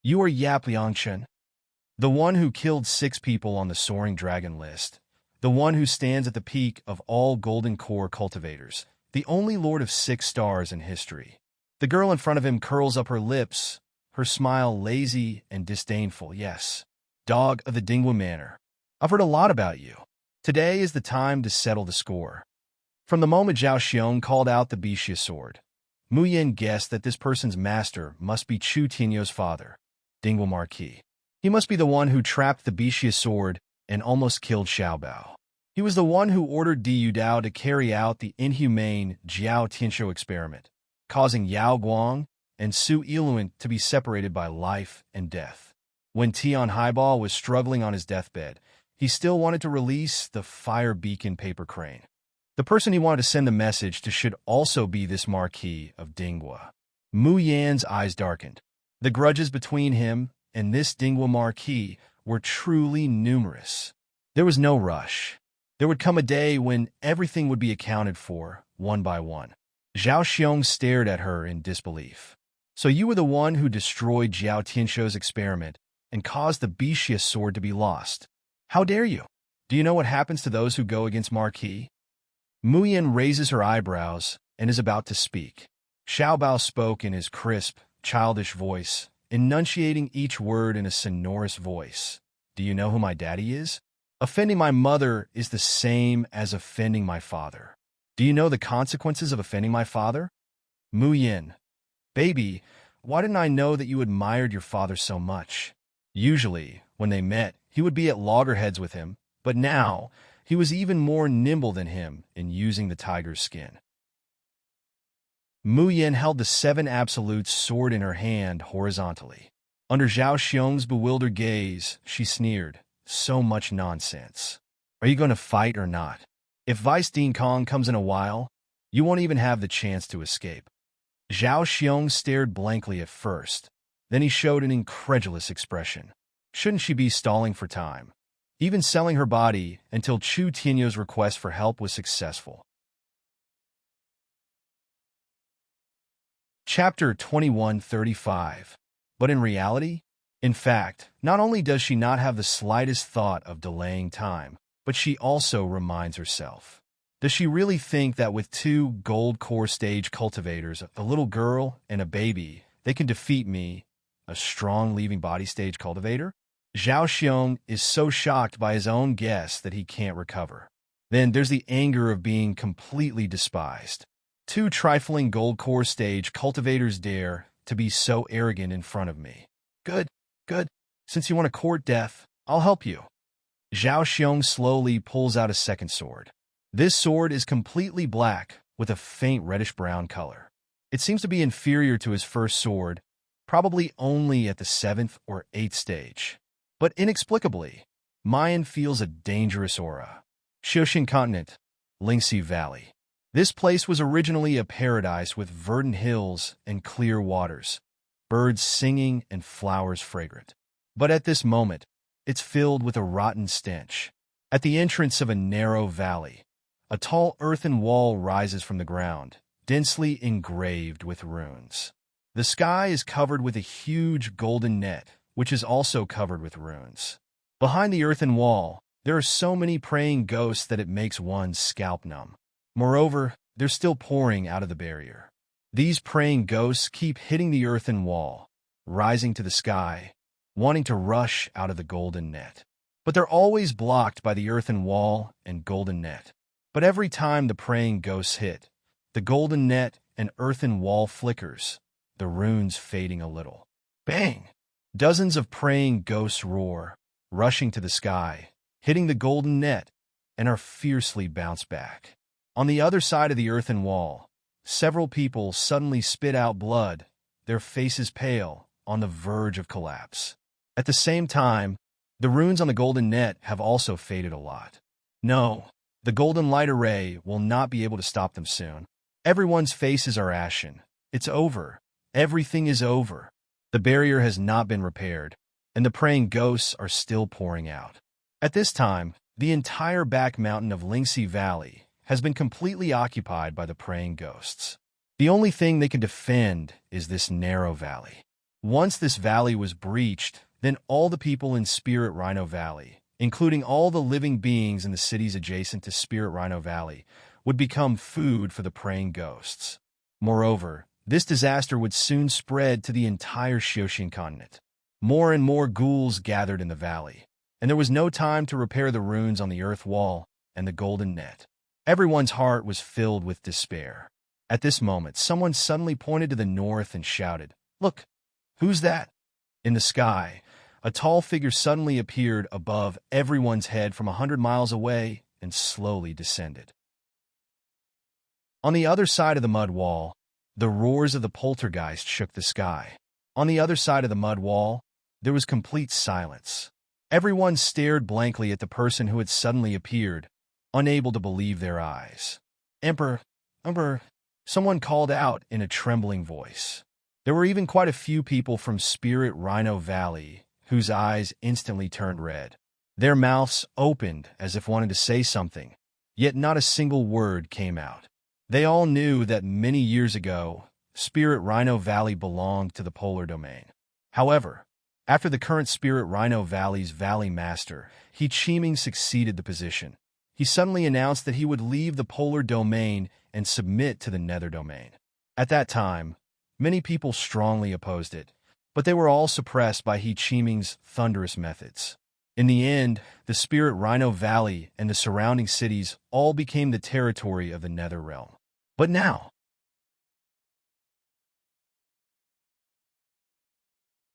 You are Yap Liang Chun? The one who killed 6 people on the Soaring Dragon list. The one who stands at the peak of all golden core cultivators. The only Lord of 6 stars in history. The girl in front of him curls up her lips, her smile lazy and disdainful. Yes, dog of the Dingwa Manor. I've heard a lot about you. Today is the time to settle the score. From the moment Zhao Xiong called out the Bixia sword, Mu Yan guessed that this person's master must be Chu Tianyo's father, Dingwa Marquis. He must be the one who trapped the Bixia sword and almost killed Xiao Bao. He was the one who ordered Di Yudao to carry out the inhumane Jiao Tianshou experiment, causing Yao Guang and Su Iluan to be separated by life and death. When Tian Haibao was struggling on his deathbed, he still wanted to release the fire beacon paper crane. The person he wanted to send the message to should also be this Marquis of Dingwa. Mu Yan's eyes darkened. The grudges between him and this Dingwa Marquis were truly numerous. There was no rush. There would come a day when everything would be accounted for, one by one. Zhao Xiong stared at her in disbelief. So you were the one who destroyed Jiao Tianshou's experiment and caused the Bixia sword to be lost. How dare you? Do you know what happens to those who go against Marquis? Mu Yan raises her eyebrows and is about to speak. Xiao Bao spoke in his crisp, childish voice, enunciating each word in a sonorous voice. Do you know who my daddy is? Offending my mother is the same as offending my father. Do you know the consequences of offending my father? Mu Yan. Baby, why didn't I know that you admired your father so much? Usually, when they met, he would be at loggerheads with him, but now he was even more nimble than him in using the tiger's skin. Mu Yan held the 7 Absolutes sword in her hand horizontally. Under Zhao Xiong's bewildered gaze, she sneered, so much nonsense. Are you going to fight or not? If Vice Dean Kong comes in a while, you won't even have the chance to escape. Zhao Xiong stared blankly at first, then he showed an incredulous expression. Shouldn't she be stalling for time, even selling her body until Chu Tianyo's request for help was successful? Chapter 2135. But in reality, in fact, not only does she not have the slightest thought of delaying time, but she also reminds herself. Does she really think that with 2 gold core stage cultivators, a little girl and a baby, they can defeat me, a strong leaving body stage cultivator? Zhao Xiong is so shocked by his own guess that he can't recover. Then there's the anger of being completely despised. 2 trifling gold core stage cultivators dare to be so arrogant in front of me. Good, good. Since you want to court death, I'll help you. Zhao Xiong slowly pulls out a second sword. This sword is completely black with a faint reddish-brown color. It seems to be inferior to his first sword, probably only at the 7th or 8th stage. But inexplicably, Mayan feels a dangerous aura. Xiuxin Continent, Lingxi Valley. This place was originally a paradise with verdant hills and clear waters, birds singing and flowers fragrant. But at this moment, it's filled with a rotten stench. At the entrance of a narrow valley, a tall earthen wall rises from the ground, densely engraved with runes. The sky is covered with a huge golden net, which is also covered with runes. Behind the earthen wall, there are so many praying ghosts that it makes one's scalp numb. Moreover, they're still pouring out of the barrier. These praying ghosts keep hitting the earthen wall, rising to the sky, wanting to rush out of the golden net. But they're always blocked by the earthen wall and golden net. But every time the praying ghosts hit, the golden net and earthen wall flickers, the runes fading a little. Bang! Dozens of praying ghosts roar, rushing to the sky, hitting the golden net, and are fiercely bounced back. On the other side of the earthen wall, several people suddenly spit out blood, their faces pale, on the verge of collapse. At the same time, the runes on the golden net have also faded a lot. No, the golden light array will not be able to stop them soon. Everyone's faces are ashen. It's over. Everything is over. The barrier has not been repaired, and the praying ghosts are still pouring out. At this time, the entire back mountain of Lingsea Valley has been completely occupied by the praying ghosts. The only thing they can defend is this narrow valley. Once this valley was breached, then all the people in Spirit Rhino Valley, including all the living beings in the cities adjacent to Spirit Rhino Valley, would become food for the praying ghosts. Moreover, this disaster would soon spread to the entire Xioshin continent. More and more ghouls gathered in the valley, and there was no time to repair the runes on the earth wall and the golden net. Everyone's heart was filled with despair. At this moment, someone suddenly pointed to the north and shouted, "Look, who's that?" In the sky, a tall figure suddenly appeared above everyone's head from 100 miles away and slowly descended. On the other side of the mud wall, the roars of the poltergeist shook the sky. On the other side of the mud wall, there was complete silence. Everyone stared blankly at the person who had suddenly appeared, unable to believe their eyes. "Emperor, someone called out in a trembling voice. There were even quite a few people from Spirit Rhino Valley whose eyes instantly turned red. Their mouths opened as if wanting to say something, yet not a single word came out. They all knew that many years ago, Spirit Rhino Valley belonged to the Polar Domain. However, after the current Spirit Rhino Valley's Valley Master, He Qiming succeeded the position. He suddenly announced that he would leave the Polar Domain and submit to the Nether Domain. At that time, many people strongly opposed it, but they were all suppressed by He Qiming's thunderous methods. In the end, the Spirit Rhino Valley and the surrounding cities all became the territory of the Nether Realm. But now,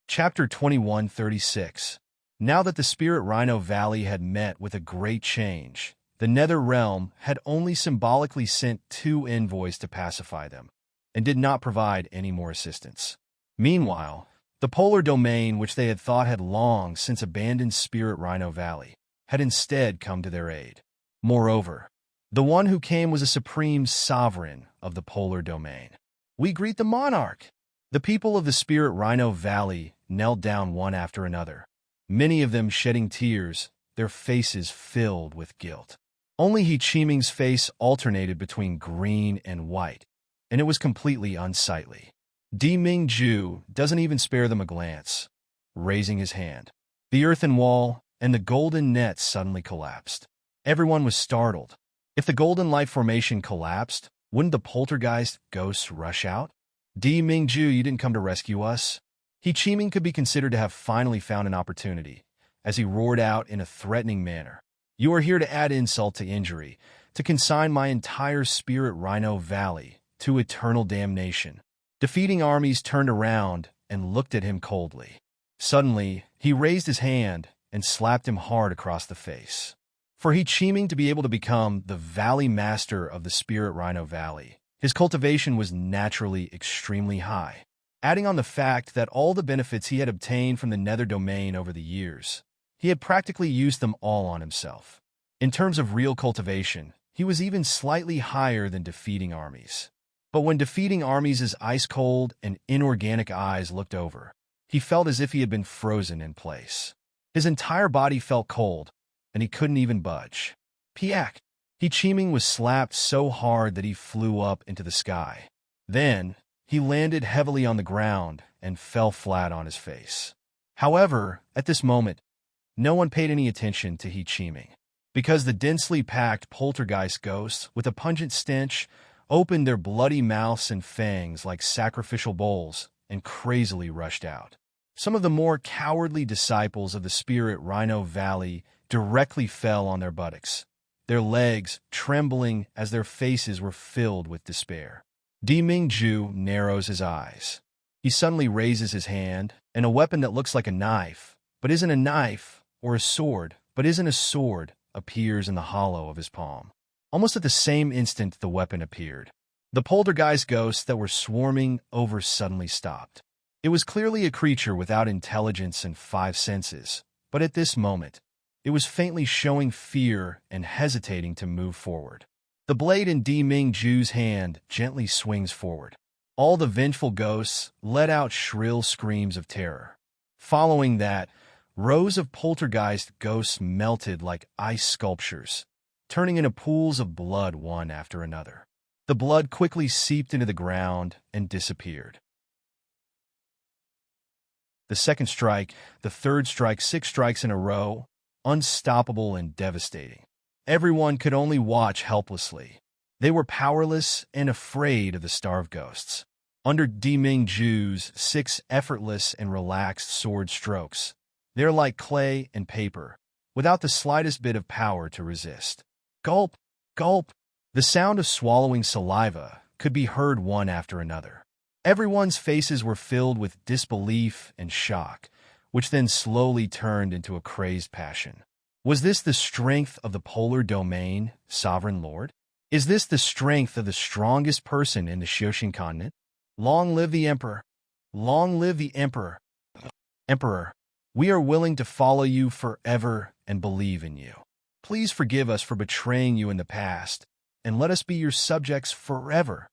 Chapter 2136. Now that the Spirit Rhino Valley had met with a great change, the Nether Realm had only symbolically sent 2 envoys to pacify them, and did not provide any more assistance. Meanwhile, the Polar Domain, which they had thought had long since abandoned Spirit Rhino Valley, had instead come to their aid. Moreover, the one who came was a supreme sovereign of the Polar Domain. "We greet the monarch!" The people of the Spirit Rhino Valley knelt down one after another, many of them shedding tears, their faces filled with guilt. Only He Qiming's face alternated between green and white, and it was completely unsightly. Di Mingju doesn't even spare them a glance, raising his hand. The earthen wall and the golden net suddenly collapsed. Everyone was startled. If the golden light formation collapsed, wouldn't the poltergeist ghosts rush out? "Di Mingju, you didn't come to rescue us." He Qiming could be considered to have finally found an opportunity, as he roared out in a threatening manner. "You are here to add insult to injury, to consign my entire Spirit Rhino Valley to eternal damnation." Defeating armies turned around and looked at him coldly. Suddenly, he raised his hand and slapped him hard across the face. For He Qiming to be able to become the Valley Master of the Spirit Rhino Valley, his cultivation was naturally extremely high. Adding on the fact that all the benefits he had obtained from the Nether Domain over the years, he had practically used them all on himself. In terms of real cultivation, he was even slightly higher than defeating armies. But when defeating armies' ice-cold and inorganic eyes looked over, he felt as if he had been frozen in place. His entire body felt cold, and he couldn't even budge. Piak! He Qiming was slapped so hard that he flew up into the sky. Then, he landed heavily on the ground and fell flat on his face. However, at this moment, no one paid any attention to He Qiming, because the densely packed poltergeist ghosts, with a pungent stench, opened their bloody mouths and fangs like sacrificial bowls and crazily rushed out. Some of the more cowardly disciples of the Spirit Rhino Valley directly fell on their buttocks, their legs trembling as their faces were filled with despair. Di Mingju narrows his eyes. He suddenly raises his hand, and a weapon that looks like a knife, but isn't a knife, or a sword, but isn't a sword, appears in the hollow of his palm. Almost at the same instant the weapon appeared, the poltergeist ghosts that were swarming over suddenly stopped. It was clearly a creature without intelligence and five senses, but at this moment, it was faintly showing fear and hesitating to move forward. The blade in Di Ming Ju's hand gently swings forward. All the vengeful ghosts let out shrill screams of terror. Following that, rows of poltergeist ghosts melted like ice sculptures, turning into pools of blood one after another. The blood quickly seeped into the ground and disappeared. The second strike, the third strike, 6 strikes in a row, unstoppable and devastating. Everyone could only watch helplessly. They were powerless and afraid of the starved ghosts. Under Di Ming Ju's 6 effortless and relaxed sword strokes, they're like clay and paper, without the slightest bit of power to resist. Gulp, gulp. The sound of swallowing saliva could be heard one after another. Everyone's faces were filled with disbelief and shock, which then slowly turned into a crazed passion. Was this the strength of the polar domain, Sovereign Lord? Is this the strength of the strongest person in the Xioshin continent? Long live the Emperor! Long live the Emperor! Emperor, we are willing to follow you forever and believe in you. Please forgive us for betraying you in the past, and let us be your subjects forever.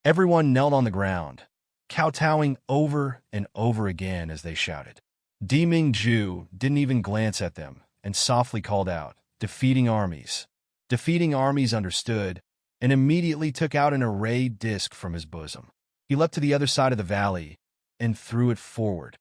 Everyone knelt on the ground, kowtowing over and over again as they shouted. Di Ming Ju didn't even glance at them and softly called out, "Defeating armies." Defeating armies understood and immediately took out an arrayed disc from his bosom. He leapt to the other side of the valley and threw it forward.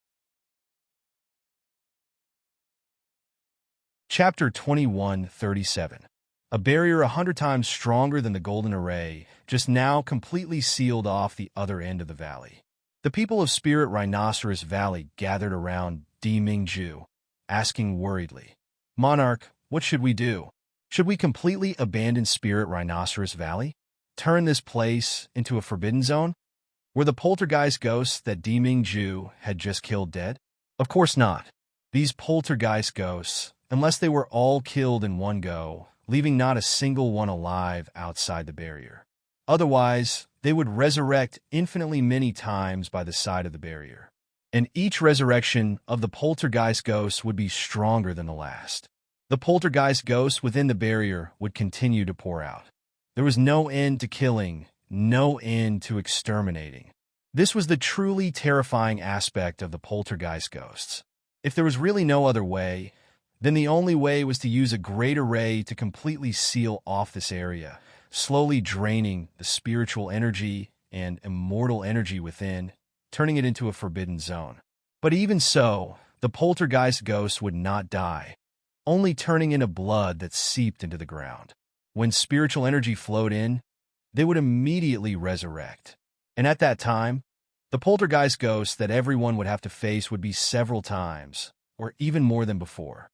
Chapter 21:37. A barrier 100 times stronger than the golden array just now completely sealed off the other end of the valley. The people of Spirit Rhinoceros Valley gathered around Di Ming Ju, asking worriedly, "Monarch, what should we do? Should we completely abandon Spirit Rhinoceros Valley? Turn this place into a forbidden zone? Were the poltergeist ghosts that Di Ming Ju had just killed dead? Of course not. These poltergeist ghosts, unless they were all killed in one go, leaving not a single one alive outside the barrier. Otherwise, they would resurrect infinitely many times by the side of the barrier. And each resurrection of the poltergeist ghosts would be stronger than the last. The poltergeist ghosts within the barrier would continue to pour out. There was no end to killing, no end to exterminating. This was the truly terrifying aspect of the poltergeist ghosts. If there was really no other way, then the only way was to use a great array to completely seal off this area, slowly draining the spiritual energy and immortal energy within, turning it into a forbidden zone. But even so, the poltergeist ghosts would not die, only turning into blood that seeped into the ground. When spiritual energy flowed in, they would immediately resurrect. And at that time, the poltergeist ghosts that everyone would have to face would be several times, or even more than before.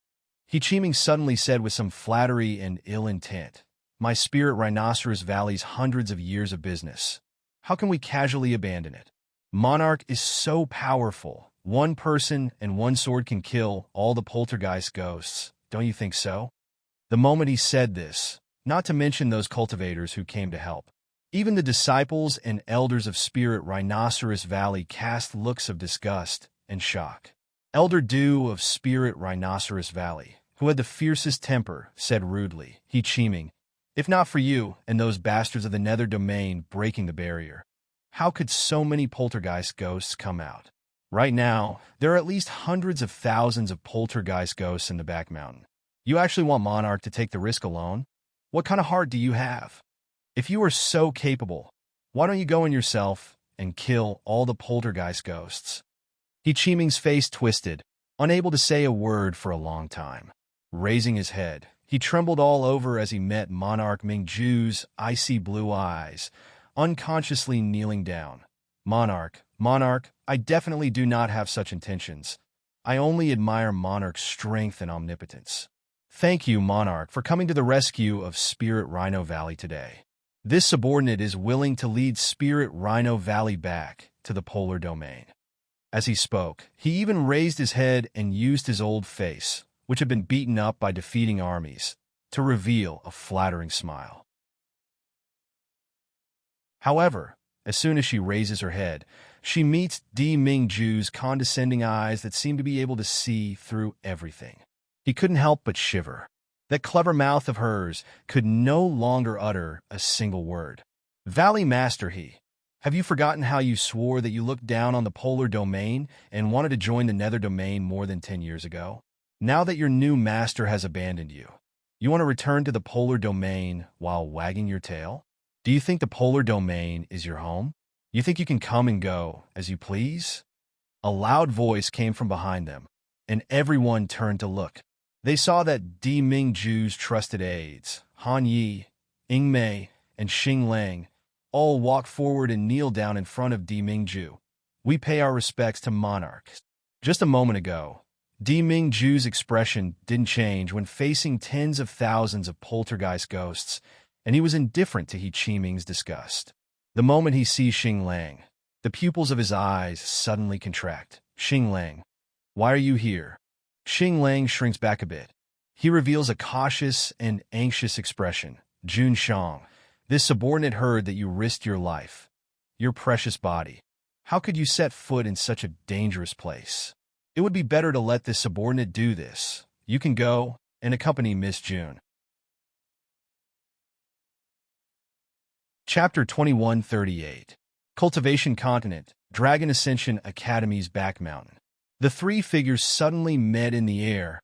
He Chiming suddenly said with some flattery and ill intent, "My Spirit Rhinoceros Valley's hundreds of years of business. How can we casually abandon it? Monarch is so powerful. One person and one sword can kill all the poltergeist ghosts. Don't you think so?" The moment he said this, not to mention those cultivators who came to help, even the disciples and elders of Spirit Rhinoceros Valley cast looks of disgust and shock. Elder Du of Spirit Rhinoceros Valley, who had the fiercest temper, said rudely, "He Chiming, if not for you and those bastards of the Nether Domain breaking the barrier, how could so many poltergeist ghosts come out? Right now, there are at least hundreds of thousands of poltergeist ghosts in the back mountain. You actually want Monarch to take the risk alone? What kind of heart do you have? If you are so capable, why don't you go in yourself and kill all the poltergeist ghosts?" He Chiming's face twisted, unable to say a word for a long time. Raising his head, he trembled all over as he met Monarch Ming Ju's icy blue eyes, unconsciously kneeling down. Monarch, I definitely do not have such intentions. I only admire Monarch's strength and omnipotence. Thank you, Monarch, for coming to the rescue of Spirit Rhino Valley today. This subordinate is willing to lead Spirit Rhino Valley back to the polar domain. As he spoke, he even raised his head and used his old face, which had been beaten up by defeating armies, to reveal a flattering smile. However, as soon as she raises her head, She meets Di Mingju's condescending eyes that seem to be able to see through everything. He couldn't help but shiver. That clever mouth of hers could no longer utter a single word. Valley Master he. Have you forgotten how you swore that you looked down on the polar domain and wanted to join the nether domain more than 10 years ago? Now that your new master has abandoned you, you want to return to the polar domain while wagging your tail? Do you think the polar domain is your home? You think you can come and go as you please? A loud voice came from behind them, and everyone turned to look. They saw that Di Mingju's trusted aides, Han Yi, Ying Mei, and Xing Lang, all walk forward and kneel down in front of Di Mingju. We pay our respects to monarchs. Just a moment ago, Di Mingju's expression didn't change when facing tens of thousands of poltergeist ghosts, and he was indifferent to He Qiming's disgust. The moment he sees Xing Lang, the pupils of his eyes suddenly contract. Xing Lang, why are you here? Xing Lang shrinks back a bit. He reveals a cautious and anxious expression. Jun Shang, this subordinate heard that you risked your life, your precious body. How could you set foot in such a dangerous place? It would be better to let this subordinate do this. You can go and accompany Miss June. Chapter 2138. Cultivation Continent, Dragon Ascension Academy's back mountain. The three figures suddenly met in the air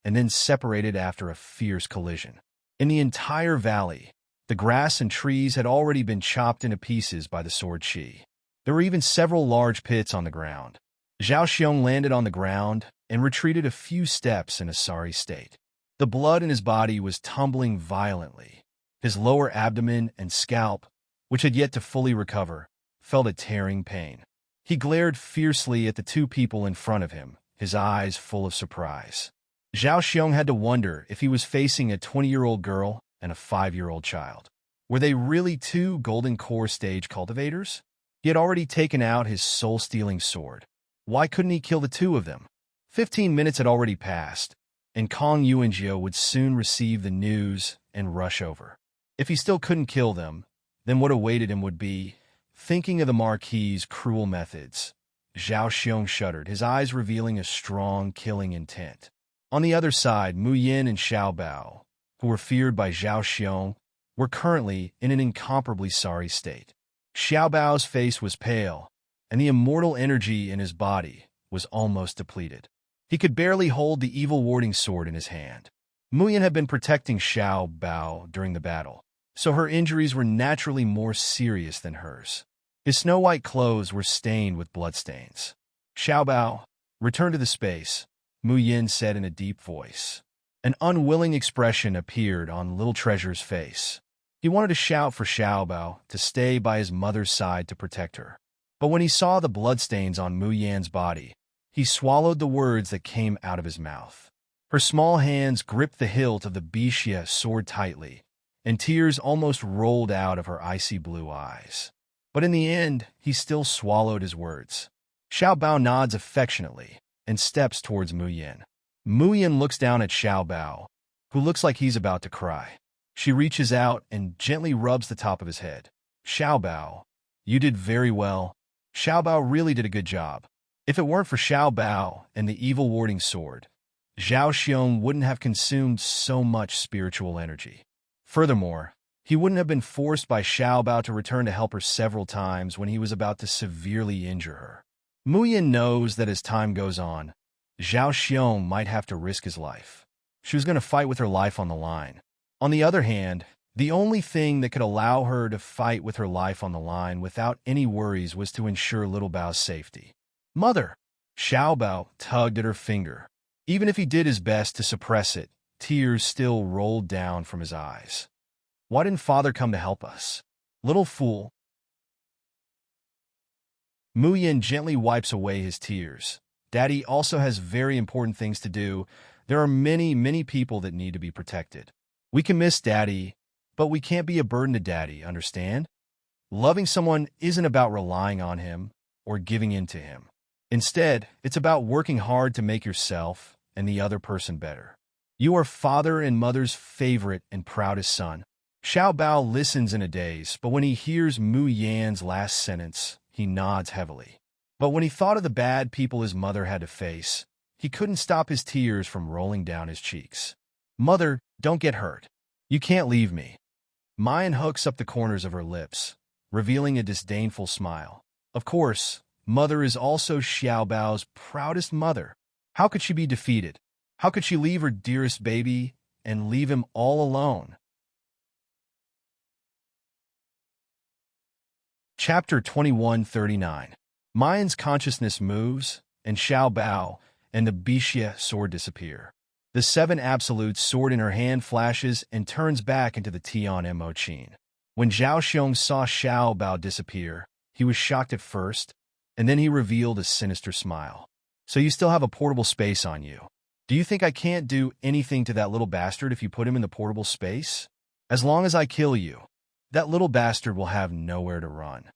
and then separated after a fierce collision. In the entire valley, the grass and trees had already been chopped into pieces by the sword chi. There were even several large pits on the ground. Zhao Xiong landed on the ground and retreated a few steps in a sorry state. The blood in his body was tumbling violently. His lower abdomen and scalp, which had yet to fully recover, felt a tearing pain. He glared fiercely at the two people in front of him, his eyes full of surprise. Zhao Xiong had to wonder if he was facing a 20-year-old girl and a 5-year-old child. Were they really two Golden Core stage cultivators? He had already taken out his soul-stealing sword. Why couldn't he kill the two of them? 15 minutes had already passed, and Kong Yuanjiu would soon receive the news and rush over. If he still couldn't kill them, then what awaited him would be. Thinking of the Marquis's cruel methods, Zhao Xiong shuddered, his eyes revealing a strong killing intent. On the other side, Mu Yin and Xiao Bao, who were feared by Zhao Xiong, were currently in an incomparably sorry state. Xiao Bao's face was pale, and the immortal energy in his body was almost depleted. He could barely hold the evil warding sword in his hand. Mu Yin had been protecting Xiao Bao during the battle, so her injuries were naturally more serious than hers. His snow-white clothes were stained with bloodstains. Xiao Bao, return to the space, Mu Yin said in a deep voice. An unwilling expression appeared on Little Treasure's face. He wanted to shout for Xiao Bao to stay by his mother's side to protect her. But when he saw the bloodstains on Mu Yan's body, he swallowed the words that came out of his mouth. Her small hands gripped the hilt of the Bixia sword tightly, and tears almost rolled out of her icy blue eyes. But in the end, he still swallowed his words. Xiao Bao nods affectionately and steps towards Mu Yin. Mu Yin looks down at Xiao Bao, who looks like he's about to cry. She reaches out and gently rubs the top of his head. Xiao Bao, you did very well. Xiao Bao really did a good job. If it weren't for Xiao Bao and the evil warding sword, Zhao Xiong wouldn't have consumed so much spiritual energy. Furthermore, he wouldn't have been forced by Xiao Bao to return to help her several times when he was about to severely injure her. Mu Yin knows that as time goes on, Zhao Xiong might have to risk his life. She was going to fight with her life on the line. On the other hand, the only thing that could allow her to fight with her life on the line without any worries was to ensure little Bao's safety. Mother! Xiao Bao tugged at her finger. Even if he did his best to suppress it, tears still rolled down from his eyes. Why didn't father come to help us? Little fool. Mu Yin gently wipes away his tears. Daddy also has very important things to do. There are many, many people that need to be protected. We can miss Daddy, but we can't be a burden to Daddy, understand? Loving someone isn't about relying on him or giving in to him. Instead, it's about working hard to make yourself and the other person better. You are father and mother's favorite and proudest son. Xiao Bao listens in a daze, but when he hears Mu Yan's last sentence, he nods heavily. But when he thought of the bad people his mother had to face, he couldn't stop his tears from rolling down his cheeks. "Mother, don't get hurt. You can't leave me." Mayan hooks up the corners of her lips, revealing a disdainful smile. Of course, Mother is also Xiaobao's proudest mother. How could she be defeated? How could she leave her dearest baby and leave him all alone? Chapter 2139. Mayan's consciousness moves, and Xiaobao and the Bixia sword disappear. The seven absolutes sword in her hand flashes and turns back into the Tian Mo Qin. When Zhao Xiong saw Xiaobao disappear, he was shocked at first, and then he revealed a sinister smile. "So you still have a portable space on you. Do you think I can't do anything to that little bastard if you put him in the portable space? As long as I kill you, that little bastard will have nowhere to run."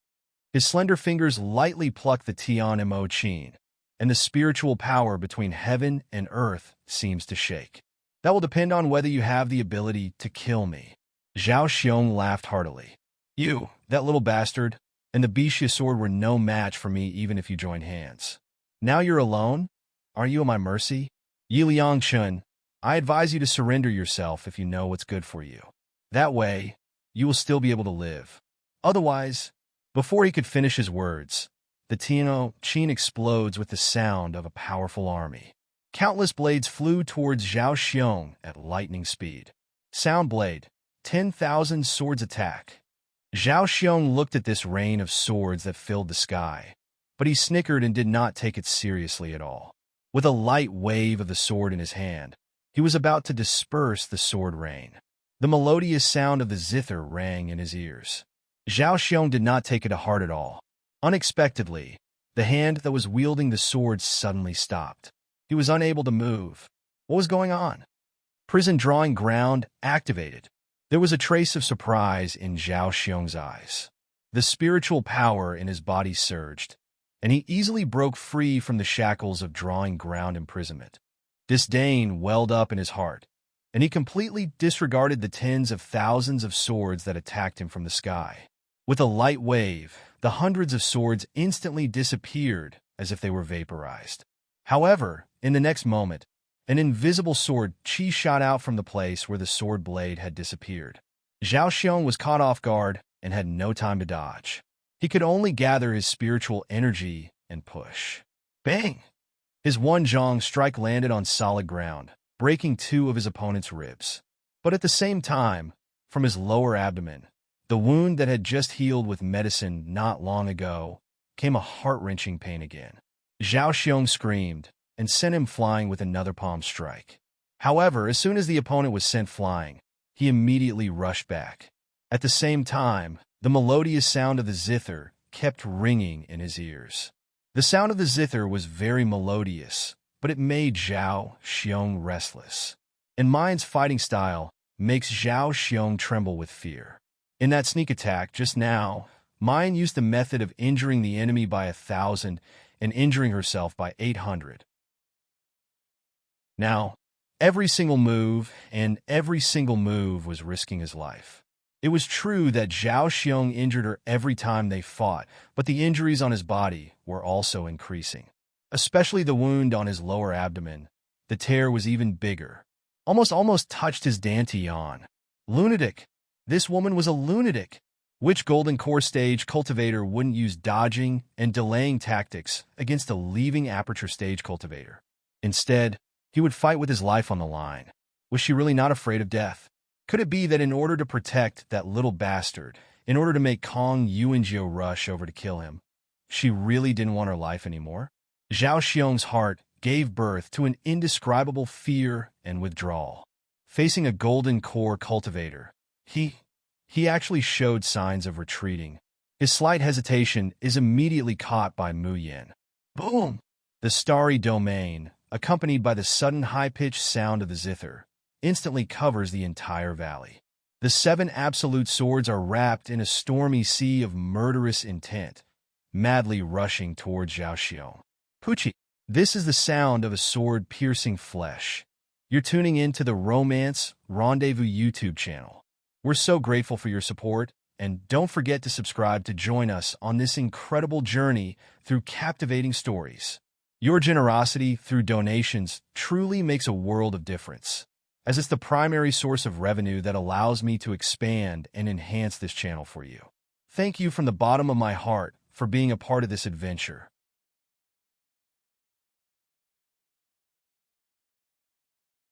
His slender fingers lightly pluck the Tian Mo Qin, and the spiritual power between heaven and earth seems to shake. "That will depend on whether you have the ability to kill me." Zhao Xiong laughed heartily. "You, that little bastard, and the Bixia sword were no match for me even if you joined hands. Now you're alone? Are you at my mercy? Yi Liangchun, I advise you to surrender yourself if you know what's good for you. That way, you will still be able to live. Otherwise..." Before he could finish his words, the Tian Qin explodes with the sound of a powerful army. Countless blades flew towards Zhao Xiong at lightning speed. Sound blade, 10,000 swords attack. Zhao Xiong looked at this rain of swords that filled the sky, but he snickered and did not take it seriously at all. With a light wave of the sword in his hand, he was about to disperse the sword rain. The melodious sound of the zither rang in his ears. Zhao Xiong did not take it to heart at all. Unexpectedly, the hand that was wielding the sword suddenly stopped. He was unable to move. What was going on? Prison drawing ground activated. There was a trace of surprise in Zhao Xiong's eyes. The spiritual power in his body surged, and he easily broke free from the shackles of drawing ground imprisonment. Disdain welled up in his heart, and he completely disregarded the tens of thousands of swords that attacked him from the sky. With a light wave, the hundreds of swords instantly disappeared as if they were vaporized. However, in the next moment, an invisible sword chi shot out from the place where the sword blade had disappeared. Zhao Xiong was caught off guard and had no time to dodge. He could only gather his spiritual energy and push. Bang! His one zhong strike landed on solid ground, breaking two of his opponent's ribs. But at the same time, from his lower abdomen, the wound that had just healed with medicine not long ago, came a heart-wrenching pain again. Zhao Xiong screamed and sent him flying with another palm strike. However, as soon as the opponent was sent flying, he immediately rushed back. At the same time, the melodious sound of the zither kept ringing in his ears. The sound of the zither was very melodious, but it made Zhao Xiong restless. And Mayan's fighting style makes Zhao Xiong tremble with fear. In that sneak attack just now, Mayan used the method of injuring the enemy by 1,000 and injuring herself by 800. Now, every single move was risking his life. It was true that Zhao Xiong injured her every time they fought, but the injuries on his body were also increasing. Especially the wound on his lower abdomen. The tear was even bigger. Almost touched his dantian. Lunatic. This woman was a lunatic. Which Golden Core stage cultivator wouldn't use dodging and delaying tactics against a leaving Aperture stage cultivator? Instead, he would fight with his life on the line. Was she really not afraid of death? Could it be that in order to protect that little bastard, in order to make Kong Yuanjiu rush over to kill him, she really didn't want her life anymore? Zhao Xiong's heart gave birth to an indescribable fear and withdrawal. Facing a Golden Core cultivator, he actually showed signs of retreating. His slight hesitation is immediately caught by Mu Yan. Boom! The starry domain, accompanied by the sudden high-pitched sound of the zither, instantly covers the entire valley. The seven absolute swords are wrapped in a stormy sea of murderous intent, madly rushing towards Zhao Xiong. Pucci! This is the sound of a sword piercing flesh. You're tuning in to the Romance Rendezvous YouTube channel. We're so grateful for your support, And don't forget to subscribe to join us on this incredible journey through captivating stories. Your generosity through donations truly makes a world of difference, as it's the primary source of revenue that allows me to expand and enhance this channel for you. Thank you from the bottom of my heart for being a part of this adventure.